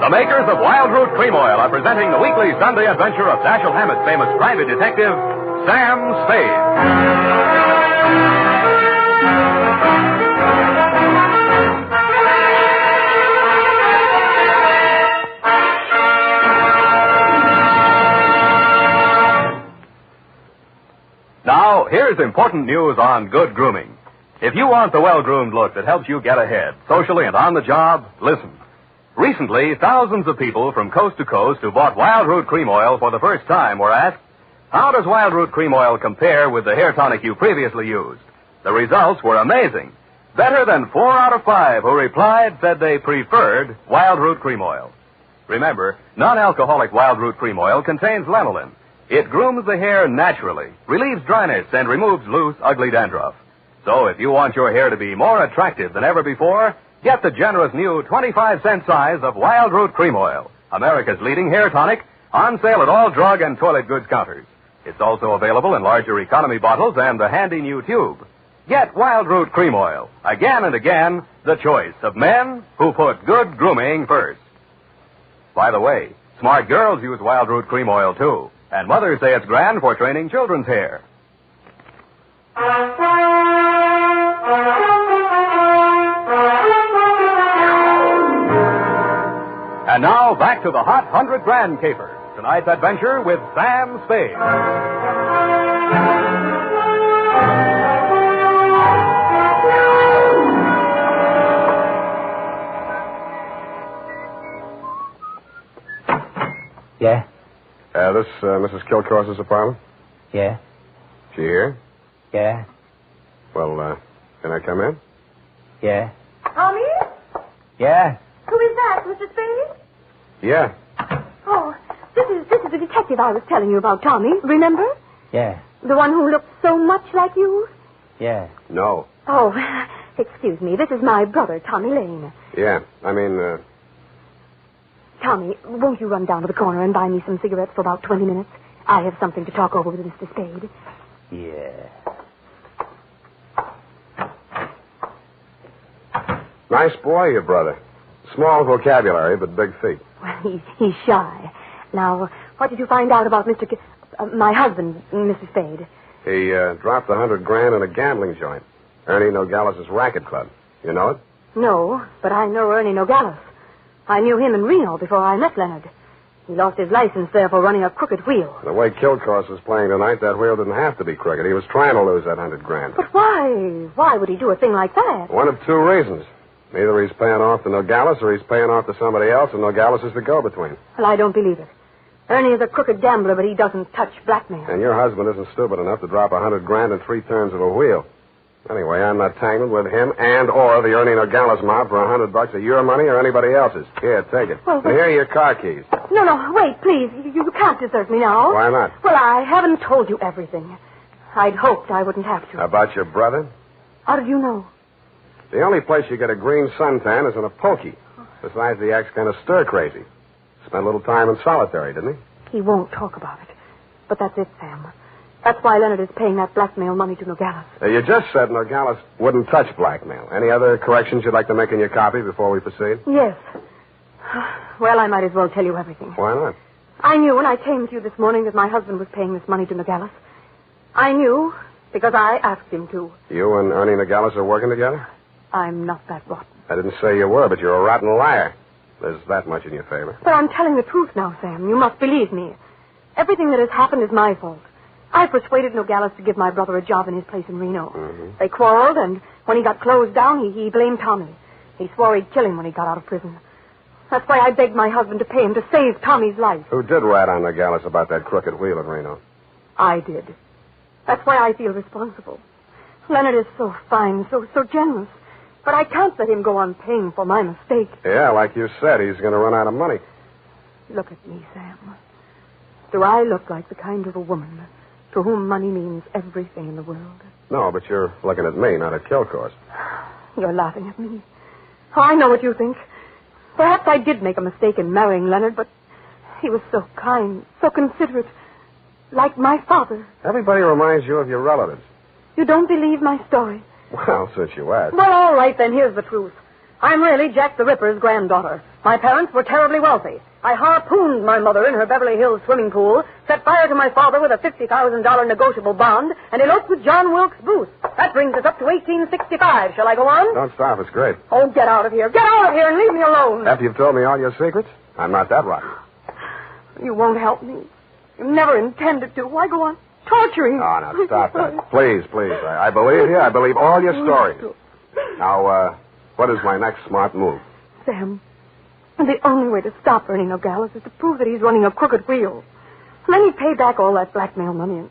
The makers of Wild Root Cream Oil are presenting the weekly Sunday adventure of Dashiell Hammett's famous private detective, Sam Spade. Now, here's important news on good grooming. If you want the well-groomed look that helps you get ahead, socially and on the job, listen. Recently, thousands of people from coast to coast who bought Wild Root Cream Oil for the first time were asked, how does Wild Root Cream Oil compare with the hair tonic you previously used? The results were amazing. Better than 4 out of 5 who replied said they preferred Wild Root Cream Oil. Remember, non-alcoholic Wild Root Cream Oil contains lanolin. It grooms the hair naturally, relieves dryness, and removes loose, ugly dandruff. So if you want your hair to be more attractive than ever before, get the generous new 25-cent size of Wild Root Cream Oil, America's leading hair tonic, on sale at all drug and toilet goods counters. It's also available in larger economy bottles and the handy new tube. Get Wild Root Cream Oil, again and again, the choice of men who put good grooming first. By the way, smart girls use Wild Root Cream Oil, too. And mothers say it's grand for training children's hair. And now, back to the hot 100 Grand Caper. Tonight's adventure with Sam Spade. Yeah? This Mrs. Kilcourse's apartment? Yeah? She here? Yeah? Well, can I come in? Yeah? Tommy? Yeah? Who is that, Mr. Spade? Yeah. Oh, this is the detective I was telling you about, Tommy. Remember? Yeah? The one who looked so much like you? Yeah? No. Oh, excuse me. This is my brother, Tommy Lane. Yeah. I mean, Tommy, won't you run down to the corner and buy me some cigarettes for about 20 minutes? I have something to talk over with Mr. Spade. Yeah. nice boy, your brother. Small vocabulary, but big feet. Well, he's shy. Now, what did you find out about my husband, Mr. Spade? He dropped $100 grand in a gambling joint. Ernie Nogales' racket club. You know it? No, but I know Ernie Nogales. I knew him in Reno before I met Leonard. He lost his license there for running a crooked wheel. The way Kilcourse was playing tonight, that wheel didn't have to be crooked. He was trying to lose that $100 grand. But why? Why would he do a thing like that? One of two reasons. Either he's paying off to Nogales or he's paying off to somebody else, and Nogales is the go-between. Well, I don't believe it. Ernie is a crooked gambler, but he doesn't touch blackmail. And your husband isn't stupid enough to drop $100 grand in 3 turns of a wheel. Anyway, I'm not tangled with him and or the Ernie Nogales mob for $100 of your money or anybody else's. Here, take it. Well, and here are your car keys. No, wait, please. You can't desert me now. Why not? Well, I haven't told you everything. I'd hoped I wouldn't have to. About your brother? How did you know? The only place you get a green suntan is in a pokey. Besides, he acts kind of stir-crazy. Spent a little time in solitary, didn't he? He won't talk about it. But that's it, Sam. That's why Leonard is paying that blackmail money to Nogales. You just said Nogales wouldn't touch blackmail. Any other corrections you'd like to make in your copy before we proceed? Yes. Well, I might as well tell you everything. Why not? I knew when I came to you this morning that my husband was paying this money to Nogales. I knew because I asked him to. You and Ernie Nogales are working together? I'm not that rotten. I didn't say you were, but you're a rotten liar. There's that much in your favor. But I'm telling the truth now, Sam. You must believe me. Everything that has happened is my fault. I persuaded Nogales to give my brother a job in his place in Reno. Mm-hmm. They quarreled, and when he got closed down, he blamed Tommy. He swore he'd kill him when he got out of prison. That's why I begged my husband to pay him to save Tommy's life. Who did rat on Nogales about that crooked wheel in Reno? I did. That's why I feel responsible. Leonard is so fine, so generous. But I can't let him go on paying for my mistake. Yeah, like you said, he's going to run out of money. Look at me, Sam. Do I look like the kind of a woman to whom money means everything in the world? No, but you're looking at me, not at Kilcourse. You're laughing at me. Oh, I know what you think. Perhaps I did make a mistake in marrying Leonard, but he was so kind, so considerate, like my father. Everybody reminds you of your relatives. You don't believe my story? Well, since you asked. Well, all right, then here's the truth. I'm really Jack the Ripper's granddaughter. My parents were terribly wealthy. I harpooned my mother in her Beverly Hills swimming pool, set fire to my father with a $50,000 negotiable bond, and eloped with John Wilkes Booth. That brings us up to 1865. Shall I go on? Don't stop. It's great. Oh, get out of here. Get out of here and leave me alone. After you've told me all your secrets, I'm not that rotten. You won't help me. You never intended to. Why go on torturing? Oh, now stop that. Please. I believe you. I believe all your stories. Now, what is my next smart move? Sam, the only way to stop Ernie Nogales is to prove that he's running a crooked wheel. And then he'd pay back all that blackmail money,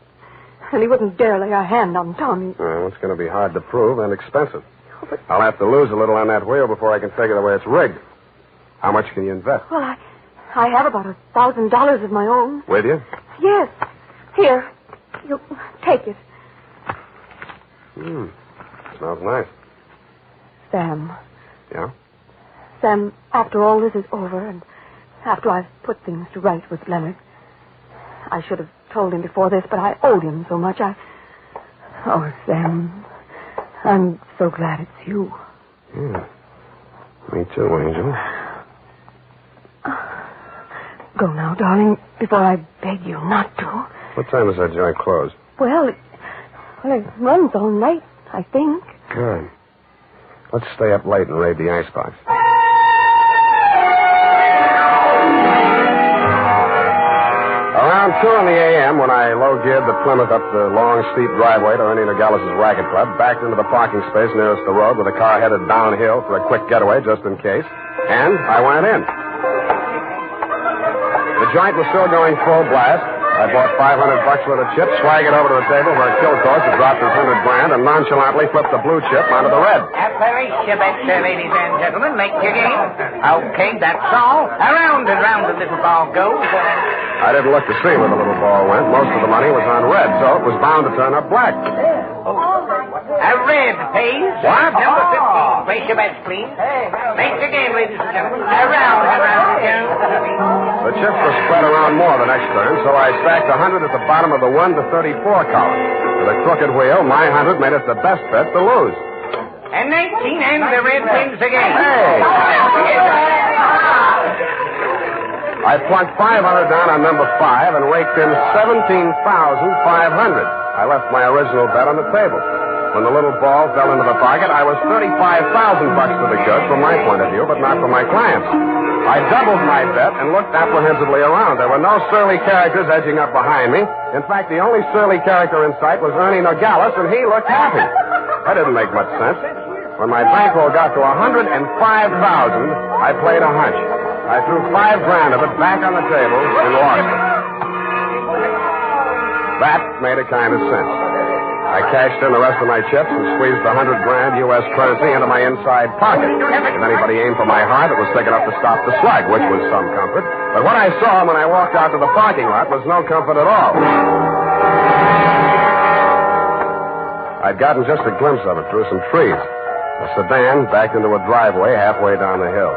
and he wouldn't dare lay a hand on Tommy. Well, it's going to be hard to prove and expensive. I'll have to lose a little on that wheel before I can figure the way it's rigged. How much can you invest? Well, I have about $1,000 of my own. With you? Yes. Here. You take it. Smells nice. Sam. Yeah? Sam, after all this is over, and after I've put things to right with Leonard, I should have told him before this, but I owed him so much. Oh, Sam, I'm so glad it's you. Yeah. Me too, Angel. Go now, darling, before I beg you not to. What time does that joint close? Well, it runs all night, I think. Good. Let's stay up late and raid the icebox. around 2 in the a.m. when I low-geared the Plymouth up the long, steep driveway to Ernie Nogales' racket club, backed into the parking space nearest the road with the car headed downhill for a quick getaway just in case, and I went in. The joint was still going full blast. I bought $500 worth of chips, swaggered over to the table where Kill Course had dropped his $100 and nonchalantly flipped the blue chip onto the red. Appalachia, ladies and gentlemen, make your game. Okay, that's all. Around and round the little ball goes. I didn't look to see where the little ball went. Most of the money was on red, so it was bound to turn up black. A red, please. What? Number 15. Place your bets, please. Make your game, ladies and gentlemen. Around and round it goes. The chips were spread around more the next turn, so I stacked 100 at the bottom of the 1 to 34 column. With a crooked wheel, my 100 made it the best bet to lose. And 19, and the red wins again. Hey! I plunked 500 down on number 5 and raked in 17,500. I left my original bet on the table. When the little ball fell into the pocket, I was $35,000 to the good from my point of view, but not from my clients. I doubled my bet and looked apprehensively around. There were no surly characters edging up behind me. In fact, the only surly character in sight was Ernie Nogales, and he looked happy. That didn't make much sense. When my bankroll got to $105,000, I played a hunch. I threw $5,000 of it back on the table and lost it. That made a kind of sense. I cashed in the rest of my chips and squeezed the $100,000 U.S. currency into my inside pocket. If anybody aimed for my heart, it was thick enough to stop the slug, which was some comfort. But what I saw when I walked out to the parking lot was no comfort at all. I'd gotten just a glimpse of it through some trees. A sedan backed into a driveway halfway down the hill.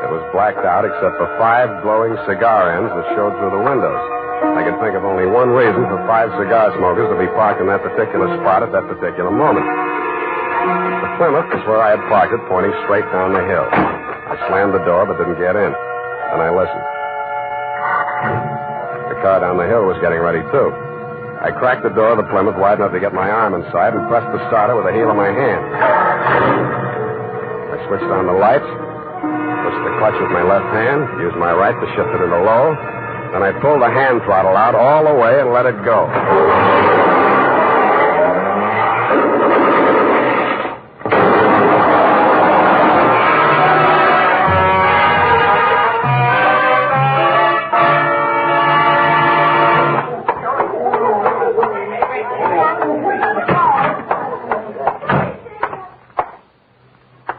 It was blacked out except for 5 glowing cigar ends that showed through the windows. I could think of only one reason for 5 cigar smokers to be parked in that particular spot at that particular moment. The Plymouth was where I had parked it, pointing straight down the hill. I slammed the door but didn't get in. And I listened. The car down the hill was getting ready, too. I cracked the door of the Plymouth wide enough to get my arm inside and pressed the starter with the heel of my hand. I switched on the lights, pushed the clutch with my left hand, used my right to shift it into low, and I pulled the hand throttle out all the way and let it go.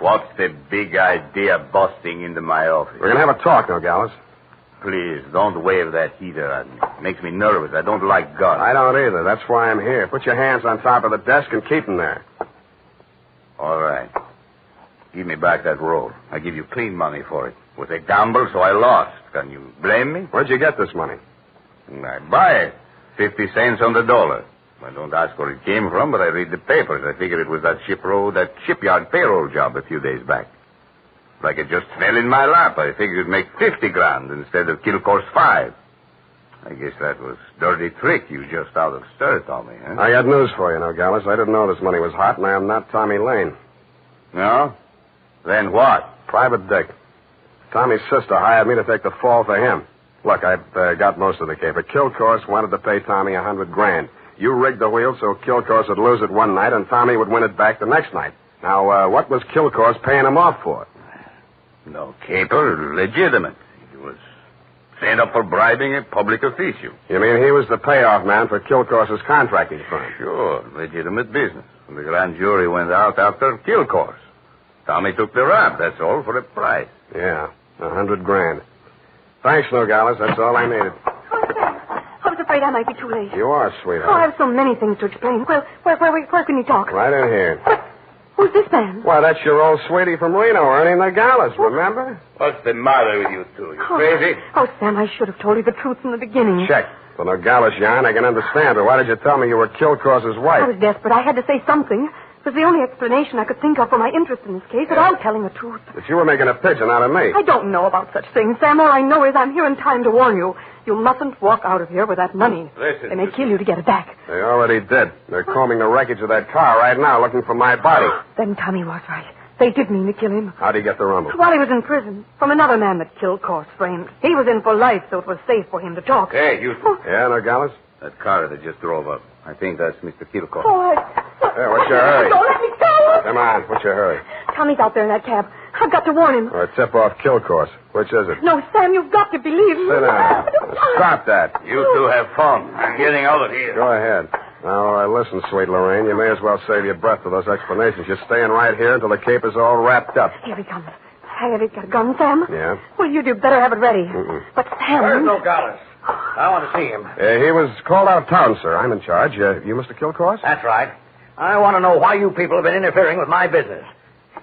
What's the big idea busting into my office? We're going to have a talk, Nogales. Please, don't wave that heater at me. It makes me nervous. I don't like guns. I don't either. That's why I'm here. Put your hands on top of the desk and keep them there. All right. Give me back that roll. I give you clean money for it. It was a gamble, so I lost. Can you blame me? Where'd you get this money? I buy it. 50 cents on the dollar. I don't ask where it came from, but I read the papers. I figured it was that shipyard payroll job a few days back. Like it just fell in my lap. I figured it'd make $50,000 instead of Kill Course 5. I guess that was dirty trick you just out of stir, Tommy, huh? I got news for you, Nogales. I didn't know this money was hot, and I am not Tommy Lane. No? Then what? Private Dick. Tommy's sister hired me to take the fall for him. Look, I've got most of the caper. Kill Course wanted to pay Tommy $100,000. You rigged the wheel so Kill Course would lose it one night, and Tommy would win it back the next night. Now, what was Kill Course paying him off for? No, Caper, legitimate. He was sent up for bribing a public official. You mean he was the payoff man for Kill Course's contracting firm? Sure, legitimate business. The grand jury went out after Kill Course. Tommy took the rap, that's all, for a price. Yeah, $100,000. Thanks, Nogales. That's all I needed. I was afraid I might be too late. You are, sweetheart. Oh, I have so many things to explain. Well, where can you talk? Right in here. But who's this man? Why, that's your old sweetie from Reno, Ernie Nogales, remember? What's the matter with you two? You crazy? Oh, Sam, I should have told you the truth from the beginning. Check. The Nogales yarn, I can understand, but why did you tell me you were Kill Course's wife? I was desperate. I had to say something. It was the only explanation I could think of for my interest in this case, but I'm telling the truth. But you were making a pigeon out of me. I don't know about such things, Sam. All I know is I'm here in time to warn you. You mustn't walk out of here with that money. Listen. They may kill you to get it back. They already did. They're combing the wreckage of that car right now, looking for my body. Then Tommy was right. They did mean to kill him. How'd he get the rumble? While he was in prison, from another man that killed Course framed. He was in for life, so it was safe for him to talk. Hey, you... Yeah, Nogales? That car that just drove up. I think that's Mr. Kilcock. Course. Hey, what's your hurry? Don't let me go. Come on, what's your hurry? Tommy's out there in that cab. I've got to warn him. Or tip off kill course. Which is it? No, Sam, you've got to believe me. Sit down. Stop that. You two have fun. I'm getting out of here. Go ahead. Now, listen, sweet Lorraine, you may as well save your breath for those explanations. You're staying right here until the caper's all wrapped up. Here he comes. Have you got a gun, Sam? Yeah? Well, you do better have it ready. Mm-mm. But Sam... Where's Nogales? I want to see him. He was called out of town, sir. I'm in charge. You Mr. Kilcourse? That's right. I want to know why you people have been interfering with my business.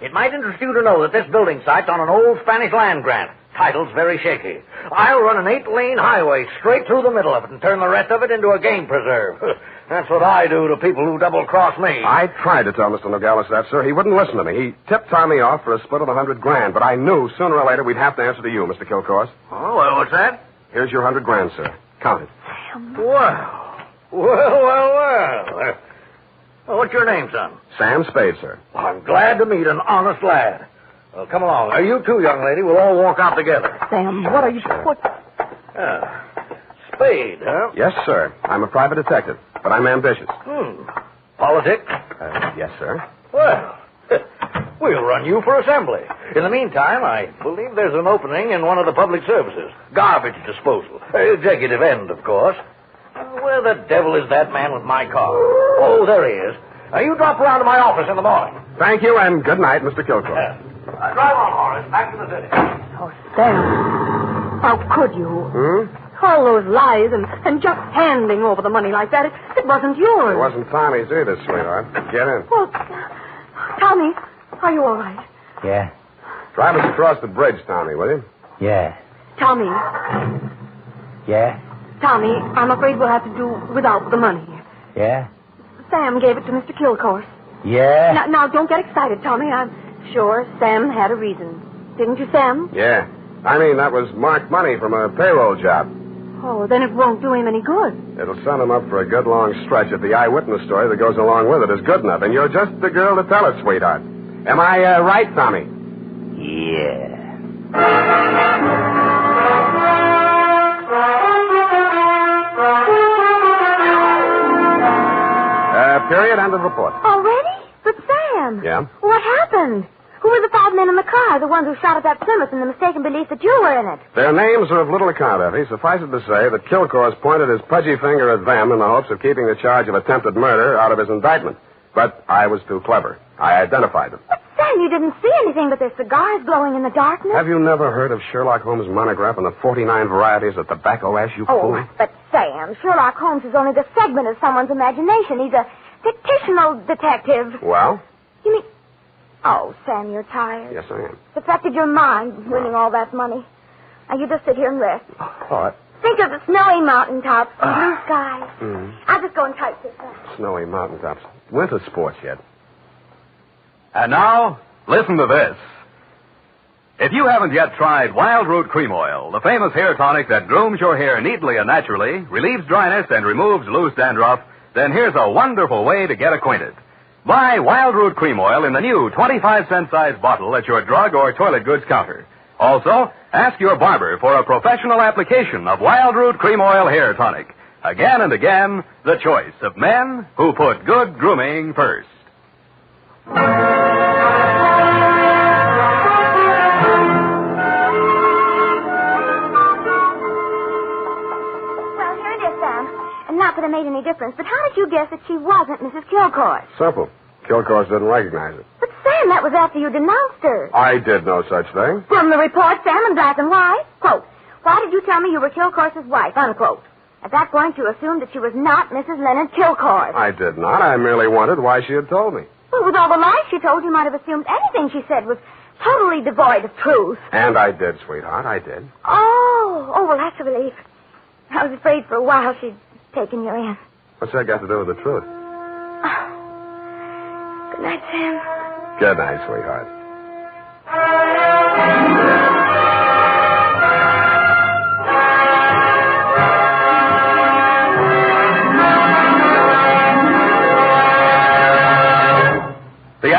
It might interest you to know that this building site's on an old Spanish land grant. Title's very shaky. I'll run an 8-lane highway straight through the middle of it and turn the rest of it into a game preserve. That's what I do to people who double-cross me. I tried to tell Mr. Nogales that, sir. He wouldn't listen to me. He tipped Tommy off for a split of $100,000, but I knew sooner or later we'd have to answer to you, Mr. Kilcourse. Oh, well, what's that? Here's your $100,000, sir. Count it. Well. What's your name, son? Sam Spade, sir. I'm glad to meet an honest lad. Well, come along. You two, young lady, we'll all walk out together. Sam, what are you... What... Spade, huh? Yes, sir. I'm a private detective, but I'm ambitious. Politics? Yes, sir. Well, we'll run you for assembly. In the meantime, I believe there's an opening in one of the public services. Garbage disposal. Executive end, of course. Where the devil is that man with my car? Oh, there he is. You drop around to my office in the morning. Thank you, and good night, Mr. Kilcourse. Drive on, Horace. Back to the city. Oh, Sam. How could you? All those lies and just handing over the money like that, it wasn't yours. It wasn't Tommy's either, sweetheart. Get in. Well, Tommy, are you all right? Yeah. Drive us across the bridge, Tommy, will you? Yeah. Tommy. Yeah. Tommy, I'm afraid we'll have to do without the money. Yeah. Sam gave it to Mr. Kilcourse. Yeah. Now, don't get excited, Tommy. I'm sure Sam had a reason. Didn't you, Sam? Yeah. I mean, that was marked money from a payroll job. Oh, then it won't do him any good. It'll send him up for a good long stretch if the eyewitness story that goes along with it is good enough. And you're just the girl to tell it, sweetheart. Am I right, Tommy? Yeah. Period. End of report. Already? But Sam. Yeah? What happened? Who were the 5 men in the car, the ones who shot at that Plymouth in the mistaken belief that you were in it? Their names are of little account, Effie. Suffice it to say that Kilcourse pointed his pudgy finger at them in the hopes of keeping the charge of attempted murder out of his indictment. But I was too clever. I identified them. But Sam, you didn't see anything but their cigars glowing in the darkness. Have you never heard of Sherlock Holmes' monograph on the 49 varieties of tobacco ash, you fool? But Sam, Sherlock Holmes is only the segment of someone's imagination. He's a fictional detective. Well? You mean... Oh, Sam, you're tired. Yes, I am. It's affected your mind, winning all that money. Now, you just sit here and rest. What? Think of the snowy mountaintops and blue skies. I'll just go and type this up. Snowy mountaintops. Winter sports yet. And now, listen to this. If you haven't yet tried Wild Root Cream Oil, the famous hair tonic that grooms your hair neatly and naturally, relieves dryness, and removes loose dandruff, then here's a wonderful way to get acquainted. Buy Wild Root Cream Oil in the new 25-cent size bottle at your drug or toilet goods counter. Also, ask your barber for a professional application of Wild Root Cream Oil hair tonic. Again and again, the choice of men who put good grooming first. Not that it made any difference, but how did you guess that she wasn't Mrs. Kilcourse? Simple. Kilcourse didn't recognize it. But, Sam, that was after you denounced her. I did no such thing. From the report, Sam, in black and white. Quote, why did you tell me you were Kilcourse's wife? Unquote. At that point, you assumed that she was not Mrs. Leonard Kilcourse. I did not. I merely wondered why she had told me. Well, with all the lies she told, you might have assumed anything she said was totally devoid of truth. And I did, sweetheart. I did. Oh, well, that's a relief. I was afraid for a while she'd taken you in. What's that got to do with the truth? Oh. Good night, Sam. Good night, sweetheart.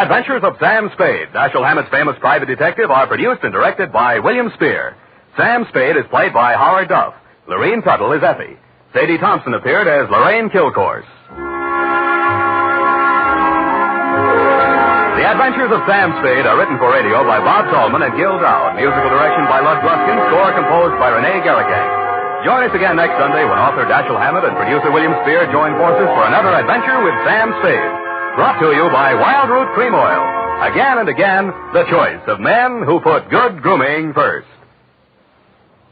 Adventures of Sam Spade, Dashiell Hammett's famous private detective, are produced and directed by William Spear. Sam Spade is played by Howard Duff. Lorene Tuttle is Effie. Sadie Thompson appeared as Lorraine Kilcourse. The Adventures of Sam Spade are written for radio by Bob Tallman and Gil Dowd. Musical direction by Lud Gluskin. Score composed by Renee Garrigang. Join us again next Sunday when author Dashiell Hammett and producer William Spear join forces for another adventure with Sam Spade. Brought to you by Wild Root Cream Oil. Again and again, the choice of men who put good grooming first.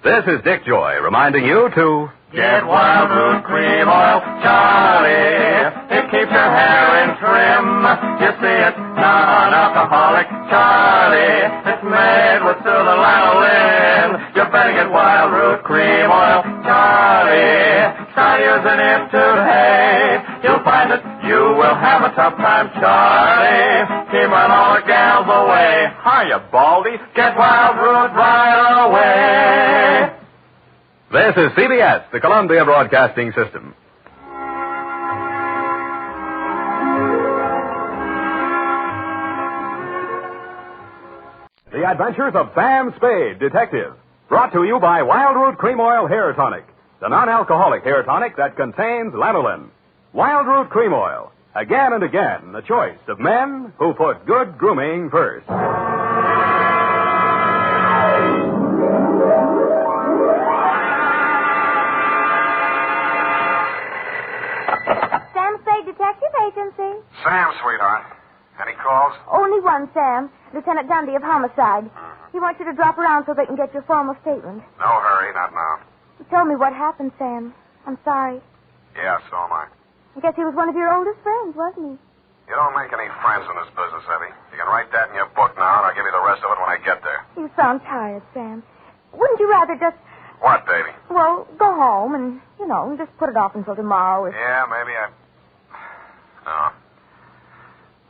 This is Dick Joy reminding you to get Wild Root Cream Oil, Charlie. It keeps your hair in trim. You see, it's non-alcoholic, Charlie. It's made with soothing lanolin. You better get Wild Root Cream Oil, Charlie. Start using it today. You'll find that you will have a tough time, Charlie. Keep on all the gals away. Hiya, Baldy. Get Wild Root right away. This is CBS, the Columbia Broadcasting System. The Adventures of Sam Spade, Detective. Brought to you by Wild Root Cream Oil Hair Tonic, the non-alcoholic hair tonic that contains lanolin. Wild Root Cream Oil. Again and again, the choice of men who put good grooming first. Sam Spade Detective Agency. Sam, sweetheart. Any calls? Only one, Sam. Lieutenant Dundee of Homicide. He wants you to drop around so they can get your formal statement. No hurry, not now. He told me what happened, Sam. I'm sorry. Yeah, so am I. I guess he was one of your oldest friends, wasn't he? You don't make any friends in this business, Effie. You can write that in your book now, and I'll give you the rest of it when I get there. You sound tired, Sam. Wouldn't you rather just... What, baby? Well, go home and, just put it off until tomorrow. Yeah, maybe No,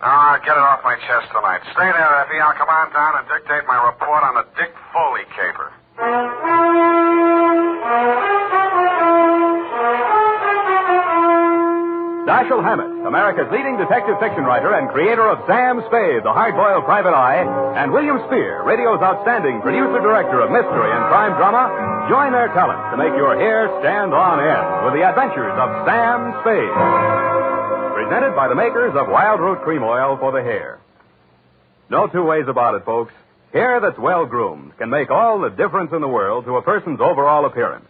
I'll get it off my chest tonight. Stay there, Effie. I'll come on down and dictate my report on the Dick FOley caper. Dashiell Hammett, America's leading detective fiction writer and creator of Sam Spade, the hard-boiled private eye, and William Spear, radio's outstanding producer-director of mystery and crime drama, join their talents to make your hair stand on end with the adventures of Sam Spade. Presented by the makers of Wild Root Cream Oil for the hair. No two ways about it, folks. Hair that's well-groomed can make all the difference in the world to a person's overall appearance.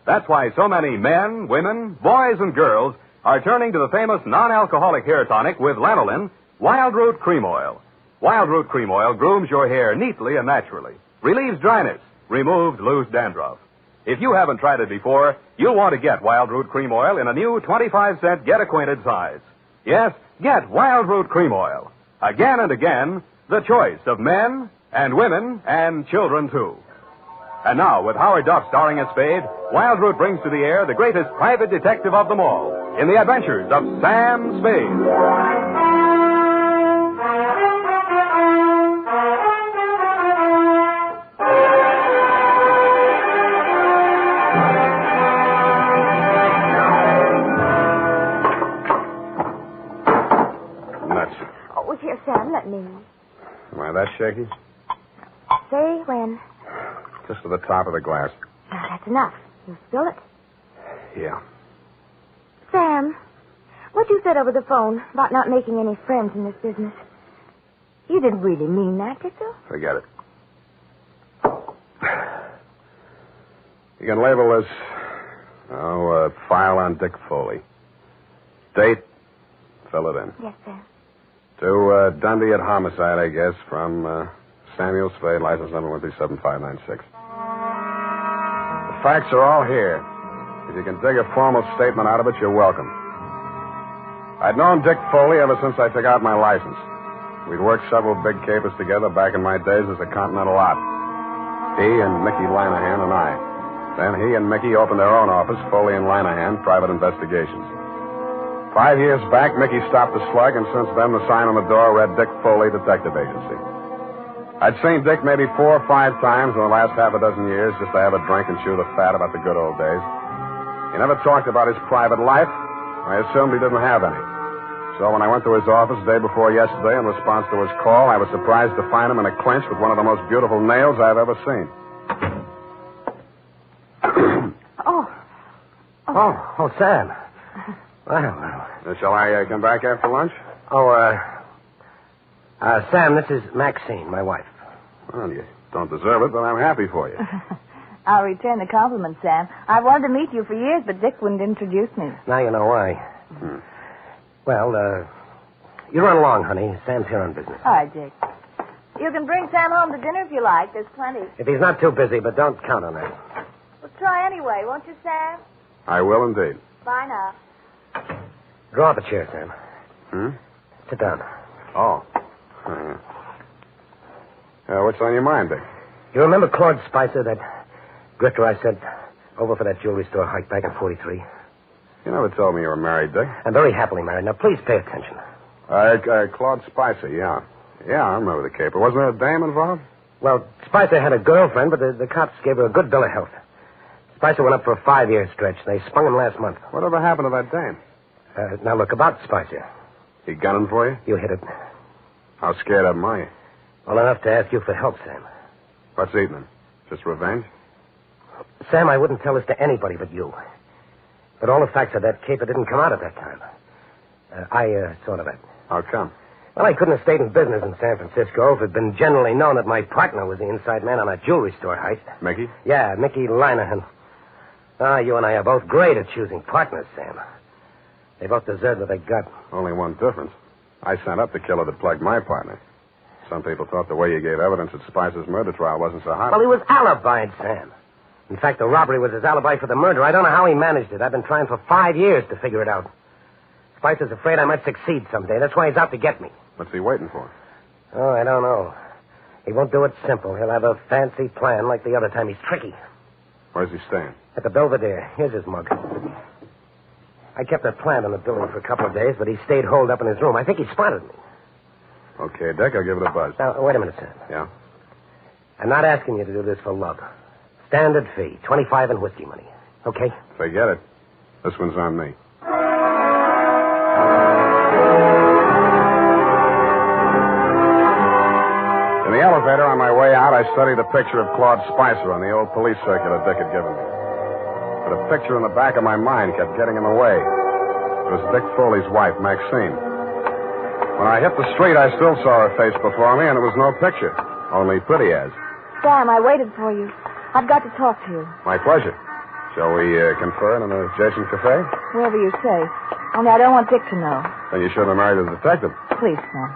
That's why so many men, women, boys, and girls are turning to the famous non-alcoholic hair tonic with lanolin, Wild Root Cream Oil. Wild Root Cream Oil grooms your hair neatly and naturally, relieves dryness, removes loose dandruff. If you haven't tried it before, you'll want to get Wild Root Cream Oil in a new 25-cent get-acquainted size. Yes, get Wild Root Cream Oil. Again and again, the choice of men and women and children, too. And now, with Howard Duff starring as Spade, Wild Root brings to the air the greatest private detective of them all in the adventures of Sam Spade. Oh, here, Sam, let me. Am I that shaky? Say when. Just to the top of the glass. Now, that's enough. You spill it. Yeah. Sam, what you said over the phone about not making any friends in this business, you didn't really mean that, did you? Forget it. You can label this, file on Dick FOley. Date, fill it in. Yes, sir. To Dundee at Homicide, I guess, from Samuel Spade, license number 137596. The facts are all here. If you can dig a formal statement out of it, you're welcome. I'd known Dick FOley ever since I took out my license. We'd worked several big capers together back in my days as a Continental Lot. He and Mickey Lanahan and I. Then he and Mickey opened their own office, FOley and Lanahan, Private Investigations. 5 years back, Mickey stopped the slug, and since then the sign on the door read Dick FOley Detective Agency. I'd seen Dick maybe 4 or 5 times in the last half a dozen years just to have a drink and chew the fat about the good old days. He never talked about his private life. I assumed he didn't have any. So when I went to his office the day before yesterday in response to his call, I was surprised to find him in a clinch with one of the most beautiful nails I've ever seen. Oh, Sam. Well. Shall I come back after lunch? Sam, this is Maxine, my wife. Well, you don't deserve it, but I'm happy for you. I'll return the compliment, Sam. I wanted to meet you for years, but Dick wouldn't introduce me. Now you know why. Well, you run along, honey. Sam's here on business. All right, Dick. You can bring Sam home to dinner if you like. There's plenty. If he's not too busy, but don't count on that. Well, try anyway, won't you, Sam? I will indeed. Bye now. Draw up a chair, Sam. Sit down. Oh. What's on your mind, Dick? You remember Claude Spicer, that grifter I sent over for that jewelry store hike back in 43? You never told me you were married, Dick. I'm very happily married. Now, please pay attention. Claude Spicer, yeah. Yeah, I remember the caper. Wasn't there a dame involved? Well, Spicer had a girlfriend, but the cops gave her a good bill of health. Spicer went up for a 5-year stretch. They spun him last month. Whatever happened to that dame? Now, look, about Spicer. He gunning for you? You hit it. How scared of him are you? Well, enough to ask you for help, Sam. What's eating him? Just revenge? Sam, I wouldn't tell this to anybody but you. But all the facts of that caper didn't come out at that time. I thought of it. How come? Well, I couldn't have stayed in business in San Francisco if it had been generally known that my partner was the inside man on a jewelry store heist. Mickey? Yeah, Mickey Linehan. You and I are both great at choosing partners, Sam. They both deserve what they got. Only one difference. I sent up the killer that plugged my partner. Some people thought the way you gave evidence at Spicer's murder trial wasn't so hot. Well, he was alibied, Sam. In fact, the robbery was his alibi for the murder. I don't know how he managed it. I've been trying for 5 years to figure it out. Spicer's afraid I might succeed someday. That's why he's out to get me. What's he waiting for? Oh, I don't know. He won't do it simple. He'll have a fancy plan like the other time. He's tricky. Where's he staying? At the Belvedere. Here's his mug. I kept a plant on the building for a couple of days, but he stayed holed up in his room. I think he spotted me. Okay, Dick, I'll give it a buzz. Now, wait a minute, Sam. Yeah? I'm not asking you to do this for love. Standard fee, $25 in whiskey money. Okay? Forget it. This one's on me. In the elevator on my way out, I studied a picture of Claude Spicer on the old police circular Dick had given me. But a picture in the back of my mind kept getting in the way. It was Dick Foley's wife, Maxine. When I hit the street, I still saw her face before me, and it was no picture, only pretty as. Sam, I waited for you. I've got to talk to you. My pleasure. Shall we confer in an adjacent cafe? Wherever you say. Only I don't want Dick to know. Then you shouldn't have married a detective. Please, Sam.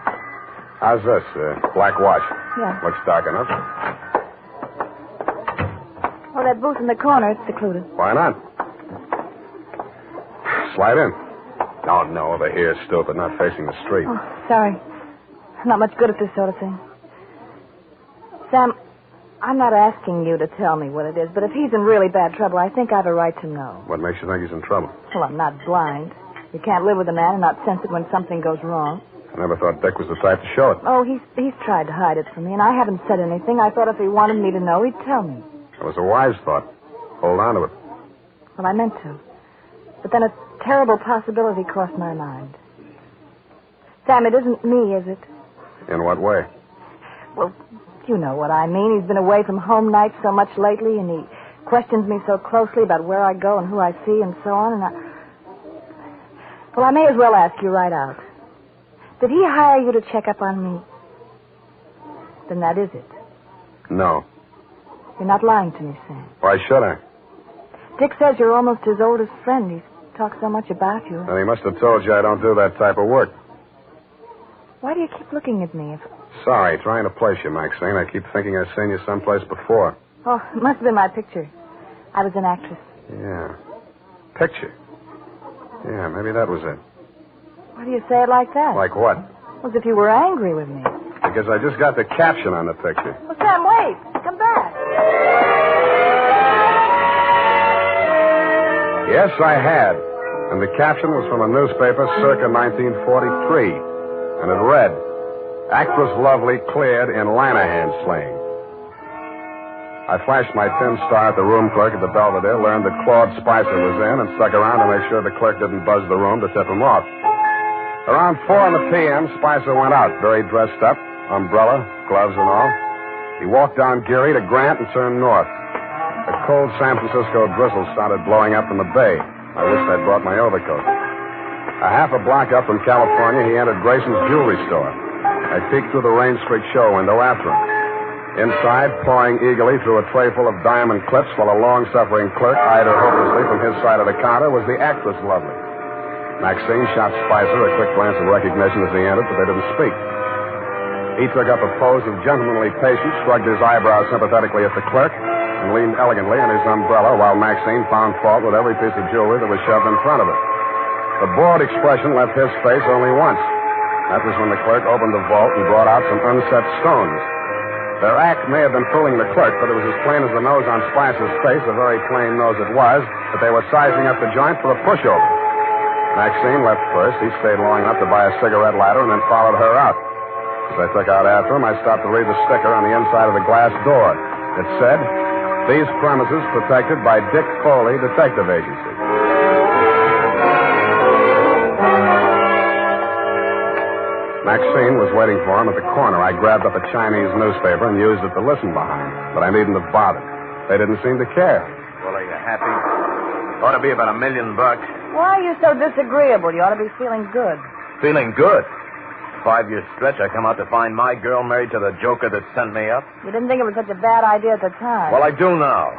How's this? Black wash. Yeah. Looks dark enough. Oh, that booth in the corner, it's secluded. Why not? Slide in. Oh, no, over here, stupid, not facing the street. Oh, sorry. I'm not much good at this sort of thing. Sam, I'm not asking you to tell me what it is, but if he's in really bad trouble, I think I have a right to know. What makes you think he's in trouble? Well, I'm not blind. You can't live with a man and not sense it when something goes wrong. I never thought Dick was the type to show it. Oh, he's tried to hide it from me, and I haven't said anything. I thought if he wanted me to know, he'd tell me. It was a wise thought. Hold on to it. Well, I meant to. But then a terrible possibility crossed my mind. Sam, it isn't me, is it? In what way? Well, you know what I mean. He's been away from home nights so much lately, and he questions me so closely about where I go and who I see and so on, and Well, I may as well ask you right out. Did he hire you to check up on me? Then that is it. No. You're not lying to me, Sam. Why should I? Dick says you're almost his oldest friend. He's talked so much about you. And he must have told you I don't do that type of work. Why do you keep looking at me? Sorry, trying to place you, Maxine. I keep thinking I've seen you someplace before. Oh, it must have been my picture. I was an actress. Yeah. Picture. Yeah, maybe that was it. Why do you say it like that? Like what? As if you were angry with me. Because I just got the caption on the picture. Well, Sam, wait. Come back. Yes, I had. And the caption was from a newspaper circa 1943. And it read, Actress Lovely cleared in Lanahan slaying. I flashed my tin star at the room clerk at the Belvedere, learned that Claude Spicer was in, and stuck around to make sure the clerk didn't buzz the room to tip him off. Around 4 p.m., Spicer went out, very dressed up, umbrella, gloves and all. He walked down Geary to Grant and turned north. A cold San Francisco drizzle started blowing up from the bay. I wished I'd brought my overcoat. A half a block up from California, he entered Grayson's jewelry store. I peeked through the rain-streaked show window after him. Inside, pawing eagerly through a tray full of diamond clips while a long-suffering clerk eyed her hopelessly from his side of the counter, was the actress Lovely. Maxine shot Spicer a quick glance of recognition as he entered, but they didn't speak. He took up a pose of gentlemanly patience, shrugged his eyebrows sympathetically at the clerk, and leaned elegantly on his umbrella while Maxine found fault with every piece of jewelry that was shoved in front of her. The bored expression left his face only once. That was when the clerk opened the vault and brought out some unset stones. Their act may have been fooling the clerk, but it was as plain as the nose on Spicer's face, a very plain nose it was, that they were sizing up the joint for a pushover. Maxine left first. He stayed long enough to buy a cigarette lighter and then followed her out. As I took out after him, I stopped to read the sticker on the inside of the glass door. It said, "These premises protected by Dick FOley Detective Agency." Maxine was waiting for him at the corner. I grabbed up a Chinese newspaper and used it to listen behind, but I needn't have bothered. They didn't seem to care. Well, are you happy? Ought to be about $1 million. Why are you so disagreeable? You ought to be feeling good. Feeling good. 5-year stretch, I come out to find my girl married to the joker that sent me up. You didn't think it was such a bad idea at the time. Well, I do now.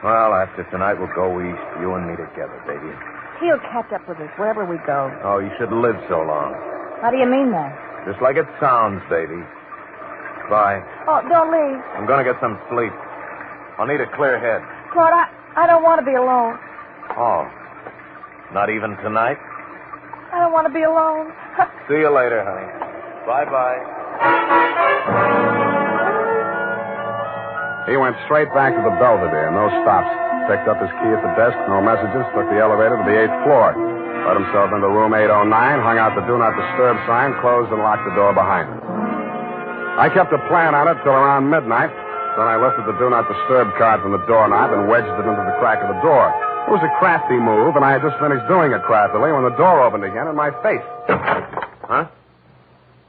Well, after tonight, we'll go east, you and me together, baby. He'll catch up with us wherever we go. Oh, you shouldn't live so long. How do you mean that? Just like it sounds, baby. Bye. Oh, don't leave. I'm going to get some sleep. I'll need a clear head. Claude, I don't want to be alone. Oh. Not even tonight? I don't want to be alone. See you later, honey. Bye-bye. He went straight back to the Belvedere, no stops. Picked up his key at the desk, no messages, took the elevator to the 8th floor. Let himself into room 809, hung out the Do Not Disturb sign, closed and locked the door behind him. I kept a plan on it till around midnight. Then I lifted the Do Not Disturb card from the doorknob and wedged it into the crack of the door. It was a crafty move, and I had just finished doing it craftily when the door opened again in my face. Huh?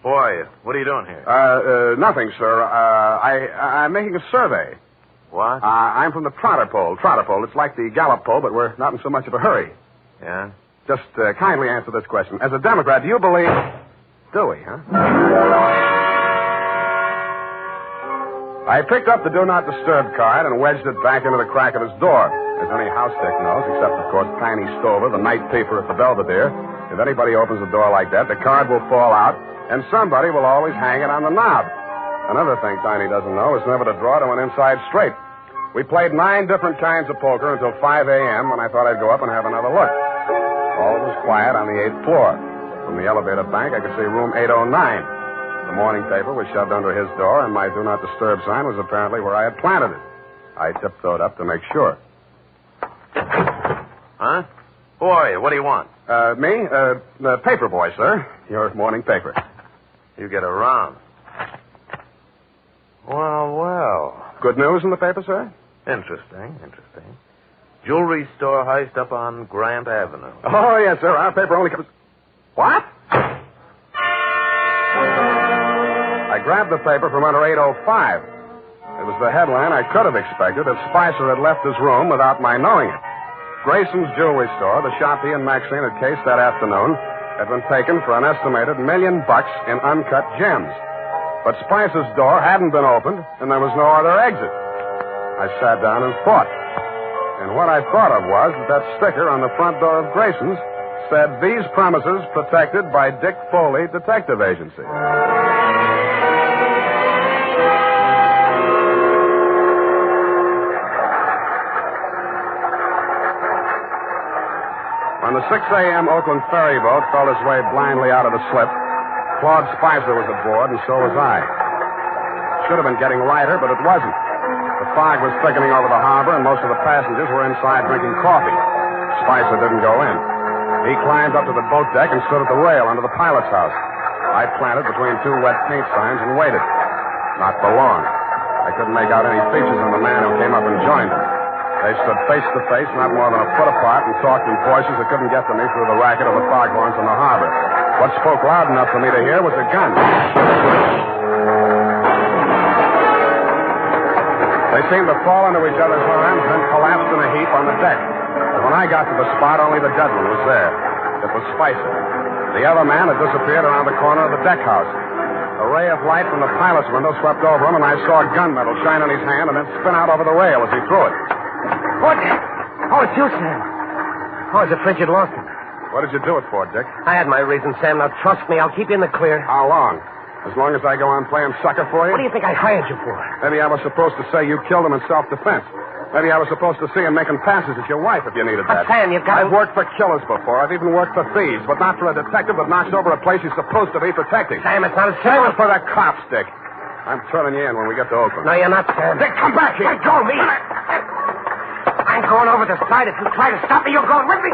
Who are you? What are you doing here? Nothing, sir. I'm making a survey. What? I'm from the Trotter Pole. It's like the Gallup poll, but we're not in so much of a hurry. Yeah? Just kindly answer this question. As a Democrat, do you believe... Do we, huh? I picked up the Do Not Disturb card and wedged it back into the crack of his door. As any house dick knows, except, of course, Tiny Stover, the night peeper at the Belvedere, if anybody opens the door like that, the card will fall out, and somebody will always hang it on the knob. Another thing Tiny doesn't know is never to draw to an inside straight. We played 9 different kinds of poker until 5 a.m. when I thought I'd go up and have another look. All was quiet on the 8th floor. From the elevator bank, I could see room 809. The morning paper was shoved under his door, and my Do Not Disturb sign was apparently where I had planted it. I tiptoed up to make sure. Huh? Who are you? What do you want? Me? The paper boy, sir. Your morning paper. You get around. Well. Good news in the paper, sir? Interesting. Jewelry store heist up on Grant Avenue. Oh, yes, sir. Our paper only comes... What? I grabbed the paper from under 805. It was the headline I could have expected if Spicer had left his room without my knowing it. Grayson's jewelry store, the shop he and Maxine had cased that afternoon, had been taken for an estimated $1 million in uncut gems. But Spicer's door hadn't been opened, and there was no other exit. I sat down and thought. And what I thought of was that sticker on the front door of Grayson's said, "These premises protected by Dick FOley Detective Agency." When the 6 a.m. Oakland ferry boat felt its way blindly out of the slip, Claude Spicer was aboard, and so was I. It should have been getting lighter, but it wasn't. The fog was thickening over the harbor, and most of the passengers were inside drinking coffee. Spicer didn't go in. He climbed up to the boat deck and stood at the rail under the pilot's house. I planted between 2 wet paint signs and waited. Not for long. I couldn't make out any features on the man who came up and joined him. They stood face to face, not more than a foot apart, and talked in voices that couldn't get to me through the racket of the foghorns in the harbor. What spoke loud enough for me to hear was a gun. They seemed to fall into each other's arms, then collapsed in a heap on the deck. But when I got to the spot, only the dead one was there. It was Spicer. The other man had disappeared around the corner of the deck house. A ray of light from the pilot's window swept over him, and I saw gunmetal shine in his hand and then spin out over the rail as he threw it. What? Oh, it's you, Sam. Oh, I was afraid you'd lost him. What did you do it for, Dick? I had my reasons, Sam. Now, trust me, I'll keep you in the clear. How long? As long as I go on playing sucker for you? What do you think I hired you for? Maybe I was supposed to say you killed him in self-defense. Maybe I was supposed to see him making passes at your wife if you needed that. But, Sam, you've got to... I've worked for killers before. I've even worked for thieves, but not for a detective that knocks over a place he's supposed to be protecting. Sam, it's not as Same simple as for the cops, Dick. I'm turning you in when we get to Oakland. No, you're not, Sam. Dick, come back here. Let go of me. I'm going over the side. If you try to stop me, you're going with me.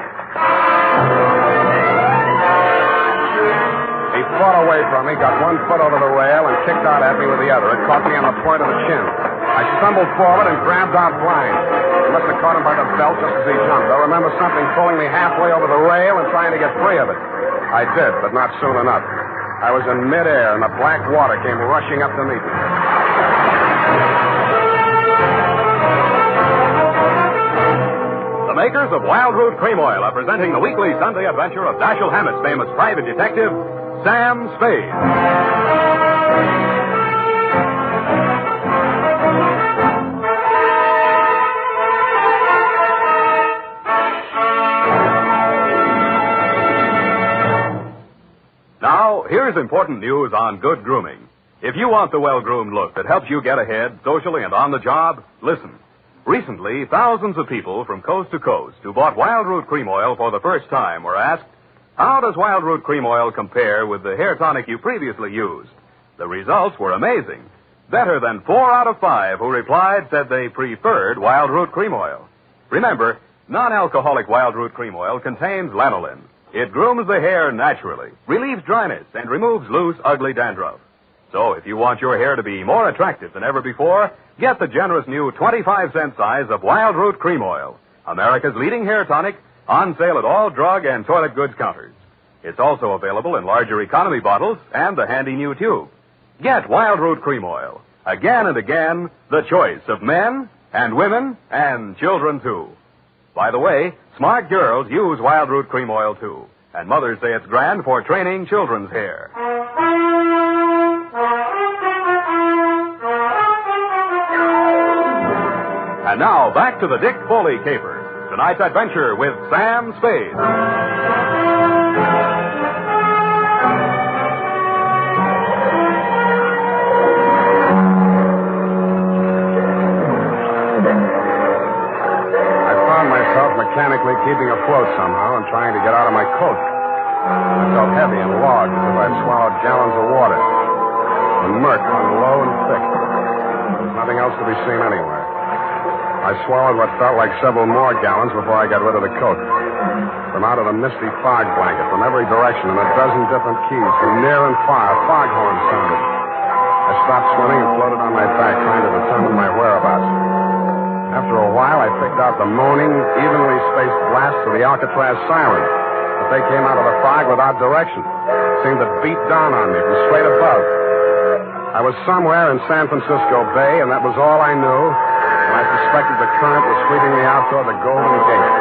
He fought away from me, got one foot over the rail, and kicked out at me with the other. It caught me on the point of the chin. I stumbled forward and grabbed out blind. I must have caught him by the belt just as he jumped. I remember something pulling me halfway over the rail and trying to get free of it. I did, but not soon enough. I was in midair, and the black water came rushing up to meet me. The makers of Wild Root Cream Oil are presenting the weekly Sunday adventure of Dashiell Hammett's famous private detective, Sam Spade. Now, here's important news on good grooming. If you want the well-groomed look that helps you get ahead socially and on the job, listen. Recently, thousands of people from coast to coast who bought Wild Root Cream Oil for the first time were asked, how does Wild Root Cream Oil compare with the hair tonic you previously used? The results were amazing. Better than 4 out of 5 who replied said they preferred Wild Root Cream Oil. Remember, non-alcoholic Wild Root Cream Oil contains lanolin. It grooms the hair naturally, relieves dryness, and removes loose, ugly dandruff. So if you want your hair to be more attractive than ever before, get the generous new 25-cent size of Wild Root Cream Oil, America's leading hair tonic, on sale at all drug and toilet goods counters. It's also available in larger economy bottles and the handy new tube. Get Wild Root Cream Oil. Again and again, the choice of men and women and children, too. By the way, smart girls use Wild Root Cream Oil, too. And mothers say it's grand for training children's hair. And now, back to the Dick FOley Caper. Tonight's adventure with Sam Spade. Mechanically keeping afloat somehow and trying to get out of my coat. I felt heavy and logged as if I'd swallowed gallons of water. The murk hung low and thick. There was nothing else to be seen anywhere. I swallowed what felt like several more gallons before I got rid of the coat. From out of the misty fog blanket, from every direction, in a dozen different keys, from near and far, foghorns sounded. I stopped swimming and floated on my back, trying to determine my whereabouts. After a while, I picked out the moaning, evenly spaced blasts of the Alcatraz siren. But they came out of the fog without direction. Seemed to beat down on me from straight above. I was somewhere in San Francisco Bay, and that was all I knew. And I suspected the current was sweeping me out toward the Golden Gate.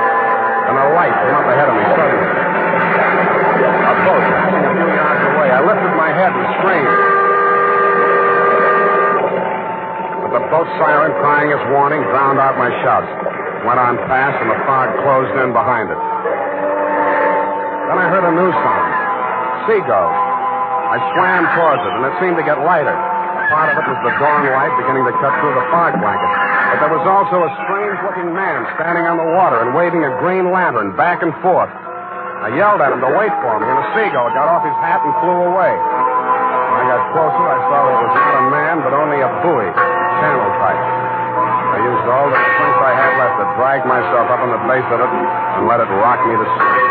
And a light came up ahead of me suddenly. A boat passing a few yards away. I lifted my head and screamed. The boat siren, crying its warning, drowned out my shouts. Went on past, and the fog closed in behind it. Then I heard a new sound. Seagulls. I swam towards it, and it seemed to get lighter. Part of it was the dawn light beginning to cut through the fog blanket. But there was also a strange-looking man standing on the water and waving a green lantern back and forth. I yelled at him to wait for me, and a seagull got off his hat and flew away. When I got closer, I saw that it was not a man, but only a buoy. Channel tight. I used all the strength I had left to drag myself up on the base of it and let it rock me to sleep.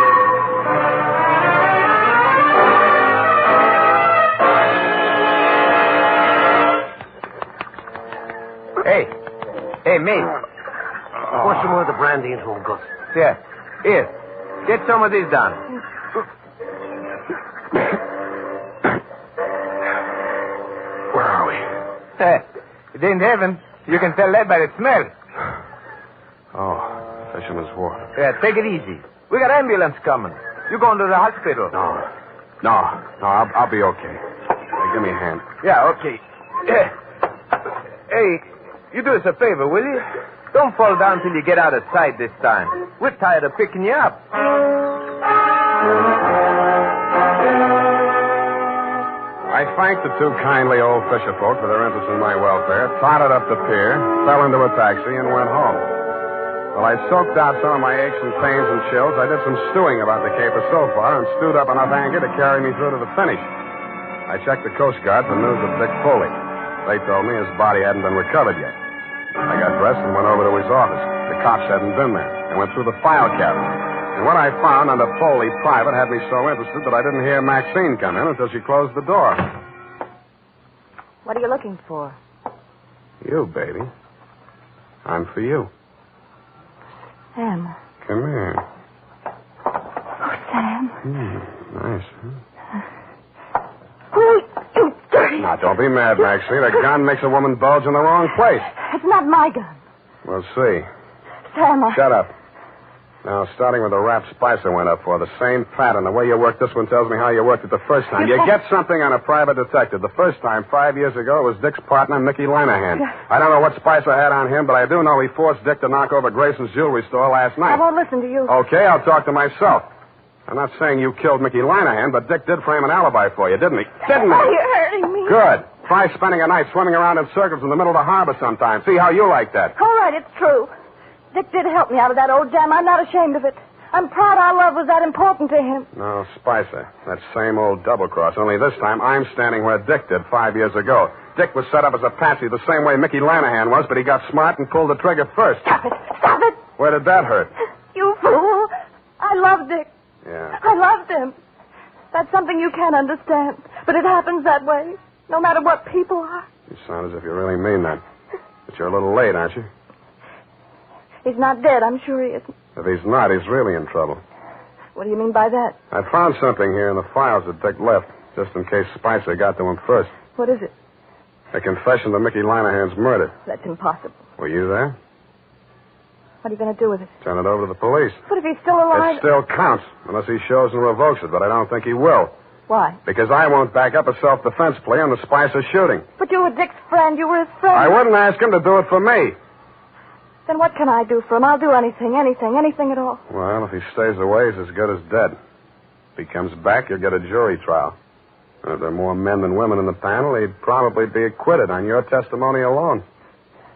Hey, mate. Pour some more of the brandy into him, Gus. Yeah. Here. Get some of these down. Where are we? It ain't heaven. You can tell that by the smell. Oh, Fisherman's Wharf. Yeah, take it easy. We got ambulance coming. You going to the hospital? No, I'll be okay. Hey, give me a hand. Yeah, okay. Hey, you do us a favor, will you? Don't fall down till you get out of sight this time. We're tired of picking you up. I thanked the two kindly old fisher folk for their interest in my welfare, trotted up the pier, fell into a taxi, and went home. While I soaked out some of my aches and pains and chills, I did some stewing about the caper so far and stewed up enough anger to carry me through to the finish. I checked the Coast Guard for news of Dick FOley. They told me his body hadn't been recovered yet. I got dressed and went over to his office. The cops hadn't been there. I went through the file cabinet. And what I found under FOley Private had me so interested that I didn't hear Maxine come in until she closed the door. What are you looking for? You, baby. I'm for you. Sam. Come here. Oh, Sam. Nice, huh? Oh, you dirty. Now, don't be mad, Maxine. A gun makes a woman bulge in the wrong place. It's not my gun. We'll see. Sam, Shut up. Now, starting with the rap Spicer went up for, the same pattern. The way you worked this one tells me how you worked it the first time. You get something on a private detective. The first time, 5 years ago, it was Dick's partner, Mickey Linehan. I don't know what Spicer had on him, but I do know he forced Dick to knock over Grayson's jewelry store last night. I won't listen to you. Okay, I'll talk to myself. I'm not saying you killed Mickey Linehan, but Dick did frame an alibi for you, didn't he? Didn't he? Oh, you're hurting me. Good. Try spending a night swimming around in circles in the middle of the harbor sometime. See how you like that. All right, it's true. Dick did help me out of that old jam. I'm not ashamed of it. I'm proud our love was that important to him. No, Spicer. That same old double-cross. Only this time I'm standing where Dick did 5 years ago. Dick was set up as a patsy the same way Mickey Linehan was, but he got smart and pulled the trigger first. Stop it. Stop it. Where did that hurt? You fool. I love Dick. Yeah. I loved him. That's something you can't understand. But it happens that way, no matter what people are. You sound as if you really mean that. But you're a little late, aren't you? He's not dead. I'm sure he isn't. If he's not, he's really in trouble. What do you mean by that? I found something here in the files that Dick left, just in case Spicer got to him first. What is it? A confession to Mickey Linehan's murder. That's impossible. Were you there? What are you going to do with it? Turn it over to the police. But if he's still alive... It still counts, unless he shows and revokes it, but I don't think he will. Why? Because I won't back up a self-defense plea on the Spicer shooting. But you were Dick's friend. You were his friend. I wouldn't ask him to do it for me. Then what can I do for him? I'll do anything at all. Well, if he stays away, he's as good as dead. If he comes back, you'll get a jury trial. And if there are more men than women in the panel, he'd probably be acquitted on your testimony alone.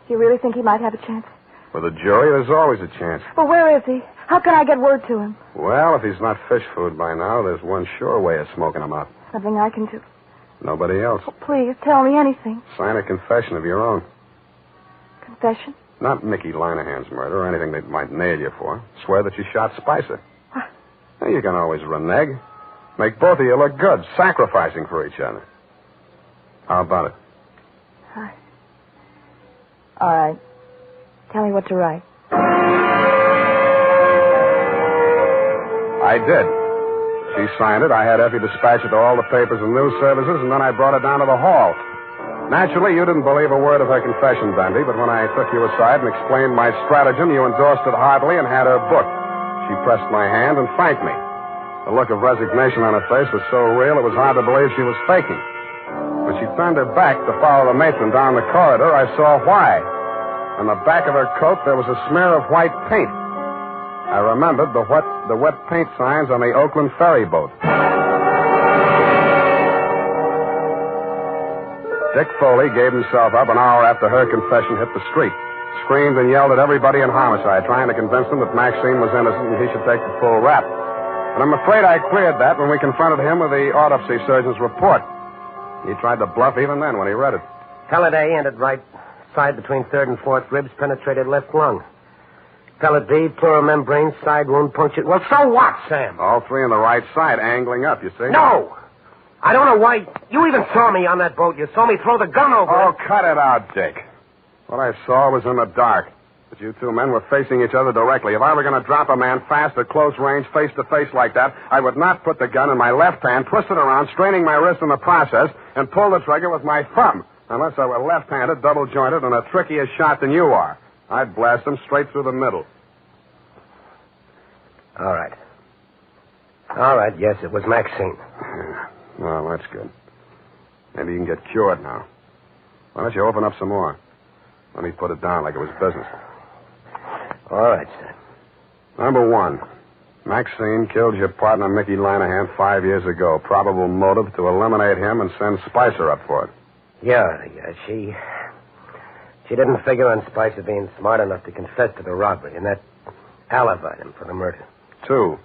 You really think he might have a chance? With a jury, there's always a chance. Well, where is he? How can I get word to him? Well, if he's not fish food by now, there's one sure way of smoking him out. Something I can do. Nobody else. Oh, please, tell me anything. Sign a confession of your own. Confession? Not Mickey Linehan's murder or anything they might nail you for. Swear that you shot Spicer. Now, you can always renege. Make both of you look good, sacrificing for each other. How about it? All right. Tell me what to write. I did. She signed it. I had Effie dispatch it to all the papers and news services, and then I brought it down to the hall. Naturally, you didn't believe a word of her confession, Dundee, but when I took you aside and explained my stratagem, you endorsed it heartily and had her booked. She pressed my hand and thanked me. The look of resignation on her face was so real it was hard to believe she was faking. When she turned her back to follow the matron down the corridor, I saw why. On the back of her coat, there was a smear of white paint. I remembered the wet paint signs on the Oakland ferry boat. Dick FOley gave himself up an hour after her confession hit the street. Screamed and yelled at everybody in homicide, trying to convince them that Maxine was innocent and he should take the full rap. And I'm afraid I cleared that when we confronted him with the autopsy surgeon's report. He tried to bluff even then when he read it. Pellet A ended right side between third and fourth ribs, penetrated left lung. Pellet B, pleural membrane, side wound punctured. Well, so what, Sam? All three on the right side, angling up, you see? No! I don't know why. You even saw me on that boat. You saw me throw the gun over. Oh, cut it out, Dick. What I saw was in the dark. The you two men were facing each other directly. If I were going to drop a man fast at close range, face to face like that, I would not put the gun in my left hand, twist it around, straining my wrist in the process, and pull the trigger with my thumb. Unless I were left-handed, double-jointed, and a trickier shot than you are. I'd blast him straight through the middle. All right. All right, yes, it was Maxine. Well, that's good. Maybe you can get cured now. Why don't you open up some more? Let me put it down like it was business. All right, sir. Number one, Maxine killed your partner, Mickey Lanahan, 5 years ago. Probable motive to eliminate him and send Spicer up for it. Yeah, she didn't figure on Spicer being smart enough to confess to the robbery, and that alibied him for the murder. 2,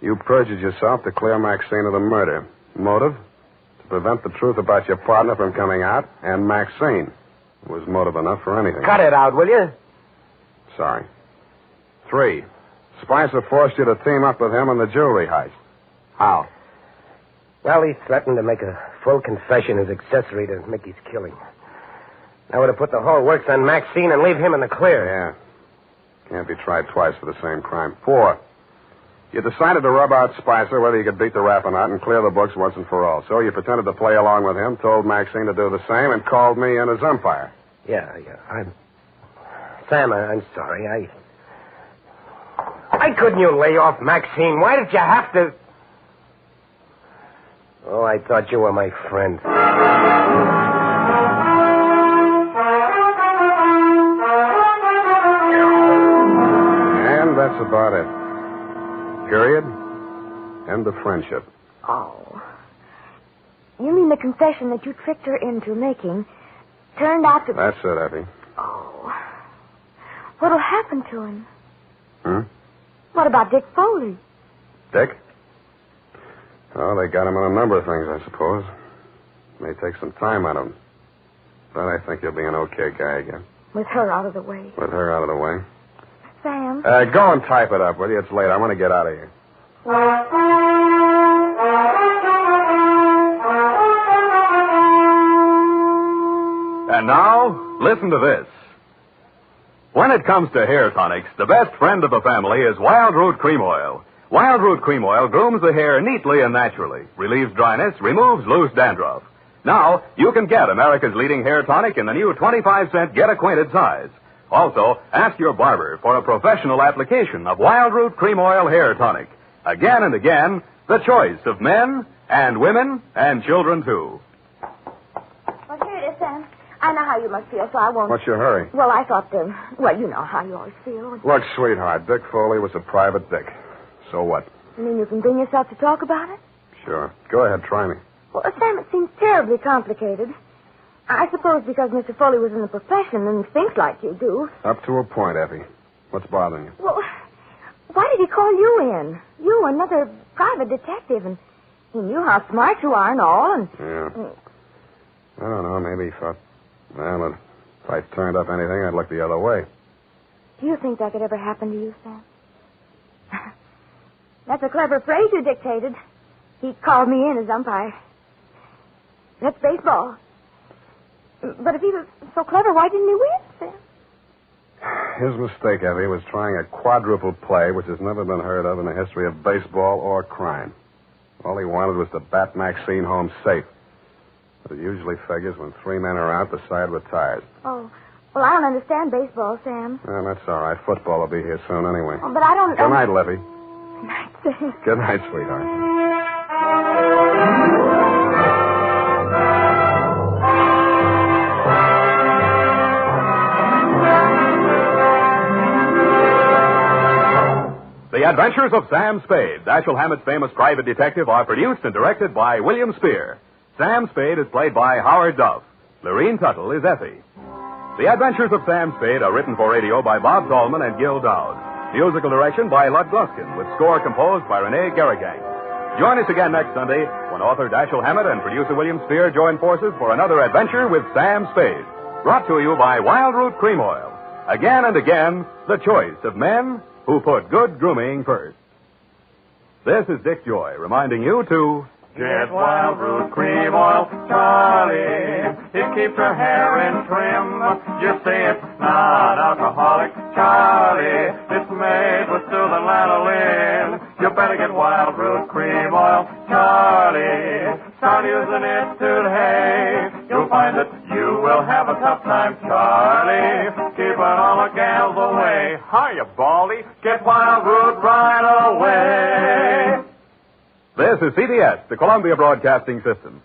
you perjured yourself to clear Maxine of the murder. Motive? To prevent the truth about your partner from coming out, and Maxine was motive enough for anything. Cut it out, will you? Sorry. 3, Spicer forced you to team up with him in the jewelry heist. How? Well, he threatened to make a full confession as accessory to Mickey's killing. I would have put the whole works on Maxine and leave him in the clear. Yeah. Can't be tried twice for the same crime. 4, you decided to rub out Spicer whether you could beat the rap or not and clear the books once and for all. So you pretended to play along with him, told Maxine to do the same, and called me in as umpire. Yeah. Sam, I'm sorry. Why couldn't you lay off Maxine? Why did you have to... Oh, I thought you were my friend. And that's about it. Period. End of friendship. Oh. You mean the confession that you tricked her into making turned out to... That's it, Effie. Oh. What'll happen to him? What about Dick FOley? Dick? Oh, they got him on a number of things, I suppose. May take some time out of him. But I think he'll be an okay guy again. With her out of the way. With her out of the way. Sam? Go and type it up, will you? It's late. I want to get out of here. And now, listen to this. When it comes to hair tonics, the best friend of the family is Wild Root Cream Oil. Wild Root Cream Oil grooms the hair neatly and naturally, relieves dryness, removes loose dandruff. Now, you can get America's leading hair tonic in the new 25-cent Get Acquainted size. Also, ask your barber for a professional application of Wild Root Cream Oil Hair Tonic. Again and again, the choice of men and women and children, too. Well, here it is, Sam. I know how you must feel, so I won't... What's your hurry? Well, I thought, well, you know how you always feel. Look, sweetheart, Dick FOley was a private dick. So what? You mean you can bring yourself to talk about it? Sure. Go ahead, try me. Well, Sam, it seems terribly complicated. I suppose because Mr. FOley was in the profession and thinks like you do. Up to a point, Effie. What's bothering you? Well, why did he call you in? You, another private detective, and he knew how smart you are and all, and... Yeah. I don't know, maybe he thought, well, if I turned up anything, I'd look the other way. Do you think that could ever happen to you, Sam? That's a clever phrase you dictated. He called me in as umpire. That's baseball. But if he was so clever, why didn't he win, Sam? His mistake, Effie, was trying a quadruple play, which has never been heard of in the history of baseball or crime. All he wanted was to bat Maxine home safe. But it usually figures when 3 men are out, the side retires. Oh, well, I don't understand baseball, Sam. Well, that's all right. Football will be here soon anyway. Oh, but I don't... Good night, Levy. Good night, Sam. Good night, sweetheart. The Adventures of Sam Spade, Dashiell Hammett's famous private detective, are produced and directed by William Spear. Sam Spade is played by Howard Duff. Lorene Tuttle is Effie. The Adventures of Sam Spade are written for radio by Bob Tallman and Gil Dowd. Musical direction by Lud Gluskin, with score composed by Rene Garrigang. Join us again next Sunday when author Dashiell Hammett and producer William Spear join forces for another adventure with Sam Spade. Brought to you by Wild Root Cream Oil. Again and again, the choice of men who put good grooming first. This is Dick Joy reminding you to Get Wild Root Cream Oil, Charlie. It keeps your hair in trim. You see it's non-alcoholic, Charlie. It's made with soothing lanolin. You better get Wild Root Cream Oil, Charlie. Start using it today. You'll find that you will have a tough time, Charlie. Keeping all the gals away. Hiya, Baldy. Get Wild Root right away. This is CBS, the Columbia Broadcasting System.